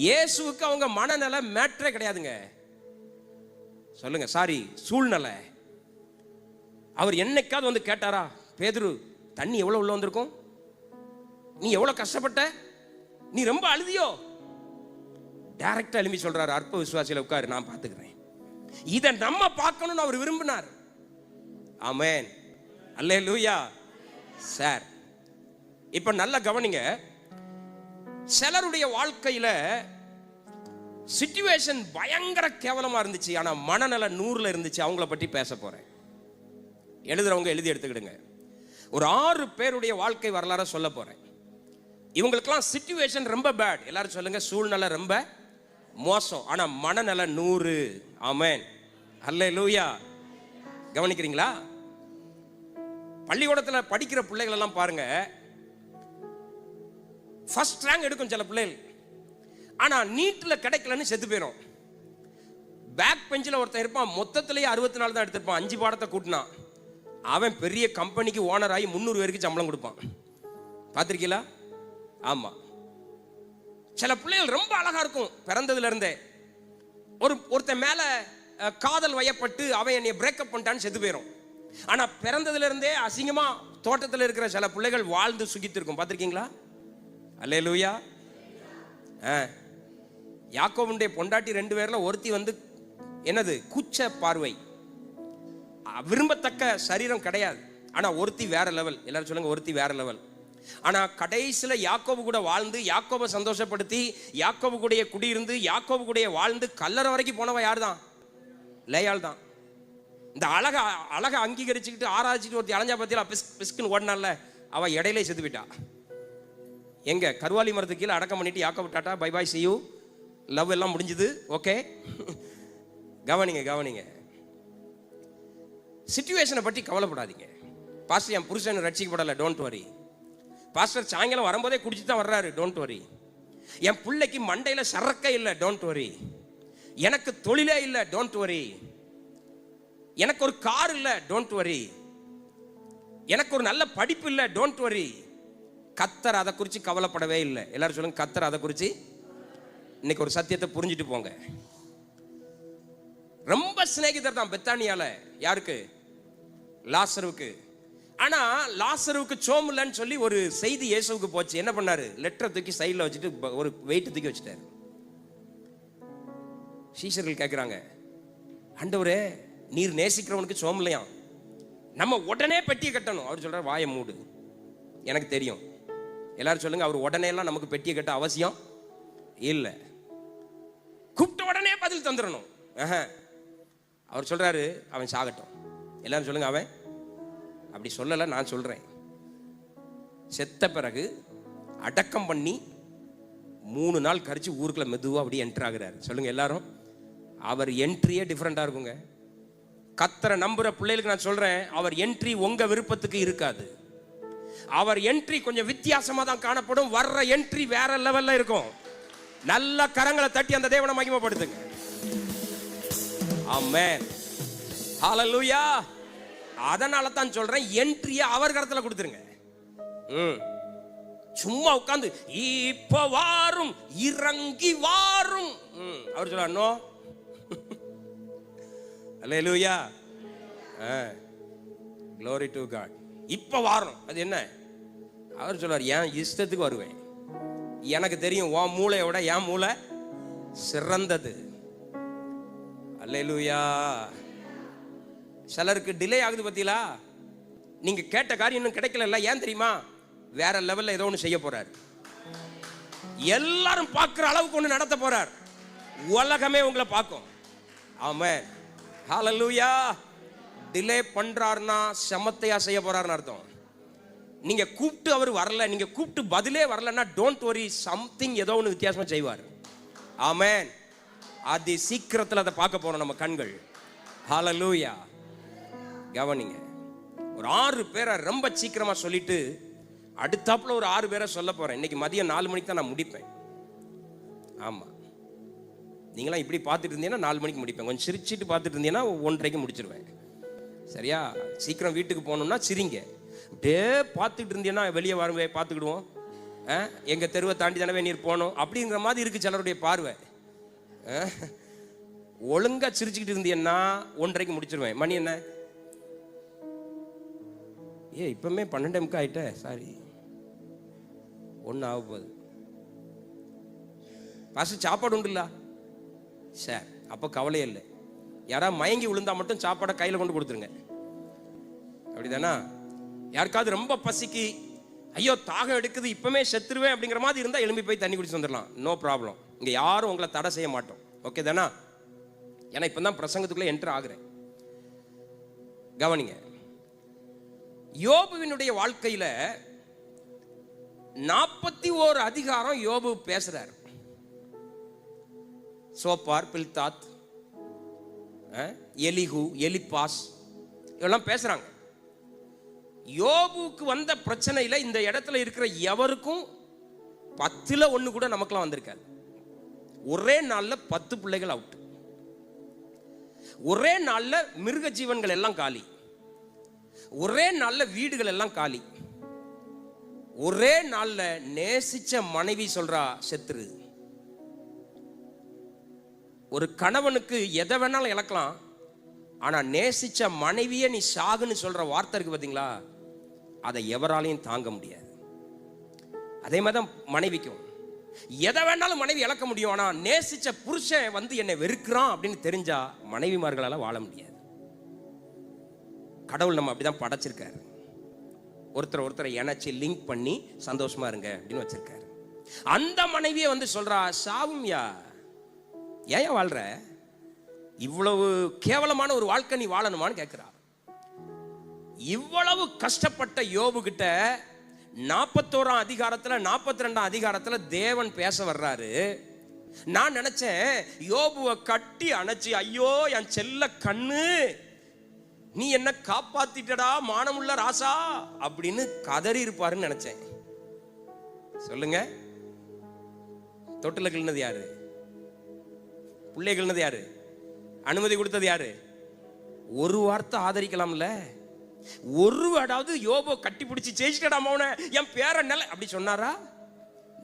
இயேசுவுக்கு அவங்க மனநிலை மேட்டரே கிடையாதுங்க. சொல்லுங்க, சாரி, சூழ்நிலை. அவர் என்னைக்காவது கேட்டாரா, பேதுரு தண்ணி எவ்வளவு உள்ள வந்திருக்கும், நீ எவ்வளவு கஷ்டப்பட்ட, நீ ரொம்ப அழுதியோ? டைரக்டா எழுப்பி சொல்றாரு, அற்ப விசுவாசியில உட்காரு, நான் பாத்துக்கிறேன். இதை நம்ம பார்க்கணும்னு அவர் விரும்பினார். ஆமென், அல்லேலூயா. சார், இப்ப நல்ல கவனிங்க. சிலருடைய வாழ்க்கையில சிச்சுவேஷன் பயங்கர கேவலமா இருந்துச்சு, ஆனா மனநல 100ல இருந்துச்சு. அவங்கள பற்றி பேச போறேன். எழுதுறவங்க எழுதி எடுத்துக்கிடுங்க. ஒரு 6 பேருடைய வாழ்க்கை வரலாறு சொல்ல போறேன். இவங்களுக்கெல்லாம் சிச்சுவேஷன் ரொம்ப பேட். எல்லாரும் சொல்லுங்க, சூழ்நிலை ரொம்ப மோசம், ஆனா மனநல 100. ஆமென், அல்லேலூயா. கவனிக்கிறீங்களா? பள்ளிக்கூடத்தில் படிக்கிற பிள்ளைகள் எல்லாம் பாருங்க, ஃபர்ஸ்ட் ரேங்க் எடுக்கும் சில பிள்ளைகள், ஆனா நீட்ல கிடைக்கலன்னு செத்து போயிடும். பேக் பெஞ்சில் ஒருத்தன் இருப்பான், மொத்தத்திலேயே 64 தான் எடுத்திருப்பான், 5 பாடத்தை கூட்டினான். அவன் பெரிய கம்பெனிக்கு ஓனர் ஆகி 300 பேருக்கு சம்பளம் கொடுப்பான். பார்த்திருக்கீங்களா? ஆமா. சில பிள்ளைகள் ரொம்ப அழகா இருக்கும் பிறந்ததுல இருந்தே. ஒருத்தன் மேல காதல் வயப்பட்டு அவன் என்னை பிரேக்கப் பண்ணிட்டான்னு செத்து போயிடும். ஆனா பிறந்ததுல இருந்தே அசிங்கமா தோட்டத்தில் இருக்கிற சில பிள்ளைகள் வாழ்ந்து சுகித்து இருக்கும். பார்த்திருக்கீங்களா? அல்லேலூயா. யாக்கோபுடைய பொண்டாட்டி 2 பேர்ல ஒருத்தி வந்து என்னது, கூச்ச பார்வை, விரும்பத்தக்க சரீரம் கிடையாது. ஆனா ஒருத்தி வேற லெவல். எல்லாரும் சொல்லுங்க, ஒருத்தி வேற லெவல். ஆனா கடைசியில யாக்கோபு கூட வாழ்ந்து, யாக்கோபை சந்தோஷப்படுத்தி, யாக்கோபு கூட குடியிருந்து, யாக்கோபு கூட வாழ்ந்து கல்லறை வரைக்கும் போனவ யார் தான்? லேயாள் தான். இந்த அழகா அங்கீகரிச்சுக்கிட்டு ஆராய்ச்சிட்டு ஒருத்தி அலைஞ்சா பத்தியில பிஸ்குன்னு ஓடினால, அவ இடையிலே செத்து போயிட்டா. எங்க கருவாலி மரத்துக்கு கீழே அடக்கம் பண்ணிட்டு யாக்கோபு tata bye bye see you, love எல்லாம் முடிஞ்சது, ஓகே. கவனிங்க, சிச்சுவேஷனை பற்றி கவலைப்படாதீங்க. பாஸ்டர் என் புருஷன் ரட்சிக்கப்படலை, டோன்ட் வரி. பாஸ்டர் சாயங்காலம் வரும்போதே குடிச்சு தான் வர்றாரு, டோன்ட் வரி. என் பிள்ளைக்கு மண்டையில சரக்கே இல்லை, டோன்ட் வரி. எனக்கு தொழிலே இல்லை, டோன்ட் வரி. எனக்கு ஒரு கார் இல்லை, டோன்ட் வரி. எனக்கு ஒரு நல்ல படிப்பு இல்லை, டோன்ட் வரி. கர்த்தர் அதை குறித்து கவலைப்படவே இல்லை. எல்லாரும் சொல்லுங்க, கர்த்தர் அதை குறித்து. இன்னைக்கு ஒரு சத்தியத்தை புரிஞ்சுட்டு போங்க. ரொம்ப சிநேகிதர் தான் பெத்தானியால. யாருக்கு? லாசருவுக்கு. ஆனா லாசருவுக்கு சோமுலன்னு சொல்லி ஒரு செய்தி இயேசுவுக்கு போச்சு. என்ன பண்ணாரு? லெட்டரை தூக்கி சைடில் வச்சுட்டு ஒரு வெயிட் தூக்கி வச்சுட்டாரு. சீஷர்கள் கேட்குறாங்க, ஆண்டவரே நீர் நேசிக்கிறவனுக்கு சோமுலையாம், நம்ம உடனே பெட்டியை கட்டணும். அவர் சொல்றாரு, வாயை மூடு, எனக்கு தெரியும். எல்லாரும் சொல்லுங்க, அவர் உடனே எல்லாம் நமக்கு பெட்டியை கட்ட அவசியம் இல்லை. கூப்பிட்ட உடனே பதில் தந்துடணும். அவர் சொல்றாரு, அவன் சாகட்டும். எல்லாரும் சொல்லுங்க, அவன் அப்படி சொல்லலை, நான் சொல்றேன். செத்த பிறகு அடக்கம் பண்ணி 3 நாள் கழிச்சு ஊருக்குள்ள மெதுவா அப்படி என்ட்ரு ஆகுறாரு. சொல்லுங்க எல்லாரும், அவர் என்ட்ரியே டிஃப்ரெண்டா இருக்குங்க. கர்த்தரை நம்புற பிள்ளைகளுக்கு நான் சொல்றேன், அவர் என்ட்ரி உங்க விருப்பத்துக்கு இருக்காது. அவர் என்ட்ரி கொஞ்சம் வித்தியாசமா தான் காணப்படும். வர்ற என்ட்ரி வேற லெவல்ல இருக்கும். நல்ல கரங்களை தட்டி அந்த தேவனை மகிமைப்படுத்துங்க. ஆமென், ஹalleluya. அதனால தான் சொல்றேன், என்ட்ரியை அவர் கரத்துல கொடுத்துருங்க. சும்மா உட்கார்ந்து இப்ப வாரும் இறங்கி வாரும் அவர் சொல்றார், நோ. ஹalleluya, glory to God. இப்ப வாரும், அது என்ன? அவர் சொல்றார், என் இஷ்டத்துக்கு வருவேன். எனக்கு தெரியும் உன் மூளையோட என் மூளை சிறந்தது. அல்லேலூயா. சிலருக்கு டிலே ஆகுது பத்தியா? நீங்க கேட்ட காரியம் இன்னும் கிடைக்கல. ஏன் தெரியுமா? வேற லெவல்ல ஏதோ ஒன்று செய்ய போறார். எல்லாரும் பார்க்கிற அளவுக்கு ஒன்று நடத்த போறார். உலகமே உங்களை பார்க்கும். ஆமென், ஹalleluya. டிலே பண்றாருன்னா சமத்தையா செய்ய போறாருன்னு அர்த்தம். நீங்க கூப்பிட்டு அவர் வரல, நீங்க கூப்பிட்டு பதிலே வரலன்னா டோன்ட் வரி, சம்திங் ஏதோ ஒன்று வித்தியாசமா செய்வார். ஆமென். அது சீக்கிரத்தில் அதை பார்க்க போறோம் நம்ம கண்கள். ஹalleluya. கவனிங்க, ஒரு 6 பேரை ரொம்ப சீக்கிரமா சொல்லிட்டு அடுத்தாப்புல ஒரு 6 பேரை சொல்ல போறேன். இன்னைக்கு மதியம் 4 மணிக்கு தான் நான் முடிப்பேன். ஆமா, நீங்களாம் இப்படி பார்த்துட்டு இருந்தீங்கன்னா 4 மணிக்கு முடிப்பேன். கொஞ்சம் சிரிச்சிட்டு பார்த்துட்டு இருந்தீங்கன்னா 1:30க்கு முடிச்சிருவேன். சரியா? சீக்கிரம் வீட்டுக்கு போகணும்னா சிரிங்க. அப்படியே பார்த்துட்டு இருந்தீங்கன்னா வெளியே வருவே, பார்த்துக்கிடுவோம். எங்க தெருவை தாண்டி தானவே நீர் போகணும் அப்படிங்கிற மாதிரி இருக்கு சிலருடைய பார்வை. ஒழுங்கா சிரிச்சுக்கிட்டு இருந்தீங்கன்னா 1:30க்கு முடிச்சிருவேன். மணி என்ன? இப்பவுமே 12:30 ஆயிட்ட. சாரி, 1 ஆக போகுது. பாஸ்டர் சாப்பாடு உண்டுல்ல? சார், அப்போ கவலையே இல்லை. யாராவது மயங்கி விழுந்தா மட்டும் சாப்பாடை கையில் கொண்டு கொடுத்துருங்க. அப்படிதானா? யாருக்காவது ரொம்ப பசிக்கு, ஐயோ தாகம் எடுக்குது இப்பவுமே செத்துருவேன் அப்படிங்கிற மாதிரி இருந்தால் எழும்பி போய் தண்ணி குடிச்சு வந்துடலாம். No problem. இங்கே யாரும் உங்களை தடை செய்ய மாட்டோம். ஓகே தானா? ஏன்னா இப்போ தான் பிரசங்கத்துக்குள்ளே என்டர் ஆகுறேன். கவனிங்க, யோபுவினுடைய வாழ்க்கையில் 41 அதிகாரம் யோபு பேசுறார். சோப்பார், பில்தாத், எலிஹு, எலிப்பாஸ் இதெல்லாம் பேசுறாங்க. யோபுக்கு வந்த பிரச்சனையில இந்த இடத்துல இருக்கிற எவருக்கும் 10ல் 1 கூட நமக்குலாம் வந்திருக்காது. ஒரே நாள்ல 10 பிள்ளைகள் அவுட். ஒரே நாள்ல மிருக ஜீவன்கள் எல்லாம் காலி. ஒரே நாள்ல வீடுகள் எல்லாம் காலி. ஒரே நாள்ல நேசிச்ச மனைவி சொல்றா செத்துரு. ஒரு கணவனுக்கு எதை வேணாலும் இழக்கலாம், ஆனா நேசிச்ச மனைவியே நீ சாகுன்னு சொல்ற வார்த்தை இருக்கு பாத்தீங்களா, அதை எவராலையும் தாங்க முடியாது. அதே மாதிரிதான் மனைவிக்கும். எதை வேணாலும் மனைவி இழக்க முடியும், ஆனா நேசிச்ச புருஷன் வந்து என்னை வெறுக்கிறான் அப்படின்னு தெரிஞ்சா மனைவிமார்களால வாழ முடியாது. கடவுள் நம்ம அப்படிதான் படைச்சிருக்காரு. ஒருத்தரை இணைச்சு லிங்க் பண்ணி சந்தோஷமா இருங்க அப்படின்னு வச்சிருக்காரு. அந்த மனைவியை வந்து சொல்றா சாவும்யா, ஏன் வாழ்ற, இவ்வளவு கேவலமான ஒரு வாழ்க்கை நீ வாழணுமான்னு கேட்கிறா. இவ்வளவு கஷ்டப்பட்ட யோபு கிட்ட 41ஆம் அதிகாரத்துல 42ஆம் அதிகாரத்துல தேவன் பேச வர்றாரு. நான் நினைச்சேன் யோபுவை கட்டி அணைச்சி, ஐயோ என் செல்ல கண்ணு நீ என்ன காப்பாத்திட்டடா மானமுள்ள ராசா அப்படின்னு கதறி இருப்பாருன்னு நினைச்சேன். சொல்லுங்க, தொட்டில கிள்னது யாரு? பிள்ளை கிள்னது யாரு? அனுமதி கொடுத்தது யாரு? ஒரு வார்த்தை ஆதரிக்கலாம்ல, ஒரு வாடாவது யோபோ கட்டி பிடிச்சி ஜெயிச்சிட்டடா மௌன என் பேர நிலை அப்படி சொன்னாரா?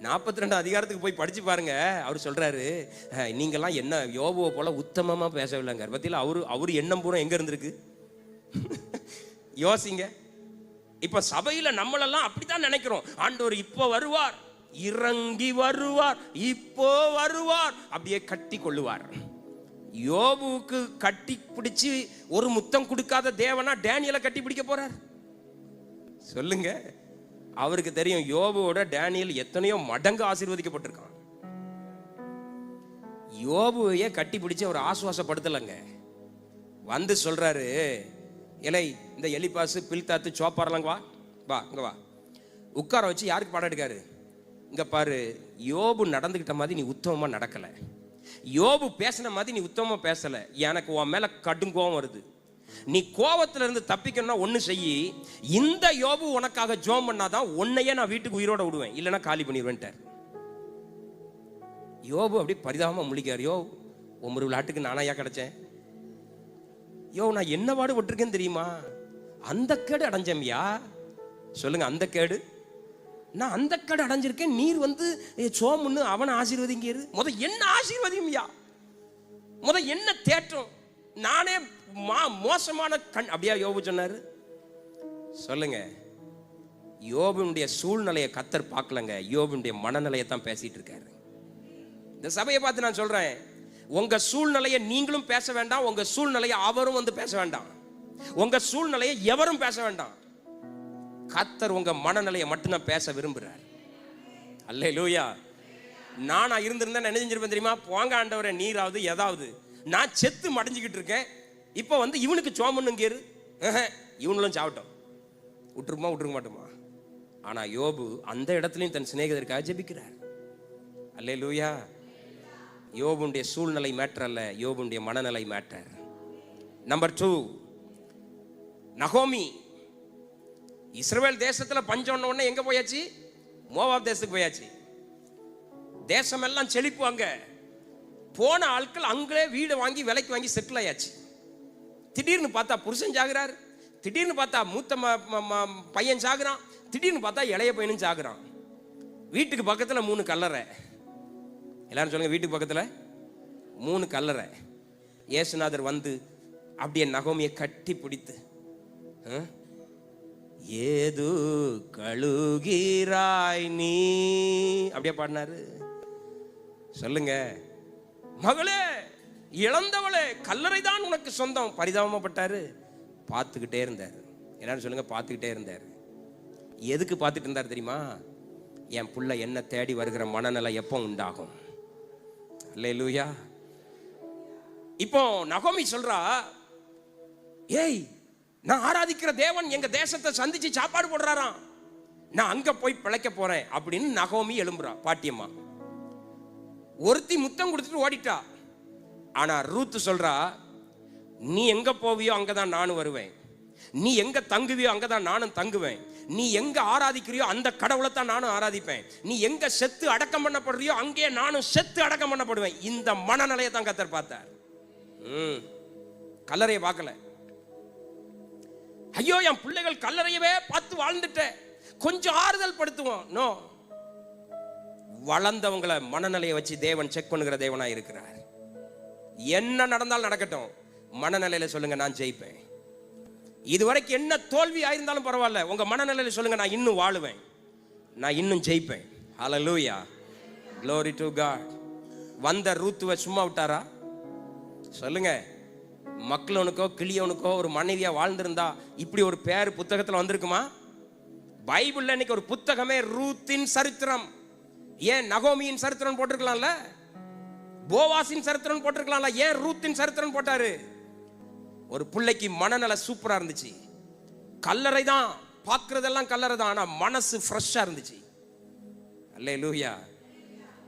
42 அதிகாரத்துக்கு போய் படிச்சு பாருங்க. அவர் சொல்றாரு, நீங்கெல்லாம் என்ன யோபுவை போல உத்தமமா பேசவில்லைங்க. பத்தியில அவரு எண்ணம் பூரா எங்க இருந்திருக்கு யோசிங்க. இப்ப சபையில நம்மளெல்லாம் அப்படித்தான் நினைக்கிறோம். ஆண்டவர் இப்போ வருவார், இறங்கி வருவார், இப்போ வருவார், அப்படியே கட்டி கொள்ளுவார். யோபுவுக்கு கட்டி பிடிச்சு ஒரு முத்தம் கொடுக்காத தேவனா டேனியலை கட்டி பிடிக்க போறார்? சொல்லுங்க. அவருக்கு தெரியும் யோபுவோட டேனியல் எத்தனையோ மடங்கு ஆசீர்வதிக்கப்பட்டிருக்கான். யோபுவையே கட்டி பிடிச்சு அவர் ஆசுவாசப்படுத்தலைங்க. வந்து சொல்றாரு, இலை இந்த எலிப்பாசு பில்தாத்து சோப்பாரெல்லாம் வா வா இங்க வா, உட்கார வச்சு யாருக்கு பாடம் எடுக்காரு, இங்க பாரு யோபு நடந்துகிட்ட மாதிரி நீ உத்தமமா நடக்கல, யோபு பேசின மாதிரி நீ உத்தமமா பேசல, எனக்கு உன் மேல கடும் கோபம் வருது. நீ கோபத்துல இருந்து தப்பிக்கணும்னா ஒண்ணு செய்யி, இந்த யோபு உனக்காக ஜோம் பண்ணாதான் உன்னையே நான் வீட்டுக்கு உயிரோட விடுவேன், இல்லைன்னா காலி பண்ணிடுவேன்ட்டார். யோபு அப்படி பரிதாபமா முழிக்கார். யோ ஒரு விளையாட்டுக்கு நானாயா கிடைச்சேன்? யோ நான் என்ன பாடு பட்டிருக்கேன்னு தெரியுமா? அந்த கேடு அடைஞ்சமியா. சொல்லுங்க, அந்த கேடு நான் அந்த கேடு அடைஞ்சிருக்கேன். நீர் வந்து சோமுன்னு அவனை ஆசீர்வதிங்கிறது, என்ன ஆசீர்வதியா, என்ன தேற்றம், நானே மோசமான கண் அப்படியா யோபு சொன்னாரு? சொல்லுங்க, யோபுடைய சூழ்நிலையை கத்தர் பார்க்கலங்க, யோபுடைய மனநிலையை தான் பேசிட்டு இருக்காரு. இந்த சபையை பார்த்து நான் சொல்றேன், உங்க சூழ்நிலையை நீங்களும் பேச வேண்டாம், உங்க சூழ்நிலையை அவரும் வந்து பேச வேண்டாம், உங்க சூழ்நிலையை எவரும் பேச வேண்டாம். கத்தர் உங்க மனநிலையை மட்டும்தான் பேச விரும்புறார். அல்லேலூயா. நானா இருந்திருந்தேன் என்ன செஞ்சிருப்பேன் தெரியுமா? போங்க ஆண்டவரே, நீராவது ஏதாவது, நான் செத்து மடிஞ்சுக்கிட்டு இருக்கேன், இப்போ வந்து இவனுக்கு சோமனுங்கேரு, இவனும் சாவட்டும், விட்டுருக்க மாட்டோமா? ஆனா யோபு அந்த இடத்துலையும் தன் சிநேகிதருக்காக ஜெபிக்கிறார். அல்லேலூயா. யோபுடைய சூழ்நிலை மேட்டர் அல்ல, யோபுடைய மனநிலை மேட்டர். நம்பர் 2, நகோமி இஸ்ரவேல் தேசத்துல பஞ்சம் உடனே எங்க போயாச்சு? மோவாப் தேசத்துக்கு போயாச்சு. தேசம் எல்லாம் செழிப்பு. அங்க போன ஆட்கள் அங்களே வீடு வாங்கி விலைக்கு வாங்கி செட்டில் ஆயாச்சு. திடீர்னு பார்த்தா புருஷன் சாகுறார், திடீர்னு பார்த்தா மூத்த பையன் சாகுறான், திடீர்னு பார்த்தா இளைய பையனும் சாகுறான். வீட்டுக்கு பக்கத்துல 3 கல்லறை. எல்லாரும் சொல்லுங்க, வீட்டுக்கு பக்கத்துல 3 கல்லறை. இயேசுநாதர் வந்து அப்படியே நகோமியை கட்டி பிடித்து, ஏது கழுகிறாய் நீ அப்படியே பாடினாரு. சொல்லுங்க, மகளே இழந்தவளே கல்லறை தான் உனக்கு சொந்தம். பரிதாபப்பட்டாரு, பார்த்துக்கிட்டே இருந்தார். என்னன்னு சொல்லுங்க, பார்த்துக்கிட்டே இருந்தார். எதுக்கு பார்த்துட்டு இருந்தார் தெரியுமா? என் புள்ள என்ன தேடி வருகிற மனநிலை எப்போ உண்டாகும். அல்லேலூயா. இப்போ நகோமி சொல்றா, ஏய் நான் ஆராதிக்கிற தேவன் எங்க தேசத்தை சந்திச்சு சாப்பாடு போடுறாராம், நான் அங்க போய் பிழைக்க போறேன் அப்படின்னு நகோமி எழும்புறா. பாட்டியம்மா ஒருத்தி முத்தம் கொடுத்துட்டு ஓடிட்டா. ஆனா ரூத் சொல்றா, நீ எங்க போவியோ அங்கதான் நானும் வருவேன், நீ எங்க தங்குவியோ அங்கதான் நானும் தங்குவேன், நீ எங்க ஆராதிக்கிறியோ அந்த கடவுளை தான் நானும் ஆராதிப்பேன், நீ எங்க செத்து அடக்கம் பண்ணப்படுறியோ அங்கே நானும் செத்து அடக்கம் பண்ணப்படுவேன். இந்த மனநிலையை தான் கர்த்தர் பார்த்தார். கல்லறையை பார்க்கல. ஐயோ என் பிள்ளைகள் கல்லறையவே பார்த்து வாழ்ந்துட்ட, கொஞ்சம் ஆறுதல் படுத்துவோம். நோ, வளர்ந்தவங்களை மனநிலையை வச்சு தேவன் செக் பண்ணுகிற தேவனா இருக்கிறார். என்ன நடந்தாலும் நடக்கட்டும், மனநிலையில சொல்லுங்க நான் ஜெயிப்பேன். இதுவரைக்கும் என்ன தோல்வி ஆயிருந்தாலும் பரவாயில்ல, உங்க மனநிலையில சொல்லுங்க நான் இன்னும் வாழுவேன், நான் இன்னும் ஜெயிப்பேன். ஹல்லேலூயா, glory to God. வந்த ரூத்துவை சும்மா விட்டாரா? சொல்லுங்க. மக்களவனுக்கோ கிளியவனுக்கோ ஒரு மனைவியா வாழ்ந்திருந்தா இப்படி ஒரு பேர் புத்தகத்தில் வந்திருக்குமா? பைபிள்ல இன்னைக்கு ஒரு புத்தகமே ரூத்தின் சரித்திரம். ஏன் நகோமியின் சரித்திரம் போட்டிருக்கலாம்ல, போவாசின் சரித்திரம் போட்டிருக்கலாம்ல, ஏன் ரூத்தின் சரித்திரம் போட்டாரு? ஒரு பிள்ளைக்கு மனநல சூப்பரா இருந்துச்சு. கல்லறை தான், பார்க்கறதெல்லாம் கல்லறை தான், ஆனா மனசு ஃப்ரெஷ்ஷா இருந்துச்சு. அல்லேலூயா.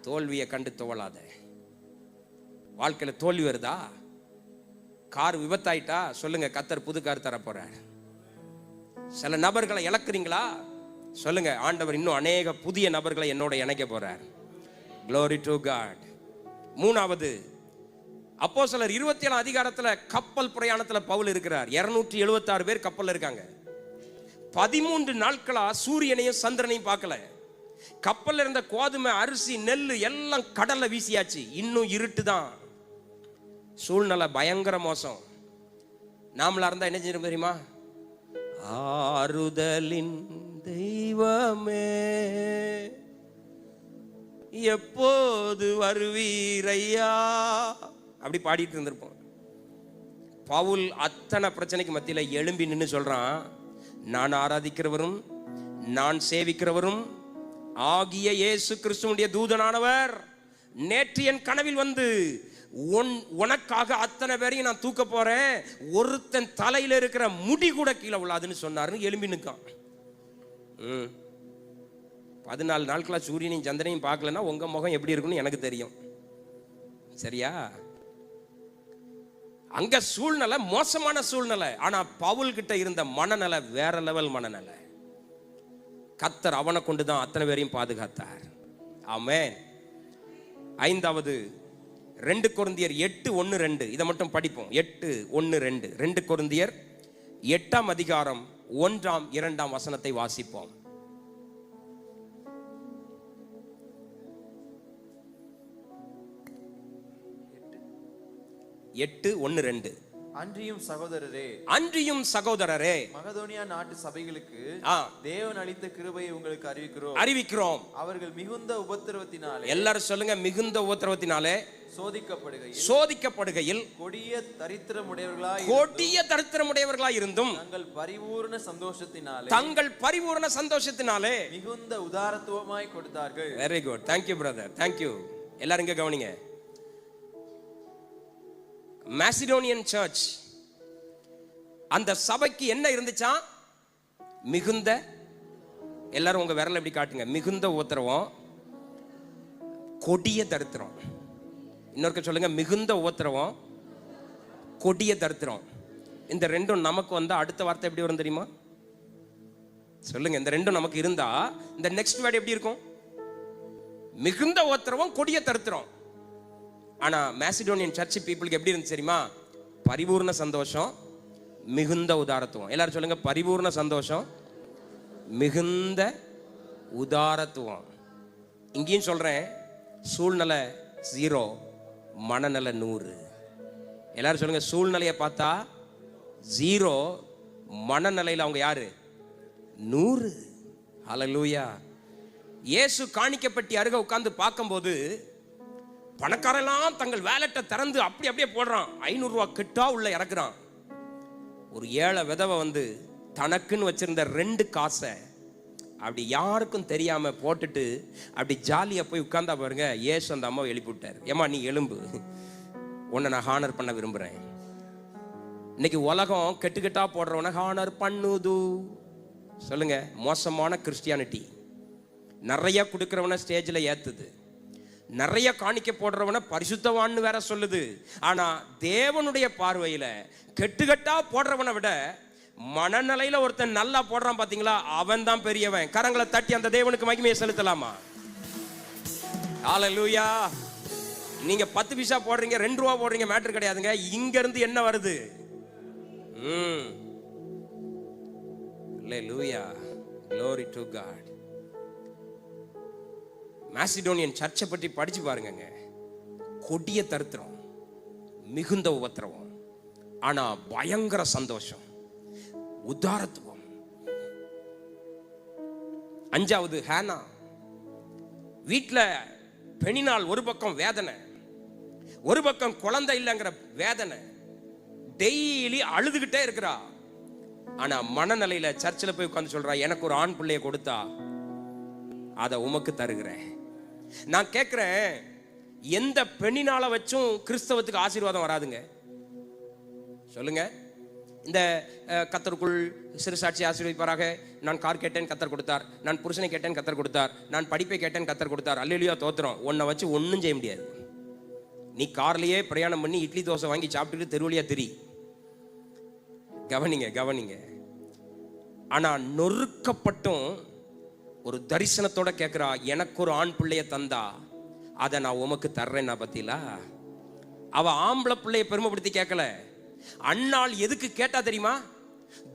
தோல்வியை கண்டு துவளாத. வாழ்க்கையில தோல்வி வருதா? கார் விபத்தாயிட்டா சொல்லுங்க, கர்த்தர் புது கார் தர போறார். சில நபர்களை இழக்கிறீங்களா? சொல்லுங்க, ஆண்டவர் இன்னும் அநேக புதிய நபர்களை என்னோட இணைக்க போறார். glory to God. மூணாவது, அப்போஸ்தலர் 27 அதிகாரத்துல கப்பல் பிரயாணத்துல பவுல் இருக்கிறார். 276 பேர் கப்பல்ல இருக்காங்க. 13 நாட்களா சூரியனையும் சந்திரனையும் பார்க்கல. கப்பல்ல இருந்த கோதுமை, அரிசி, நெல்லு எல்லாம் கடல்ல வீசியாச்சு. இன்னும் இருட்டு தான். சூழ்நிலை பயங்கர மோசம். நாமளா இருந்தா என்ன செய்யணும் தெரியுமா? ஆறுதலின் தெய்வமே எப்போது வருவீரையா அப்படி பாடிட்டு இருந்திருப்போம். பவுல் அத்தனை பிரச்சனைக்கு மத்தியில எழும்பி நின்று சொல்றான், நான் ஆராதிக்கிறவரும் நான் சேவிக்கிறவரும் ஆகிய இயேசு கிறிஸ்துவுடைய தூதனானவர் நேற்று என் கனவில் வந்து உனக்காக அத்தனை பேரையும் நான் தூக்க போறேன், ஒருத்தன் தலையில இருக்கிற முடி கூட கீழே உள்ளாதுன்னு சொன்னாருன்னு எழும்பி நிற்கான். 14 நாட்களா சூரியனையும் சந்திரனையும் பார்க்கலன்னா உங்க முகம் எப்படி இருக்குன்னு எனக்கு தெரியும். சரியா? அங்க சூழ்நிலை மோசமான சூழ்நிலை. ஆனா பவுல் கிட்ட இருந்த மனநிலை வேற லெவல் மனநிலை. கர்த்தர் அவனை கொண்டுதான் அத்தனை பேரையும் பாதுகாத்தார். ஆமென். ஐந்தாவது, 2 கொரிந்தியர் 8:1-2 இதை மட்டும் படிப்போம். 8:1-2 2 கொரிந்தியர் 8ஆம் அதிகாரம் 1ஆம் 2ஆம் வசனத்தை வாசிப்போம். அன்றியும் சகோதரரே மகதோனியா நாட்டு சபைகளுக்கு தேவன் அளித்த கிருபையை உங்களுக்கு அறிவிக்கிறோம். அவர்கள் மிகுந்த உபத்திரவத்தினாலே, எல்லாரும் சொல்லுங்க, மிகுந்த உபத்திரவத்தினாலே சோதிக்கப்படுகையில் கொடிய தரித்திரமுடையவர்களாய் இருந்தும் தங்கள் பரிபூர்ண சந்தோஷத்தினாலே மிகுந்த உதாரத்துவமாய் கொடுத்தார்கள். Very good. Thank you brother, thank you. எல்லாரும் இங்க கவனிங்க. மாசிடோனியன் சர்ச், அந்த சபைக்கு என்ன இருந்துச்சா? மிகுந்த, எல்லாரும் உங்க விரல் எப்படி காட்டுங்க, மிகுந்த உபத்திரவம், கொடிய தரித்திரம். இன்னொருக்க சொல்லுங்க, மிகுந்த உபத்திரவம், கொடிய தரித்திரம். இந்த ரெண்டும் நமக்கு வந்தா அடுத்த வார்த்தை எப்படி வரும் தெரியுமா? சொல்லுங்க. இந்த ரெண்டும் நமக்கு இருந்தா இந்த நெக்ஸ்ட் வேர்ட் எப்படி இருக்கும்? மிகுந்த உபத்திரவம், கொடிய தரித்திரம். ஆனா மாசிடோனியன் சர்ச் பீப்புளுக்கு எப்படி இருந்துச்சு தெரியுமா? பரிபூர்ண சந்தோஷம், மிகுந்த உதாரத்துவம். எல்லாரும் சொல்லுங்க, பரிபூர்ண சந்தோஷம், மிகுந்த உதாரத்துவம். இங்கேயும் சொல்றேன், சூழ்நிலை 0, மனநல 100. எல்லாரும் சொல்லுங்க, சூழ்நிலையை பார்த்தா 0, மனநிலையில் அவங்க யாரு? 100. ஹல்லேலூயா. இயேசு காணிக்கப்பட்டி அருகே உட்கார்ந்து பார்க்கும்போது பணக்காரெல்லாம் தங்கள் வேலட்டை திறந்து அப்படியே போடுறான். 500 ரூபா கிட்டா உள்ள இறக்குறான். ஒரு ஏழை விதவை வந்து தனக்குன்னு வச்சிருந்த 2 காசை அப்படி யாருக்கும் தெரியாம போட்டுட்டு அப்படி ஜாலியா போய் உட்கார்ந்தா பாருங்க. ஏசு அந்த அம்மாவை எழுப்பி விட்டார். ஏமா நீ எலும்பு, உன்னை நான் ஹானர் பண்ண விரும்புறேன். இன்னைக்கு உலகம் கெட்டுக்கெட்டா போடுறவன ஹானர் பண்ணுது. சொல்லுங்க, மோசமான கிறிஸ்டியானிட்டி. நிறைய கொடுக்கிறவன ஸ்டேஜில் ஏத்துது, நிறைய காணிக்க போடுறவன பரிசுத்தவான்னு வேற சொல்லுது. ஆனா தேவனுடைய பார்வையில கெட்டுக்கட்டா போடுறவனை விட மனநிலையில ஒருத்தன் நல்லா போடுறான் பாத்தீங்களா, அவன் தான் பெரியவன். கரங்களை தட்டி அந்த தேவனுக்கு மகிமையை செலுத்தலாமா? ஹல்லேலூயா. நீங்க 10 பைசா போடுறீங்க, 2 ரூபா போடுறீங்க, மேட்டர் கிடையாதுங்க. இங்க இருந்து என்ன வருது? ஹல்லேலூயா, glory to God. மாசிடோனியன் சர்ச்சை பற்றி படிச்சு பாருங்க. கொடிய தரித்திரம், மிகுந்த உபத்திரவம், ஆனா பயங்கர சந்தோஷம், உதாரத்துவம். 5வது ஹானா. வீட்டுல பெணினால் ஒரு பக்கம் வேதனை, ஒரு பக்கம் குழந்தை இல்லைங்கிற வேதனை, டெய்லி அழுதுகிட்டே இருக்கிறா. ஆனா மனநிலையில சர்ச்சில் போய் உட்கார்ந்து சொல்றா, எனக்கு ஒரு ஆண் பிள்ளைய கொடுத்தா அதை உமக்கு தருகிறேன். நான் கேட்கிறேன், எந்த பெண்ணினால வச்சும் கிறிஸ்தவத்துக்கு ஆசீர்வாதம் வராதுங்க. சொல்லுங்க. இந்த கர்த்தருக்குள் சிறு சாட்சி ஆசீர்வதிப்பாராக, நான் கார் கேட்டேன் கர்த்தர் கொடுத்தார், நான் புருஷனை கேட்டேன் கர்த்தர் கொடுத்தார், நான் படிப்பை கேட்டேன் கர்த்தர் கொடுத்தார், அல்லேலூயா தோத்திரம். உன்னை வச்சு ஒன்றும் செய்ய முடியாது. நீ கார்லயே பிரயாணம் பண்ணி இட்லி தோசை வாங்கி சாப்பிட்டுட்டு தெருவழியா திரி. கவனிங்க. ஆனா நொறுக்கப்பட்டும் ஒரு தரிசனத்தோட கேட்கிறா, எனக்கு ஒரு ஆண் பிள்ளைய தந்தா அதை நான் உமக்கு தர்றேன்னா பத்திலா. அவ ஆம்பளை பிள்ளைய பெருமைப்படுத்தி கேட்கல. அண்ணாள் எதுக்கு கேட்டா தெரியுமா?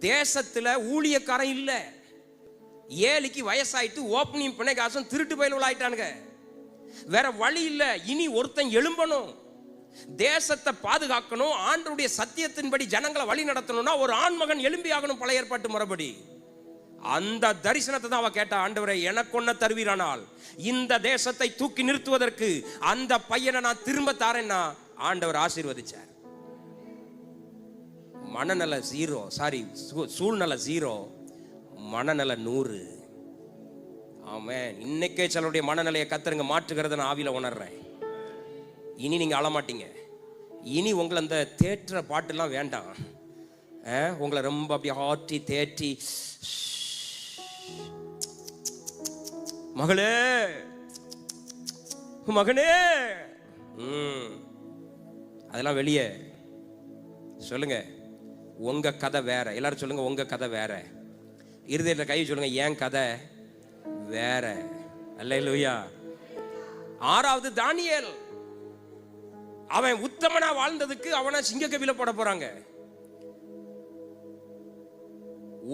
தேசத்துல ஊழியக்காரன் இல்ல, ஏலிக்கு வயசாயிட்டு ஓப்பனிங் பிணை காசும் திருட்டு பயிலுள்ள ஆயிட்டானுங்க. வேற வழி இல்ல. இனி ஒருத்தன் எழும்பணும், தேசத்தை பாதுகாக்கணும், ஆண்டவருடைய சத்தியத்தின்படி ஜனங்களை வழி நடத்தணும்னா ஒரு ஆண்மகன் எழும்பி ஆகணும், பழைய ஏற்பாட்டு முறைப்படி. அந்த தரிசனத்தை தான் அவ கேட்டா, ஆண்டவரே எனக்கு ஒன்ன தருவீரானால் இந்த தேசத்தை தூக்கி நிறுத்துவதற்கு அந்த பையனை நான் திரும்ப தாரேன்னா ஆண்டவர் ஆசீர்வதிச்சார். மனநல 0, சூழ்நிலை 0, மனநல 100. ஆமென். இன்னைக்கே சிலருடைய மனநிலையை கர்த்தருங்க மாற்றுகிறத நான் ஆவியில உணர்றேன். இனி நீங்க அழமாட்டீங்க. இனி உங்களை அந்த தேற்ற பாட்டுலாம் வேண்டாம். உங்களை ரொம்ப அப்படி ஆட்டி தேற்றி, மகளே மகனே, அதெல்லாம் வெளியே. சொல்லுங்க, உங்க கதை வேற. எல்லாரும் சொல்லுங்க, உங்க கதை வேற. இருதயத்துல கை சொல்லுங்க, என் கதை வேற. அல்லேலூயா. 6வது தானியேல். அவன் உத்தமனா வாழ்ந்ததுக்கு அவனை சிங்கக்கவில போட போறாங்க.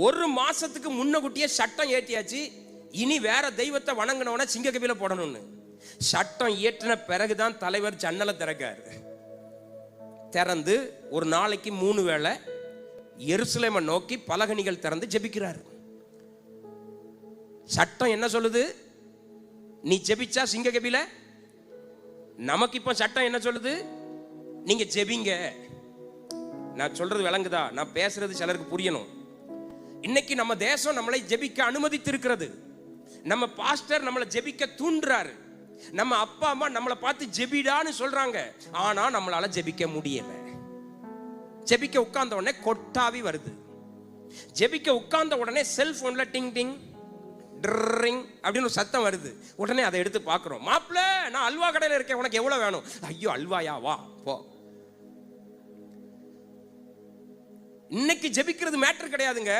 1 மாசத்துக்கு முன்னகுட்டியே சட்டம் ஏற்றியாச்சு. இனி வேற தெய்வத்தை வணங்கினவன சிங்கக்கவில போடணும்னு சட்டம் இயற்றின பிறகுதான் தலைவர் ஜன்னலை திறக்காரு. திறந்து ஒரு நாளைக்கு 3 வேளை எருசலேமை நோக்கி பலகணிகள் திறந்து ஜெபிக்கிறார். சட்டம் என்ன சொல்லுது? நீ ஜெபிச்சா சிங்கக்கவில. நமக்கு இப்ப சட்டம் என்ன சொல்லுது? நீங்க ஜெபிங்க. நான் சொல்றது விளங்குதா? நான் பேசுறது சிலருக்கு புரியணும். இன்னைக்கு நம்ம தேசம் நம்மளை ஜெபிக்க அனுமதித்து இருக்கிறது. நம்ம பாஸ்டர் நம்மளை ஜெபிக்க தூண்டுறாரு. நம்ம அப்பா அம்மா நம்மளை பார்த்து ஜெபிடான்னு சொல்றாங்க. ஆனா நம்மளால ஜெபிக்க முடியல. ஜெபிக்க உட்கார்ந்த உடனே கொட்டாவி வருது. ஜெபிக்க உட்கார்ந்த உடனே செல்போன்ல டிங் டிங் ட்ரிங் அப்படின்னு ஒரு சத்தம் வருது. உடனே அதை எடுத்து பார்க்கிறோம். மாப்பிள்ள, நான் அல்வா கடையில் இருக்கேன், உனக்கு எவ்வளவு வேணும்? ஐயோ அல்வாயா, வா போ. இன்னைக்கு ஜெபிக்கிறது மேட்டர் கிடையாதுங்க.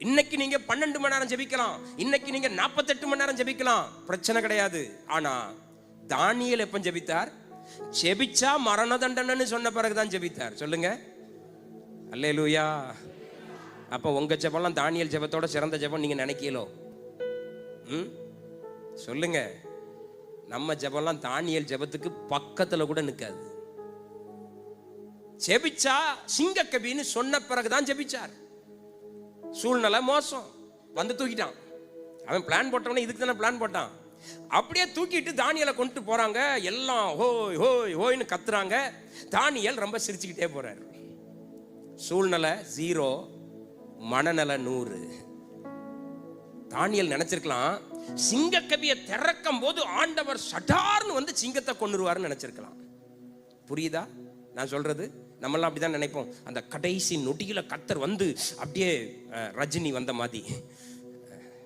இன்னைக்கு நீங்க 12 மணி நேரம் ஜெபிக்கலாம், இன்னைக்கு நீங்க 48 மணி நேரம் ஜெபிக்கலாம், பிரச்சனை கிடையாது. ஆனா தானியேல் எப்ப ஜெபித்தார்? ஜெபிச்சா மரண தண்டனைன்னு சொன்ன பிறகுதான் ஜெபித்தார். சொல்லுங்க அல்லேலூயா. அப்ப உங்க ஜெபம்லாம் தானியேல் ஜெபத்தோட சிறந்த ஜெபம் நீங்க நினைக்கலோ? சொல்லுங்க. நம்ம ஜெபம்லாம் தானியேல் ஜெபத்துக்கு பக்கத்துல கூட நிற்காது. ஜெபிச்சா சிங்கக்கவின்னு சொன்ன பிறகுதான் ஜெபிச்சார். சூழ்நிலை மோசம் வந்து தூக்கிட்டான். அவன் பிளான் போட்டவனே இதுக்கு தானே பிளான் போட்டான். அப்படியே தூக்கிட்டு தானியலை கொண்டு போறாங்க. எல்லாம் ஹோய் ஹோய் ஹோய்னு கத்துறாங்க. தானியல் ரொம்ப சிரிச்சுக்கிட்டே போறாரு. சூழ்நிலை 0, மனநல 100. தானியல் நினைச்சிருக்கலாம் சிங்கக்கபியை திறக்கும் போது ஆண்டவர் சடார்னு வந்து சிங்கத்தை கொன்னுருவாருன்னு நினைச்சிருக்கலாம். புரியுதா நான் சொல்றது? நம்மளாம் அப்படிதான் நினைப்போம். அந்த கடைசி நொடியில கர்த்தர் வந்து அப்படியே ரஜினி வந்த மாதிரி.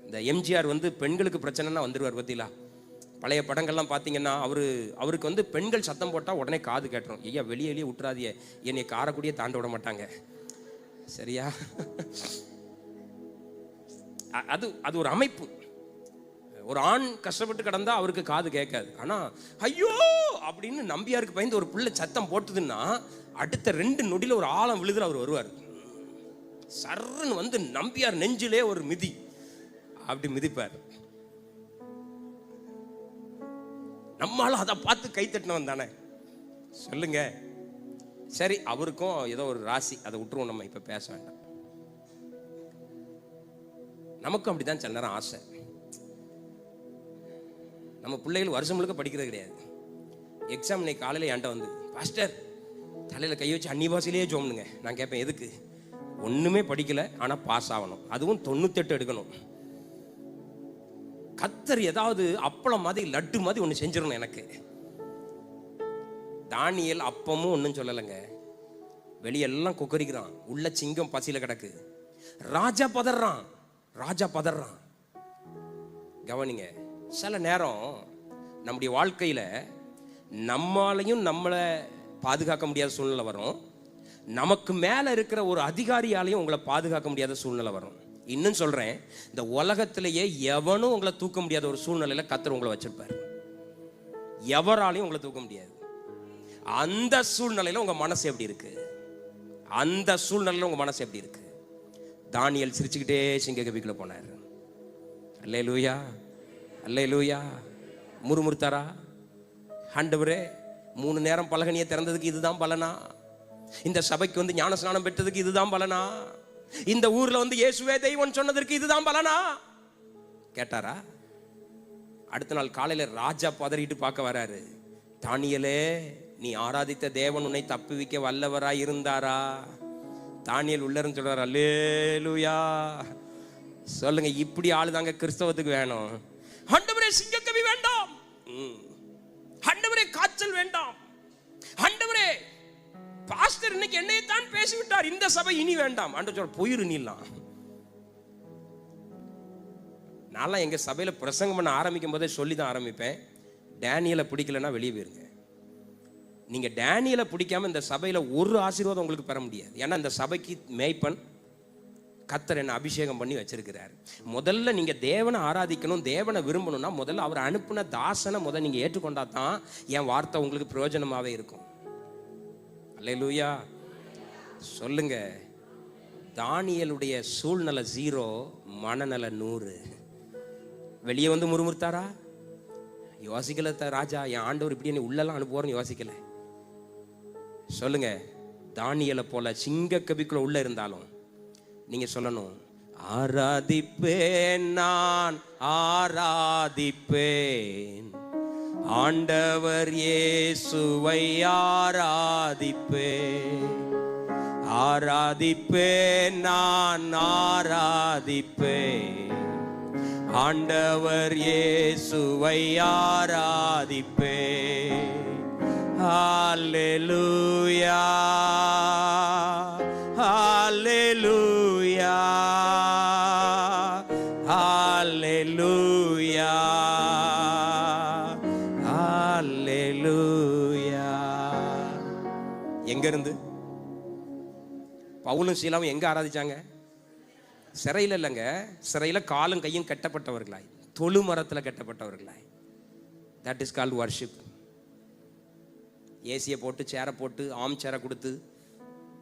இந்த எம்ஜிஆர் வந்து பெண்களுக்கு பிரச்சனைனா வந்துருவார் பத்திலா. பழைய படங்கள்லாம் பார்த்தீங்கன்னா அவருக்கு வந்து பெண்கள் சத்தம் போட்டால் உடனே காது கேட்டுரும். ஐயா வெளியே விட்டுறாதிய, என்னை காரக்கூடியே தாண்ட விட மாட்டாங்க. சரியா? அது ஒரு அமைப்பு. ஒரு ஆண் கஷ்டப்பட்டு கிடந்தா அவருக்கு காது கேட்காது. ஆனா ஐயோ அப்படின்னு நம்பியாருக்கு பயந்து ஒரு பிள்ளை சத்தம் போட்டுதுன்னா அடுத்த 2 நொடியில ஒரு ஆழம் விழுதுல அவர் வருவார். சர்ன்னு வந்து நம்பியார் நெஞ்சிலே ஒரு மிதி, அப்படி மிதிப்பார். நம்மளால அதை பார்த்து கை தட்டினவன் தானே, சொல்லுங்க. சரி, அவருக்கும் ஏதோ ஒரு ராசி, அதை விட்டுருவோம், நம்ம இப்ப பேச வேண்டாம். நமக்கும் அப்படிதான் சில நேரம் ஆசை. நம்ம பிள்ளைகள் வருஷம் முழுக்க படிக்கிறது கிடையாது. எக்ஸாம் இன்னைக்கு காலையில் என்கிட்ட வந்து, பாஸ்டர் தலையில் கை வச்சு அன்னி பாசையிலேயே ஜோம்னுங்க. நான் கேட்பேன் எதுக்கு? ஒன்றுமே படிக்கலை, ஆனால் பாஸ் ஆகணும், அதுவும் 98 எடுக்கணும். கத்தர் ஏதாவது அப்பளம் மாதிரி லட்டு மாதிரி ஒன்று செஞ்சிடணும் எனக்கு. தானியல் அப்பமும் ஒன்றும் சொல்லலைங்க. வெளியெல்லாம் கொக்கரிக்கிறான், உள்ள சிங்கம் பசியில் கிடக்கு. ராஜா பதறான். கவனிங்க, சில நேரம் நம்முடைய வாழ்க்கையில் நம்மளாலையும் நம்மளை பாதுகாக்க முடியாத சூழ்நிலை வரும். நமக்கு மேலே இருக்கிற ஒரு அதிகாரியாலையும் உங்களை பாதுகாக்க முடியாத சூழ்நிலை வரும். இன்னும் சொல்கிறேன், இந்த உலகத்திலேயே எவனும் உங்களை தூக்க முடியாத ஒரு சூழ்நிலையில் கர்த்தர் உங்களை வச்சிருப்பார். எவராலையும் உங்களை தூக்க முடியாது. அந்த சூழ்நிலையில் உங்கள் மனசு எப்படி இருக்கு? தானியல் சிரிச்சுக்கிட்டே சிங்கக்கபிக்குள்ள போனார். அல்லேலூயா, அல்லேலூயா. முறுமுறுத்தாரா? ஆண்டவரே 3 நேரம் பலகனியை திறந்ததுக்கு இதுதான் பலனா? இந்த சபைக்கு வந்து ஞான ஸ்நானம் பெற்றதுக்கு இதுதான் பலனா? இந்த ஊர்ல வந்து இயேசுவே தெய்வம் சொன்னதற்கு இதுதான் பலனா கேட்டாரா? அடுத்த நாள் காலையில ராஜா பதறிட்டு பார்க்க வராரு. தானியலே, நீ ஆராதித்த தேவன் உன்னை தப்புவிக்க வல்லவராய் இருந்தாரா? தானியல் உள்ள இருந்து சொல்றாரு, அல்லேலூயா. சொல்லுங்க, இப்படி ஆளுதாங்க கிறிஸ்தவத்துக்கு வேணும். ஆண்டவரே சிங்கக்கவி வேண்டாம், ஆண்டவரே காய்ச்சல் வேண்டாம், ஆண்டவரே பாஸ்டர் இன்னைக்கு என்னைத்தான் பேசிவிட்டார், இந்த சபை இனி வேண்டாம். ஆண்டவர் சொல்ற, போயிரு நீலாம். நான்லாம் எங்க சபையில பிரசங்கம் பண்ண ஆரம்பிக்கும் போதே சொல்லி தான் ஆரம்பிப்பேன், டேனியலை பிடிக்கலன்னா வெளியே போயிருங்க. நீங்க டேனியலை பிடிக்காம இந்த சபையில ஒரு ஆசீர்வாதம் உங்களுக்கு பெற முடியாது. ஏன்னா இந்த சபைக்கு மேய்ப்பன் கர்த்தர் என்ன அபிஷேகம் பண்ணி வச்சிருக்கிறார். முதல்ல நீங்க தேவனை ஆராதிக்கணும், தேவனை விரும்பணும்னா முதல்ல அவர் அனுப்புன தாசனை முதல்ல நீங்க ஏற்றுக்கொண்டா தான் என் வார்த்தை உங்களுக்கு பிரயோஜனமாவே இருக்கும். அல்லேலூயா. சொல்லுங்க. தானியலுடைய சூழ்நிலை 0, மனநல 100. வெளியே வந்து முறுமுறுத்தாரா? யோசிக்கல. ராஜா, என் ஆண்டவர் இப்படி என்ன உள்ளெல்லாம் அனுப்புவார்னு யோசிக்கல. சொல்லுங்க, தானியலை போல சிங்கக்கபிக்குள்ள உள்ள இருந்தாலும் நீங்க சொல்லணும், ஆராதிப்பேன், நான் ஆராதிப்பேன், ஆண்டவர் இயேசுவை ஆராதிப்பேன், ஆராதிப்பேன், நான் ஆராதிப்பேன், ஆண்டவர் இயேசுவை ஆராதிப்பேன். ஹல்லேலூயா, ஹல்லேலூயா, ஹல்லேலூயா, ஹல்லேலூயா. எங்க இருந்து பவுலும் சீலாவும் எங்க ஆராதிச்சாங்க? சிறையில் இல்லைங்க. சிறையில் காலும் கையும் கட்டப்பட்டவர்களாய், தொழு மரத்தில் கட்டப்பட்டவர்களாய். That is called worship. ஏசியை போட்டு சேரை போட்டு ஆம் சேரை கொடுத்து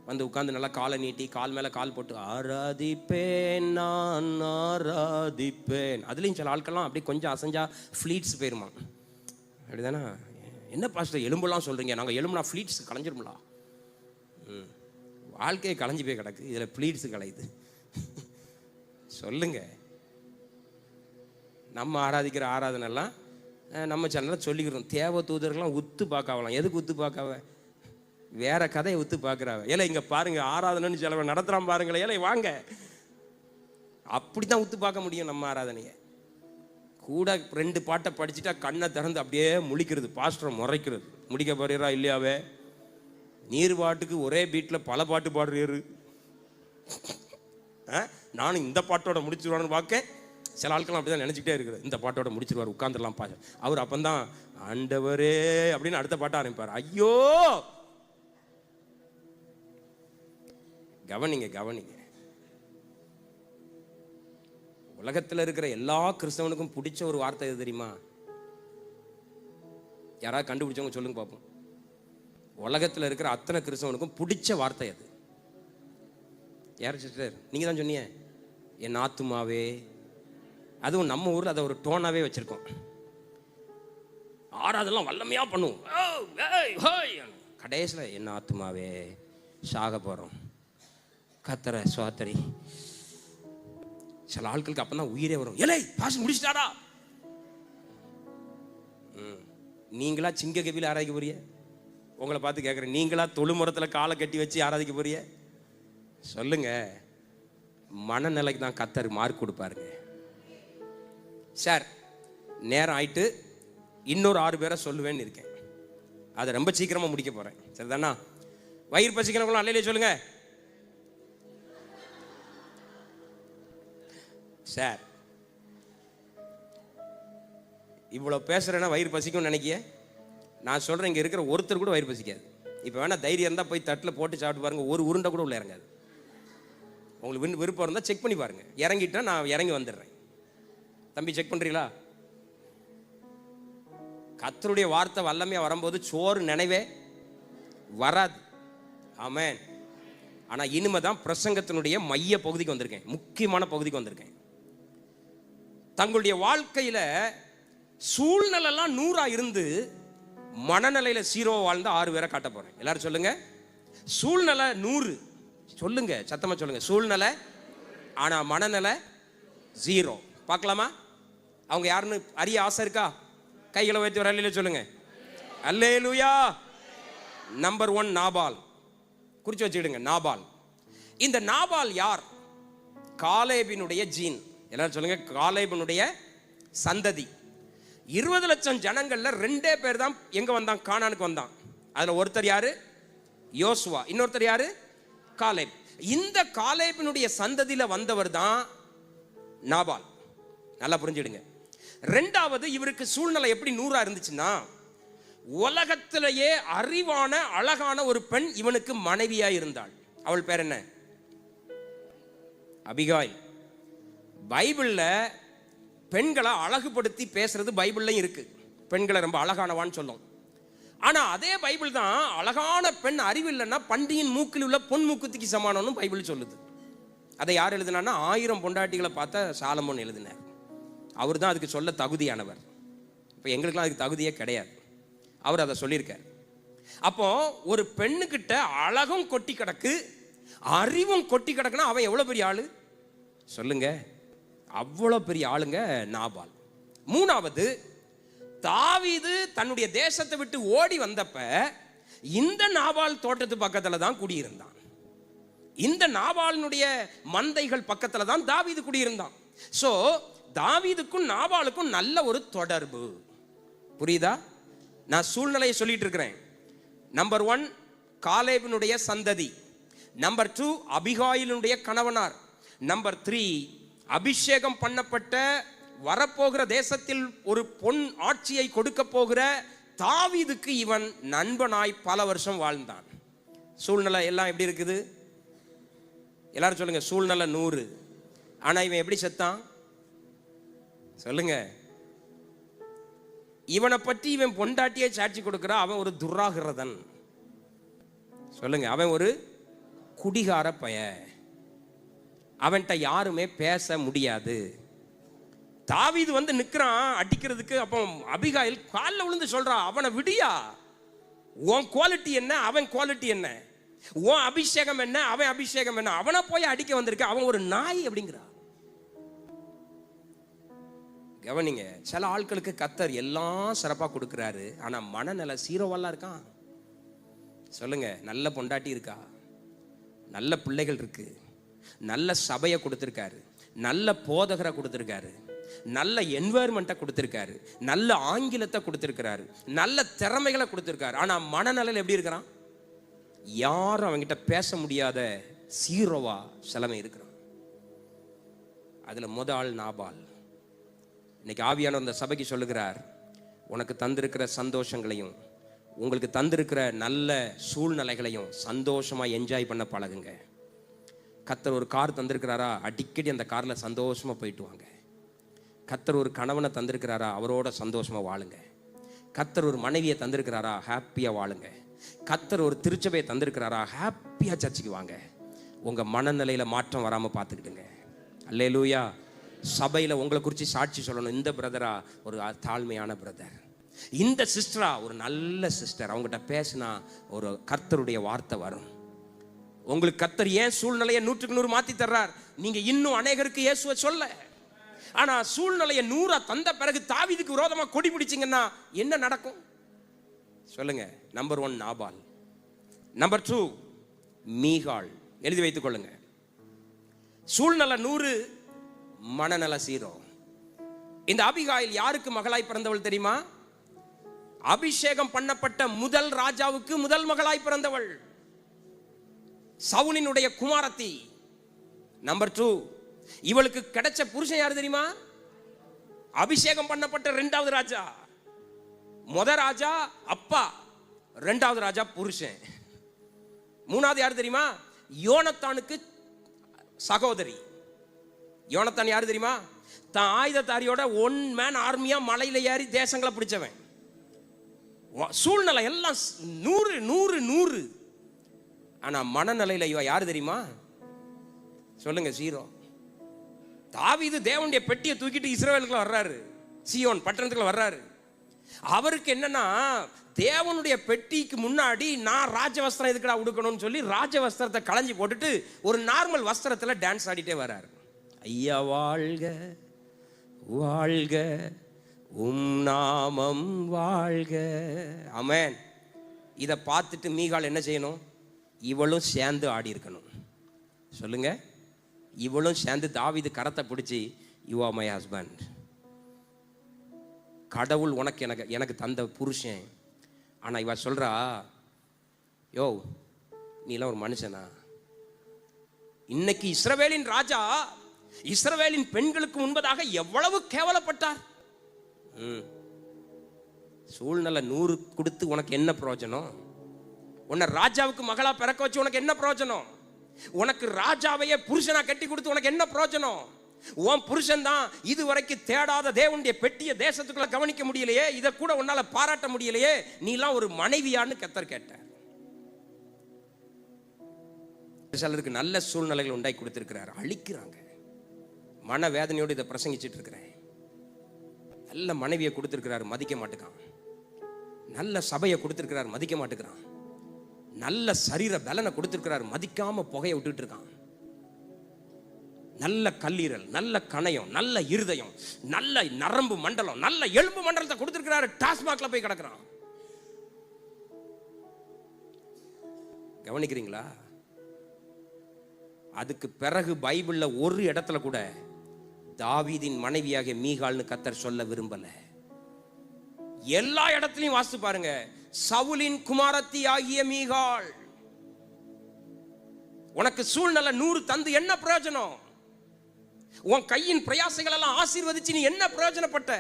வந்து உட்காந்து நல்லா காலை நீட்டி கால் மேலே கால் போட்டு ஆராதிப்பேன், நான் ஆராதிப்பேன். அதுலேயும் சில ஆட்கள்லாம் அப்படி கொஞ்சம் அசைஞ்சா ஃப்ளீட்ஸ் போயிருமா. அப்படிதானே? என்ன பாஸ்டர் எலும்புலாம் சொல்கிறீங்க? நாங்கள் எலும்புனா ஃப்ளீட்ஸ் கலைஞ்சிருங்களா? வாழ்க்கையை கலைஞ்சி போய் கிடக்கு, இதில் ஃப்ளீட்ஸ் கலையுது. சொல்லுங்க. நம்ம ஆராதிக்கிற ஆராதனைலாம் நம்ம சேனலில் சொல்லிக்கிறோம், தேவ தூதர்கள்லாம் உத்து பார்க்காவலாம். எதுக்கு உத்து பார்க்காவ? வேற கதையை உத்து பார்க்குறாவ. ஏல இங்கே பாருங்க, ஆராதனைன்னு சிலவ நடத்துகிறான் பாருங்களேன், ஏல வாங்க. அப்படி தான் உத்து பார்க்க முடியும் நம்ம ஆராதனையை. கூட 2 பாட்டை படிச்சுட்டா கண்ணை திறந்து அப்படியே முழிக்கிறது, பாஸ்டரை முறைக்கிறது. முடிக்க போறீரா இல்லையாவே? நீர் பாட்டுக்கு ஒரே பீட்டில் பல பாட்டு பாடுறாரு. நானும் இந்த பாட்டோட முடிச்சிருவான்னு பார்க்க சில ஆட்கள் அப்படி தான் நினச்சிக்கிட்டே இருக்குது. இந்த பாட்டோட முடிச்சிருவார், உட்காந்துடலாம் பாரு. அவர் அப்பந்தான் ஆண்டவரே அப்படின்னு அடுத்த பாட்டை ஆரம்பிப்பார். ஐயோ, கவனிங்க கவனிங்க. உலகத்தில் இருக்கிற எல்லா கிறிஸ்தவனுக்கும் பிடிச்ச ஒரு வார்த்தை எது தெரியுமா? யாராவது கண்டுபிடிச்சவங்க சொல்லுங்க பார்ப்போம். உலகத்தில் இருக்கிற அத்தனை கிறிஸ்தவனுக்கும் பிடிச்ச வார்த்தை அது யார் சிஸ்டர்? நீங்கள் தான் சொன்னீங்க, என் ஆத்துமாவே. அதுவும் நம்ம ஊரில் அதை ஒரு டோனாகவே வச்சுருக்கோம். ஆறாதெல்லாம் வல்லமையாக பண்ணுவோம். கடைசியில் என் ஆத்துமாவே சாக போகிறோம், கத்தர சுவாத்தரி. சில ஆட்களுக்கு அப்போ தான் உயிரே வரும். ஏலே பாஸ் முடிச்சிட்டாரா? நீங்களா சிங்க கவியில் ஆராய்க்க போறிய? உங்களை பார்த்து கேட்குறேன், நீங்களா தொழுமுறத்தில் காலை கட்டி வச்சு ஆராதிக்க போறிய? சொல்லுங்க. மனநிலைக்கு தான் கத்தர் மார்க் கொடுப்பாருங்க. சார், நேரம் ஆயிட்டு இன்னொரு 6 பேரை சொல்லுவேன்னு இருக்கேன். அதை ரொம்ப சீக்கிரமாக முடிக்க போகிறேன். சரிதானா? வயிறு பசிக்கிறவங்களும் அல்லையிலே சொல்லுங்க. சார், இவ்வளோ பேசுகிறேன்னா வயிறு பசிக்கும்னு நினைக்கிய? நான் சொல்கிறேன், இங்கே இருக்கிற ஒருத்தர் கூட வயிறு பசிக்காது. இப்போ வேணால் தைரியம் இருந்தால் போய் தட்டில் போட்டு சாப்பிட்டு பாருங்கள், ஒரு உருண்டை கூட உள்ள இறங்காது. உங்களுக்கு விருப்பம் இருந்தால் செக் பண்ணி பாருங்கள். இறங்கிட்டா நான் இறங்கி வந்துடுறேன். தம்பி செக் பண்ணுறீங்களா? கர்த்தருடைய வார்த்தை வல்லமையாக வரும்போது சோறு நினைவே வராது. ஆமென். ஆனால் இனிமே தான் பிரசங்கத்தினுடைய மைய பகுதிக்கு வந்திருக்கேன், முக்கியமான பகுதிக்கு வந்திருக்கேன். தங்களுடைய வாழ்க்கையில் சூழ்நிலைலாம் 100 இருந்து மனநிலையில் 0 வாழ்ந்த 6 பேரை காட்ட போறேன். எல்லாரும் சொல்லுங்க. சூழ்நிலை 100 சொல்லுங்க, சத்தமா சொல்லுங்க. சூழ்நிலை, ஆனா மனநிலை 0. பார்க்கலாமா? அவங்க யாருன்னு அறிய ஆசை இருக்கா? கைகளை வைத்து ஒரு அல்லேலூயா சொல்லுங்க. அல்லேலூயா. நம்பர் 1 நாபால். குறிச்சு வச்சுக்கிடுங்க, நாபால். இந்த நாபால் யார்? காலேபினுடைய ஜீன். எல்லாரும் சொல்லுங்க, காலேபினுடைய சந்ததி. 20 லட்சம் ஜனங்கள்ல 2 பேர் தான் எங்க வந்தான்? கானானுக்கு வந்தான். அதுல ஒருத்தர் யாரு? யோசுவா. இன்னொருத்தர் யாரு? காலேப். இந்த காலேபினுடைய சந்ததியில வந்தவர் தான் நாபால். நல்லா புரிஞ்சிடுங்க. 2வது, இவருக்கு சூழ்நிலை எப்படி 100 இருந்துச்சுன்னா, உலகத்திலேயே அறிவான அழகான ஒரு பெண் இவனுக்கு மனைவியா இருந்தாள். அவள் பேர் என்ன? அபிகாயில். பைபிள்ல பெண்களை அழகுபடுத்தி பேசுறது பைபிள்லையும் இருக்கு. பெண்களை ரொம்ப அழகானவான்னு சொல்லும். ஆனா அதே பைபிள் தான் அழகான பெண் அறிவில்லைன்னா பண்டியின் மூக்கில் உள்ள பொன் மூக்குத்திக்கு சமானம்னு பைபிள் சொல்லுது. அதை யார் எழுதினான்னா 1000 பொண்டாட்டிகளை பார்த்த சாலமோன் எழுதினார். அவர் தான் அதுக்கு சொல்ல தகுதியானவர். இப்போ எங்களுக்கெல்லாம் அதுக்கு தகுதியே கிடையாது. அவர் அதை சொல்லியிருக்கார். அப்போ ஒரு பெண்ணுக்கிட்ட அழகும் கொட்டி கிடக்கு, அறிவும் கொட்டி கிடக்குன்னா அவன் எவ்வளோ பெரிய ஆளு சொல்லுங்க. அவ்வளோ பெரிய ஆளுங்க நாபால். 3வது, தாவீது தன்னுடைய தேசத்தை விட்டு ஓடி வந்தப்ப இந்த நாபால் தோட்டத்து பக்கத்துல தான் குடியிருந்தான். இந்த நாபாலினுடைய மந்தைகள் பக்கத்துல தான் தாவீது குடியிருந்தான். சோ தாவீதுக்கும் நாபாலுக்கும் நல்ல ஒரு தொடர்பு. புரியுதா? நான் சூழ்நிலையை சொல்லிட்டு இருக்கிறேன். நம்பர் 1 காலேபினுடைய சந்ததி. நம்பர் 2 அபிகாயிலுடைய கணவனார். நம்பர் 3 அபிஷேகம் பண்ணப்பட்ட வரப்போகிற தேசத்தில் ஒரு பொன் ஆட்சியை கொடுக்க போகிற தாவீதுக்கு இவன் நண்பனாய் பல வருஷம் வாழ்ந்தான். சூழ்நிலை எல்லாம் எப்படி இருக்குது? எல்லாரும் சொல்லுங்க. சூழ்நிலை 100. ஆனா இவன் எப்படி செத்தான் சொல்லுங்க. இவனை பற்றி இவன் பொண்டாட்டியை சாட்சி கொடுக்கிற அவன் ஒரு துராகிரதன். சொல்லுங்க. அவன் ஒரு குடிகார பய. அவன்கிட்ட யாருமே பேச முடியாது. தாவீது வந்து நிற்கிறான் அடிக்கிறதுக்கு. அப்போ அபிகாயில் காலில் விழுந்து சொல்றா, அவனை விடியா, உன் குவாலிட்டி என்ன, அவன் குவாலிட்டி என்ன, உன் அபிஷேகம் என்ன, அவன் அபிஷேகம் என்ன, அவனை போய் அடிக்க வந்திருக்க, அவன் ஒரு நாய் அப்படிங்கிறா. கவனிங்க, சில ஆட்களுக்கு கத்தர் எல்லாம் சிறப்பாக கொடுக்குறாரு, ஆனால் மனநல சீரோவெல்லாம் இருக்கான். சொல்லுங்க, நல்ல பொண்டாட்டி இருக்கா, நல்ல பிள்ளைகள் இருக்கு, நல்ல சபையை கொடுத்துருக்காரு, நல்ல போதகரை கொடுத்துருக்காரு, நல்ல என்வாயர்மெண்ட்டை கொடுத்துருக்காரு, நல்ல ஆங்கிலத்தை கொடுத்துருக்கிறாரு, நல்ல திறமைகளை கொடுத்துருக்காரு, ஆனால் மனநலையில் எப்படி இருக்கிறான்? யாரும் அவங்ககிட்ட பேச முடியாத சீரோவா சிலமை இருக்கிறான். அதில் முதல் நாபால். இன்னைக்கு ஆவியானவர் அந்த சபைக்கு சொல்லுகிறார், உனக்கு தந்திருக்கிற சந்தோஷங்களையும் உங்களுக்கு தந்திருக்கிற நல்ல சூழ்நிலைகளையும் சந்தோஷமாக என்ஜாய் பண்ண பழகுங்க. கத்தர் ஒரு கார் தந்திருக்கிறாரா, அடிக்கடி அந்த காரில் சந்தோஷமாக போயிட்டு வாங்க. கத்தர் ஒரு கணவனை தந்திருக்கிறாரா, அவரோட சந்தோஷமாக வாழுங்க. கத்தர் ஒரு மனைவியை தந்திருக்கிறாரா, ஹாப்பியாக வாழுங்க. கத்தர் ஒரு திருச்சபையை தந்திருக்கிறாரா, ஹாப்பியாக சர்ச்சுக்கு வாங்க. உங்கள் மனநிலையில் மாற்றம் வராமல் பார்த்துக்கிட்டுங்க. அல்லேலூயா. சபையில் உங்களை குறித்து சாட்சி சொல்லணும். இந்த பிரதரா ஒரு தாழ்மையான பிரதர், இந்த சிஸ்டரா ஒரு நல்ல சிஸ்டர், அவங்ககிட்ட பேசினா ஒரு கர்த்தருடைய வார்த்தை வரும். உங்களுக்கு கர்த்தர் ஏன் சூழ்நிலையை 100க்கு 100 மாற்றி தர்றார்? நீங்கள் இன்னும் அநேகருக்கு இயேசுவை சொல்ல. ஆனால் சூழ்நிலையை 100 தந்த பிறகு தாவீதுக்கு விரோதமாக கொடி பிடிச்சிங்கன்னா என்ன நடக்கும் சொல்லுங்க? Number 1 Nabal, number 2 மீகாள். எழுதி வைத்துக் கொள்ளுங்க. சூழ்நிலை 100, மனநல 0. இந்த அபிகாயில் யாருக்கு மகளாய் பிறந்தவள் தெரியுமா? அபிஷேகம் பண்ணப்பட்ட முதல் ராஜாவுக்கு முதல் மகளாய் பிறந்தவள், சவுலினுடைய குமாரத்தி. நம்பர் 2, இவளுக்கு கிடைச்ச புருஷன் யாரு தெரியுமா? அபிஷேகம் பண்ணப்பட்ட 2வது ராஜா. முதல் ராஜா அப்பா, 2வது ராஜா புருஷன். 3வது யாரு தெரியுமா? யோனத்தானுக்கு சகோதரி. யோனத்தான் யாரு தெரியுமா? தான் ஆயுததாரியோட 1 மேன் ஆர்மியா மலையில ஏறி தேசங்களை பிடிச்சவன். சூழ்நிலை எல்லாம் 100 100 100. ஆனா மனநிலையில இவ யாரு தெரியுமா? சொல்லுங்க, 0. தாவீது தேவனுடைய பெட்டியை தூக்கிட்டு இஸ்ரவேலுக்குள்ள வர்றாரு, சீயோன் பட்டணத்துக்குள்ள வர்றாரு. அவருக்கு என்னன்னா, தேவனுடைய பெட்டிக்கு முன்னாடி நான் ராஜவஸ்திரம் எதுக்குடா உடுக்கணும்னு சொல்லி ராஜவஸ்திரத்தை களைஞ்சி போட்டுட்டு ஒரு நார்மல் வஸ்திரத்துல டான்ஸ் ஆடிட்டே வர்றாரு. ஐயா வாழ்க வாழ்க உம் நாமம் வாழ்க, ஆமென். இதை பார்த்துட்டு மீகாள் என்ன செய்யணும்? இவளும் சேர்ந்து ஆடி இருக்கணும். சொல்லுங்க, இவளும் சேர்ந்து தாவீது கரத்தை பிடிச்சி, யூ ஆர் மை ஹஸ்பண்ட், கடவுள் உனக்கு எனக்கு தந்த புருஷன். ஆனா இவ சொல்றா, யோ நீ எல்லாம் ஒரு மனுஷனா? இன்னைக்கு இஸ்ரவேலின் ராஜா இஸ்ரவேலின் பெண்களுக்கு முன்பதாக எவ்வளவு கேவலப்பட்டார். சூழ்நிலை 100 கொடுத்து உனக்கு என்ன பிரயோஜனம்? உன்னை ராஜாவுக்கு மகளா பிறக்க வச்சு உனக்கு என்ன பிரயோஜனம்? உனக்கு ராஜாவையே புருஷனா கட்டி கொடுத்து உனக்கு என்ன பிரயோஜனம்? உன் புருஷன் தான் இதுவரைக்கும் தேடாத தேவனுடைய பெட்டிய தேசத்துக்குள்ள கவனிக்க முடியலையே, இதை கூட உன்னால பாராட்ட முடியலையே, நீ எல்லாம் ஒரு மனைவியான்னு கர்த்தர் கேட்டார். சிலருக்கு நல்ல சூழ்நிலைகள் உண்டாக்கி கொடுத்திருக்கிறார், அழிக்கிறாங்க. மன வேதனையோடு இதை பிரசங்கிச்சிட்டு இருக்கிறேன். நல்ல மனைவியை கொடுத்திருக்கிறார், மதிக்க மாட்டேங்கான். நல்ல சபையை கொடுத்திருக்கிறார், மதிக்க மாட்டேங்கிறான். நல்ல சரீர பலனை கொடுத்திருக்கிறார், மதிக்காம புகையை விட்டுட்டு இருக்கான். நல்ல கல்லீரல், நல்ல கணையம், நல்ல இருதயம், நல்ல நரம்பு மண்டலம், நல்ல எலும்பு மண்டலத்தை கொடுத்திருக்கிறாரு, டாஸ்மாக்ல போய் கிடக்குறான். கவனிக்கிறீங்களா? அதுக்கு பிறகு பைபிள்ல ஒரு இடத்துல கூட தாவீதின் மனைவியாக மீகாள்னு கர்த்தர் சொல்ல விரும்பல. எல்லா இடத்துலயும் வாசித்து பாருங்க, சவுலின் குமாரத்தி ஆகிய மீகாள். உனக்கு சூழ்நிலை 100 தந்து என்ன பிரயோஜனம்? உன் கையின் பிரயாசங்கள் எல்லாம் ஆசீர்வதிச்சு நீ என்ன பிரயோஜனப்பட்ட?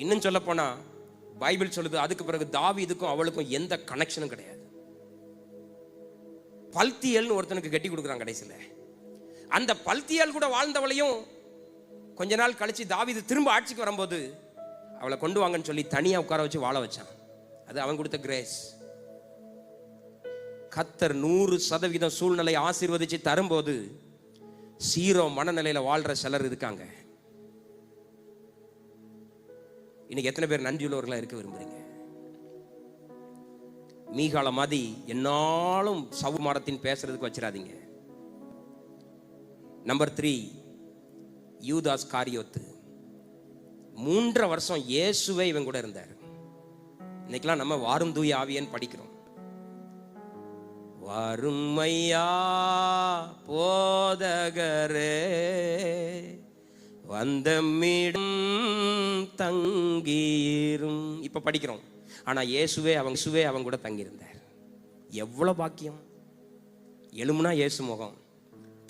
இன்னும் சொல்ல போனா பைபிள் சொல்லுது, அதுக்கு பிறகு தாவீதுக்கும் அவளுக்கும் எந்த கனெக்ஷனும் கிடையாது. பல்தியல்னு ஒருத்தனுக்கு கட்டி கொடுக்குறான் கடைசியில். அந்த பல்தியல் கூட வாழ்ந்தவளையும் கொஞ்ச நாள் கழிச்சு தாவீது திரும்ப ஆட்சிக்கு வரும்போது அவளை கொண்டு வாங்கன்னு சொல்லி தனியா உட்கார வச்சு வாழ வச்சான். அது அவன் கொடுத்த கிரேஸ். கர்த்தர் 100% சூழ்நிலை ஆசீர்வதிச்சு தரும்போது 0 மனநிலையில வாழ்ற சிலர் இருக்காங்க. இன்னைக்கு எத்தனை பேர் நன்றியுள்ளவர்களா இருக்க விரும்புறீங்க? மீகால மாதிரி என்னாலும் சவுமாரத்தின் பேசுறதுக்கு வச்சிடாதீங்க. நம்பர் 3 யூதாஸ் காரியோத்து. 3.5 வருஷம் இயேசுவே இவன் கூட இருந்தார். இன்னைக்கெல்லாம் நம்ம வாரும் தூய ஆவியன்னு படிக்கிறோம். வாருமையா போதகரே வந்தமிடம் தங்கீரும் இப்ப படிக்கிறோம். ஆனா இயேசுவே அவங்க கூட தங்கியிருந்தார். எவ்வளவு பாக்கியம்! எழுமுனா இயேசு முகம்,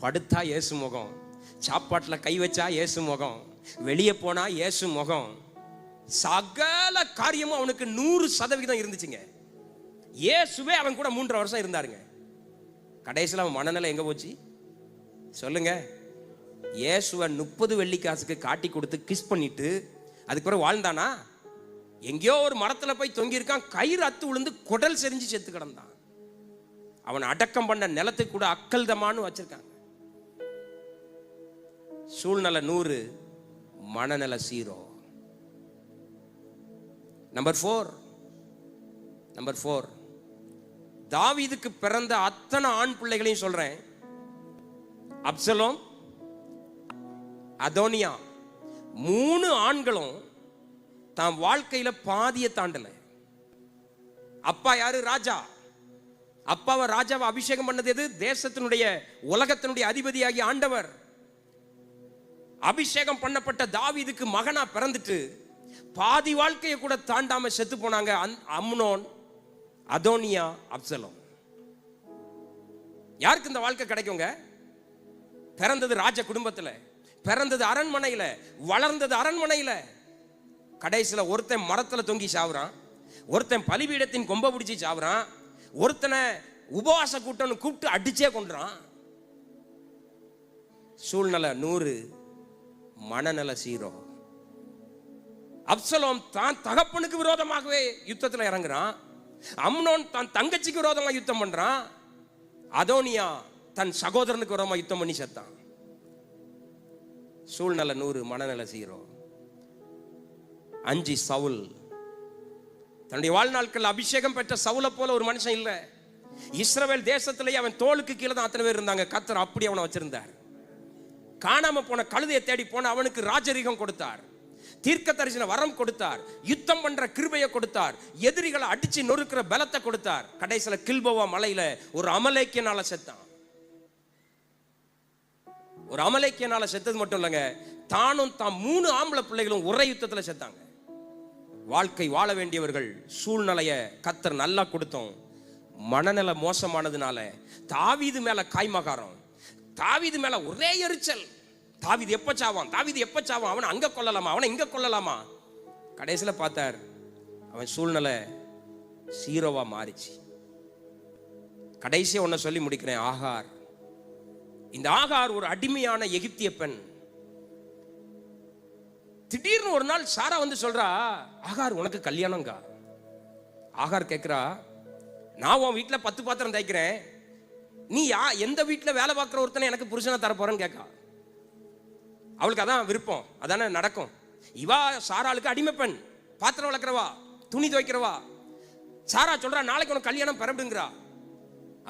படுத்தா இயேசு முகம், சாப்பாட்டுல கை வச்சா இயேசு முகம், வெளியே போனா இயேசு முகம். சகல காரியமும் அவனுக்கு 100% இருந்துச்சுங்க. இயேசுவே அவன் கூட 3.5 வருஷம் இருந்தாருங்க. கடைசியில் அவன் மனநிலை எங்க போச்சு சொல்லுங்க? இயேசுவை 30 வெள்ளிக்காசுக்கு காட்டி கொடுத்து கிஸ் பண்ணிட்டு அதுக்கு பிறகு வாழ்ந்தானா? எங்கேயோ ஒரு மரத்துல போய் தொங்கி இருக்கான், கயிறு அத்து விழுந்து குடல் செறிஞ்சு செத்து கிடந்தான். அவன் அடக்கம் பண்ண நிலத்துக்கு கூட அக்கல் தமான்னு வச்சிருக்காங்க. சூழ்நிலை 100, மனநிலை 0. நம்பர் 4, தாவீதுக்கு பிறந்த அத்தனை ஆண் பிள்ளைகளையும் சொல்றேன். அப்சலோம், அதோனியா, 3 ஆண்களும் தான் வாழ்க்கையில பாதியை தாண்டல. அப்பா யாரு? ராஜா. அப்பாவை ராஜாவை அபிஷேகம் பண்ணது எது? தேசத்தினுடைய உலகத்தினுடைய அதிபதியாகி ஆண்டவர். அபிஷேகம் பண்ணப்பட்ட தாவீதுக்கு மகனா பிறந்துட்டு பாதி வாழ்க்கையை கூட தாண்டாம செத்து போனாங்க. அம்னோன், அதோனியா, அப்சலோம். யாருக்கு இந்த வாழ்க்கை கிடைக்குங்க? பிறந்தது ராஜ குடும்பத்துல, பிறந்தது அரண்மனையில, வளர்ந்தது அரண்மனையில. கடைசியில ஒருத்தன் மரத்துல தொங்கி சாவுறான், ஒருத்தன் பலிபீடத்தின் கொம்ப பிடிச்சி சாவுறான், ஒருத்தனை உபவாச கூட்டம்னு கூப்பிட்டு அடிச்சே கொன்றான். சூழ்நிலை 100, மனநிலை 0. அப்சலோம் தான் தகப்பனுக்கு விரோதமாகவே யுத்தத்தில் இறங்குறான். அம்னோன் தன் தங்கச்சிக்கு விரோதமா யுத்தம் பண்றான். அதோனியா தன் சகோதரனுக்கு விரோதமா யுத்தம் பண்ணி செத்தான். சூழ்நிலை 100, மனநிலை 0. 5 சவுல். தன்னுடைய வாழ்நாட்கள் அபிஷேகம் பெற்ற சவுலை போல ஒரு மனுஷன் இல்ல. இஸ்ரவேல் தேசத்திலேயே அவன் தோளுக்கு கீழே தான் அத்தனை பேர் இருந்தாங்க. கர்த்தர் அப்படி அவனை வச்சிருந்தார். காணாம போன கழுதையை தேடி போன அவனுக்கு ராஜரீகம் கொடுத்தார், தீர்க்க தரிசன வரம் கொடுத்தார், யுத்தம் பண்ற கிருபையை கொடுத்தார், எதிரிகளை அடிச்சு நொறுக்கிற பலத்தை கொடுத்தார். கடைசியில கில்போவா மலையில ஒரு அமலேக்கியனால செத்தான். ஒரு அமலேக்கியனால செத்தது மட்டும் இல்லைங்க, தானும் தான் 3 ஆம்பளை பிள்ளைகளும் ஒரே யுத்தத்தில் செத்தாங்க. வாழ்க்கை வாழ வேண்டியவர்கள் சூழ்நிலைய கர்த்தர் நல்லா கொடுத்தோம். மனநிலை மோசமானதுனால தாவீது மேல காய்மகாரம், தாவீது மேல ஒரே எரிச்சல். தாவீது எப்ப சாவான், தாவீது எப்ப சாவான், அவனை அங்க கொல்லலாமா, அவனை இங்க கொல்லலாமா. கடைசியில் பார்த்தார், அவன் சூழ்நிலை 0வா மாறிச்சு. கடைசியா ஒன்ன சொல்லி முடிக்கிறேன். ஆகார். இந்த ஆகார் ஒரு அடிமையான எகிப்திய பெண். திடீர்னு ஒரு நாள் சாரா வந்து சொல்றா, ஆகார் உனக்கு கல்யாணம்கா. ஆகார் கேட்கிறா, நான் உன் வீட்டுல 10 பாத்திரம் தைக்கிறேன், நீ எந்த வீட்டுல வேலை பார்க்குற ஒருத்தனை எனக்கு புருஷனை தரப்போறேன்னு கேட்கா. அவளுக்கு அதான் விருப்பம், அதானே நடக்கும். இவா சாராளுக்கு அடிமை பெண், பாத்திரம் வளர்க்கிறவா, துணி துவைக்கிறவா. சாரா சொல்றா, நாளைக்கு உனக்கு கல்யாணம் பெறப்படுங்கிறா.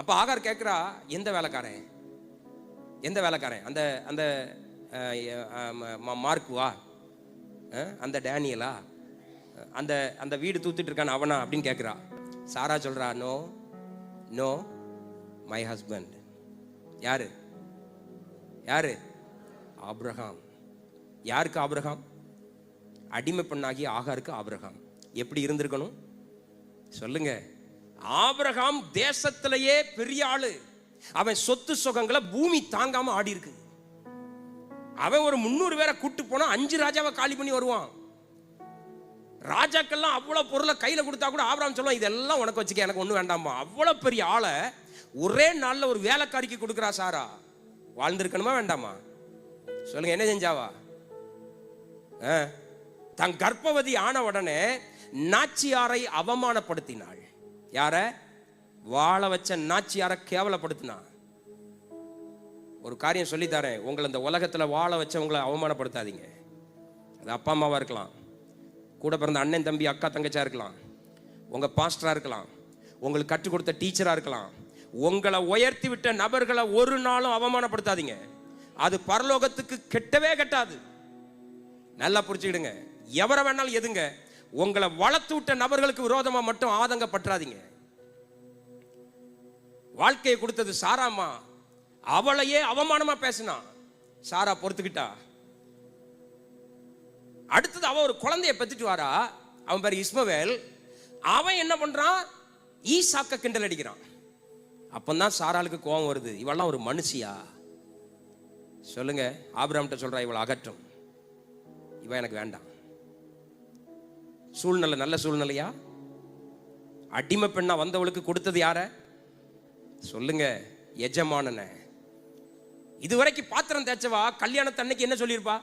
அப்ப ஆகார் கேட்கிறா, எந்த வேலைக்காரன், எந்த வேலைக்காரன், அந்த அந்த மார்க்குவா, அந்த டேனியலா, அந்த அந்த வீடு தூத்துட்டு இருக்கான் அவனா அப்படின்னு கேட்கிறா. சாரா சொல்றா, நோ நோ, மை ஹஸ்பண்ட். யாரு யாரு? ஆபிரகாம். யாருக்கு ஆபிரகாம்? அடிமை பெண்ணாகிய ஆகாருக்கு ஆபிரகாம். எப்படி இருந்திருக்கணும் சொல்லுங்க? ஆபிரகாம் தேசத்திலேயே பெரிய ஆளு. அவன் சொத்து சுகங்களை பூமி தாங்காம ஆடி இருக்கு. அவன் ஒரு 300 பேரை கூட்டு போனா 5 ராஜாவை காலி பண்ணி வருவான். ராஜாக்கெல்லாம் அவ்வளவு பொருளை கையில கொடுத்தா கூட ஆபிரகாம் சொல்லுவான், இதெல்லாம் உனக்கு வச்சுக்க, எனக்கு ஒண்ணு வேண்டாமா. அவ்வளவு பெரிய ஆளை ஒரே நாள்ல ஒரு வேலைக்காரிக்கு கொடுக்குறா சாரா. வாழ்ந்திருக்கணுமா வேண்டாமா சொல்லுங்க? என்ன செஞ்சாவா? தன் கர்ப்பவதி ஆன உடனே நாச்சியாரை அவமானப்படுத்தினாள். யார? வாழ வச்ச நாச்சியாரை கேவலப்படுத்தினா. ஒரு காரியம் சொல்லி தரேன், உங்களை இந்த உலகத்துல வாழ வச்சவங்களை அவமானப்படுத்தாதீங்க. அது அப்பா அம்மாவா இருக்கலாம், கூட பிறந்த அண்ணன் தம்பி அக்கா தங்கச்சியா இருக்கலாம், உங்க பாஸ்டரா இருக்கலாம், உங்களுக்கு கற்றுக் கொடுத்த டீச்சரா இருக்கலாம். உங்களை உயர்த்தி விட்ட நபர்களை ஒரு நாளும் அவமானப்படுத்தாதீங்க. அது பரலோகத்துக்கு கெட்டவே கெட்டாது. நல்லா புரிச்சுக்கிடுங்க. எவரை வேணாலும் எதுங்க. உங்களை வளர்த்து விட்ட நபர்களுக்கு விரோதமா மட்டும் ஆதங்கப்பற்றாதீங்க. வாழ்க்கையை கொடுத்தது சாராமா, அவளையே அவமானமா பேசினா, சாரா பொறுத்துக்கிட்டா. அடுத்தது அவ ஒரு குழந்தைய பெத்துட்டு வாரா, அவன் பேர் இஸ்மவேல். அவன் என்ன பண்றான், ஈசாக்க கிண்டல் அடிக்கிறான். அப்பந்தான் சாராளுக்கு கோபம் வருது, இவெல்லாம் ஒரு மனுஷியா? சொல்லுங்க. ஆபிரகாம்கிட்ட சொல்றா, இவளை அகற்றும், இவன் எனக்கு வேண்டாம். சூழ்நிலை நல்ல சூழ்நிலையா? அடிமை பெண்ணா வந்தவளுக்கு கொடுத்தது யார சொல்லுங்க? எஜமானன. இதுவரைக்கும் பாத்திரம் தேய்ச்சவா கல்யாணத்தன்னைக்கு என்ன சொல்லியிருப்பா?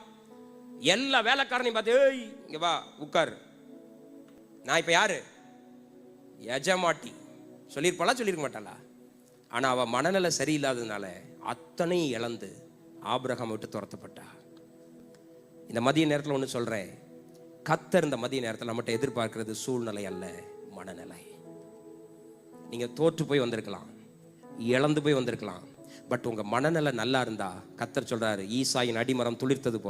எல்லா வேலைக்காரனையும் பார்த்து, ஏய் இங்க வா உட்கார், நான் இப்ப யாரு? எஜமாட்டி சொல்லியிருப்பாளா? சொல்லியிருக்க மாட்டாளா? ஆனா அவ மனநிலை சரியில்லாததுனால அத்தனை இழந்து ஆபிரகாம் விட்டு துரத்தப்பட்டா. இந்த மதிய நேரத்தில் ஒன்று சொல்றேன், கர்த்தர் இந்த மதிய நேரத்தில் நம்மகிட்ட எதிர்பார்க்கிறது சூழ்நிலை அல்ல, மனநிலை. நீங்க தோற்று போய் வந்திருக்கலாம், இழந்து போய் வந்திருக்கலாம், பட் உங்க மனநிலை நல்லா இருந்தா கர்த்தர் சொல்றாரு, ஈசாயின் அடிமரம் துளிர்த்தது போல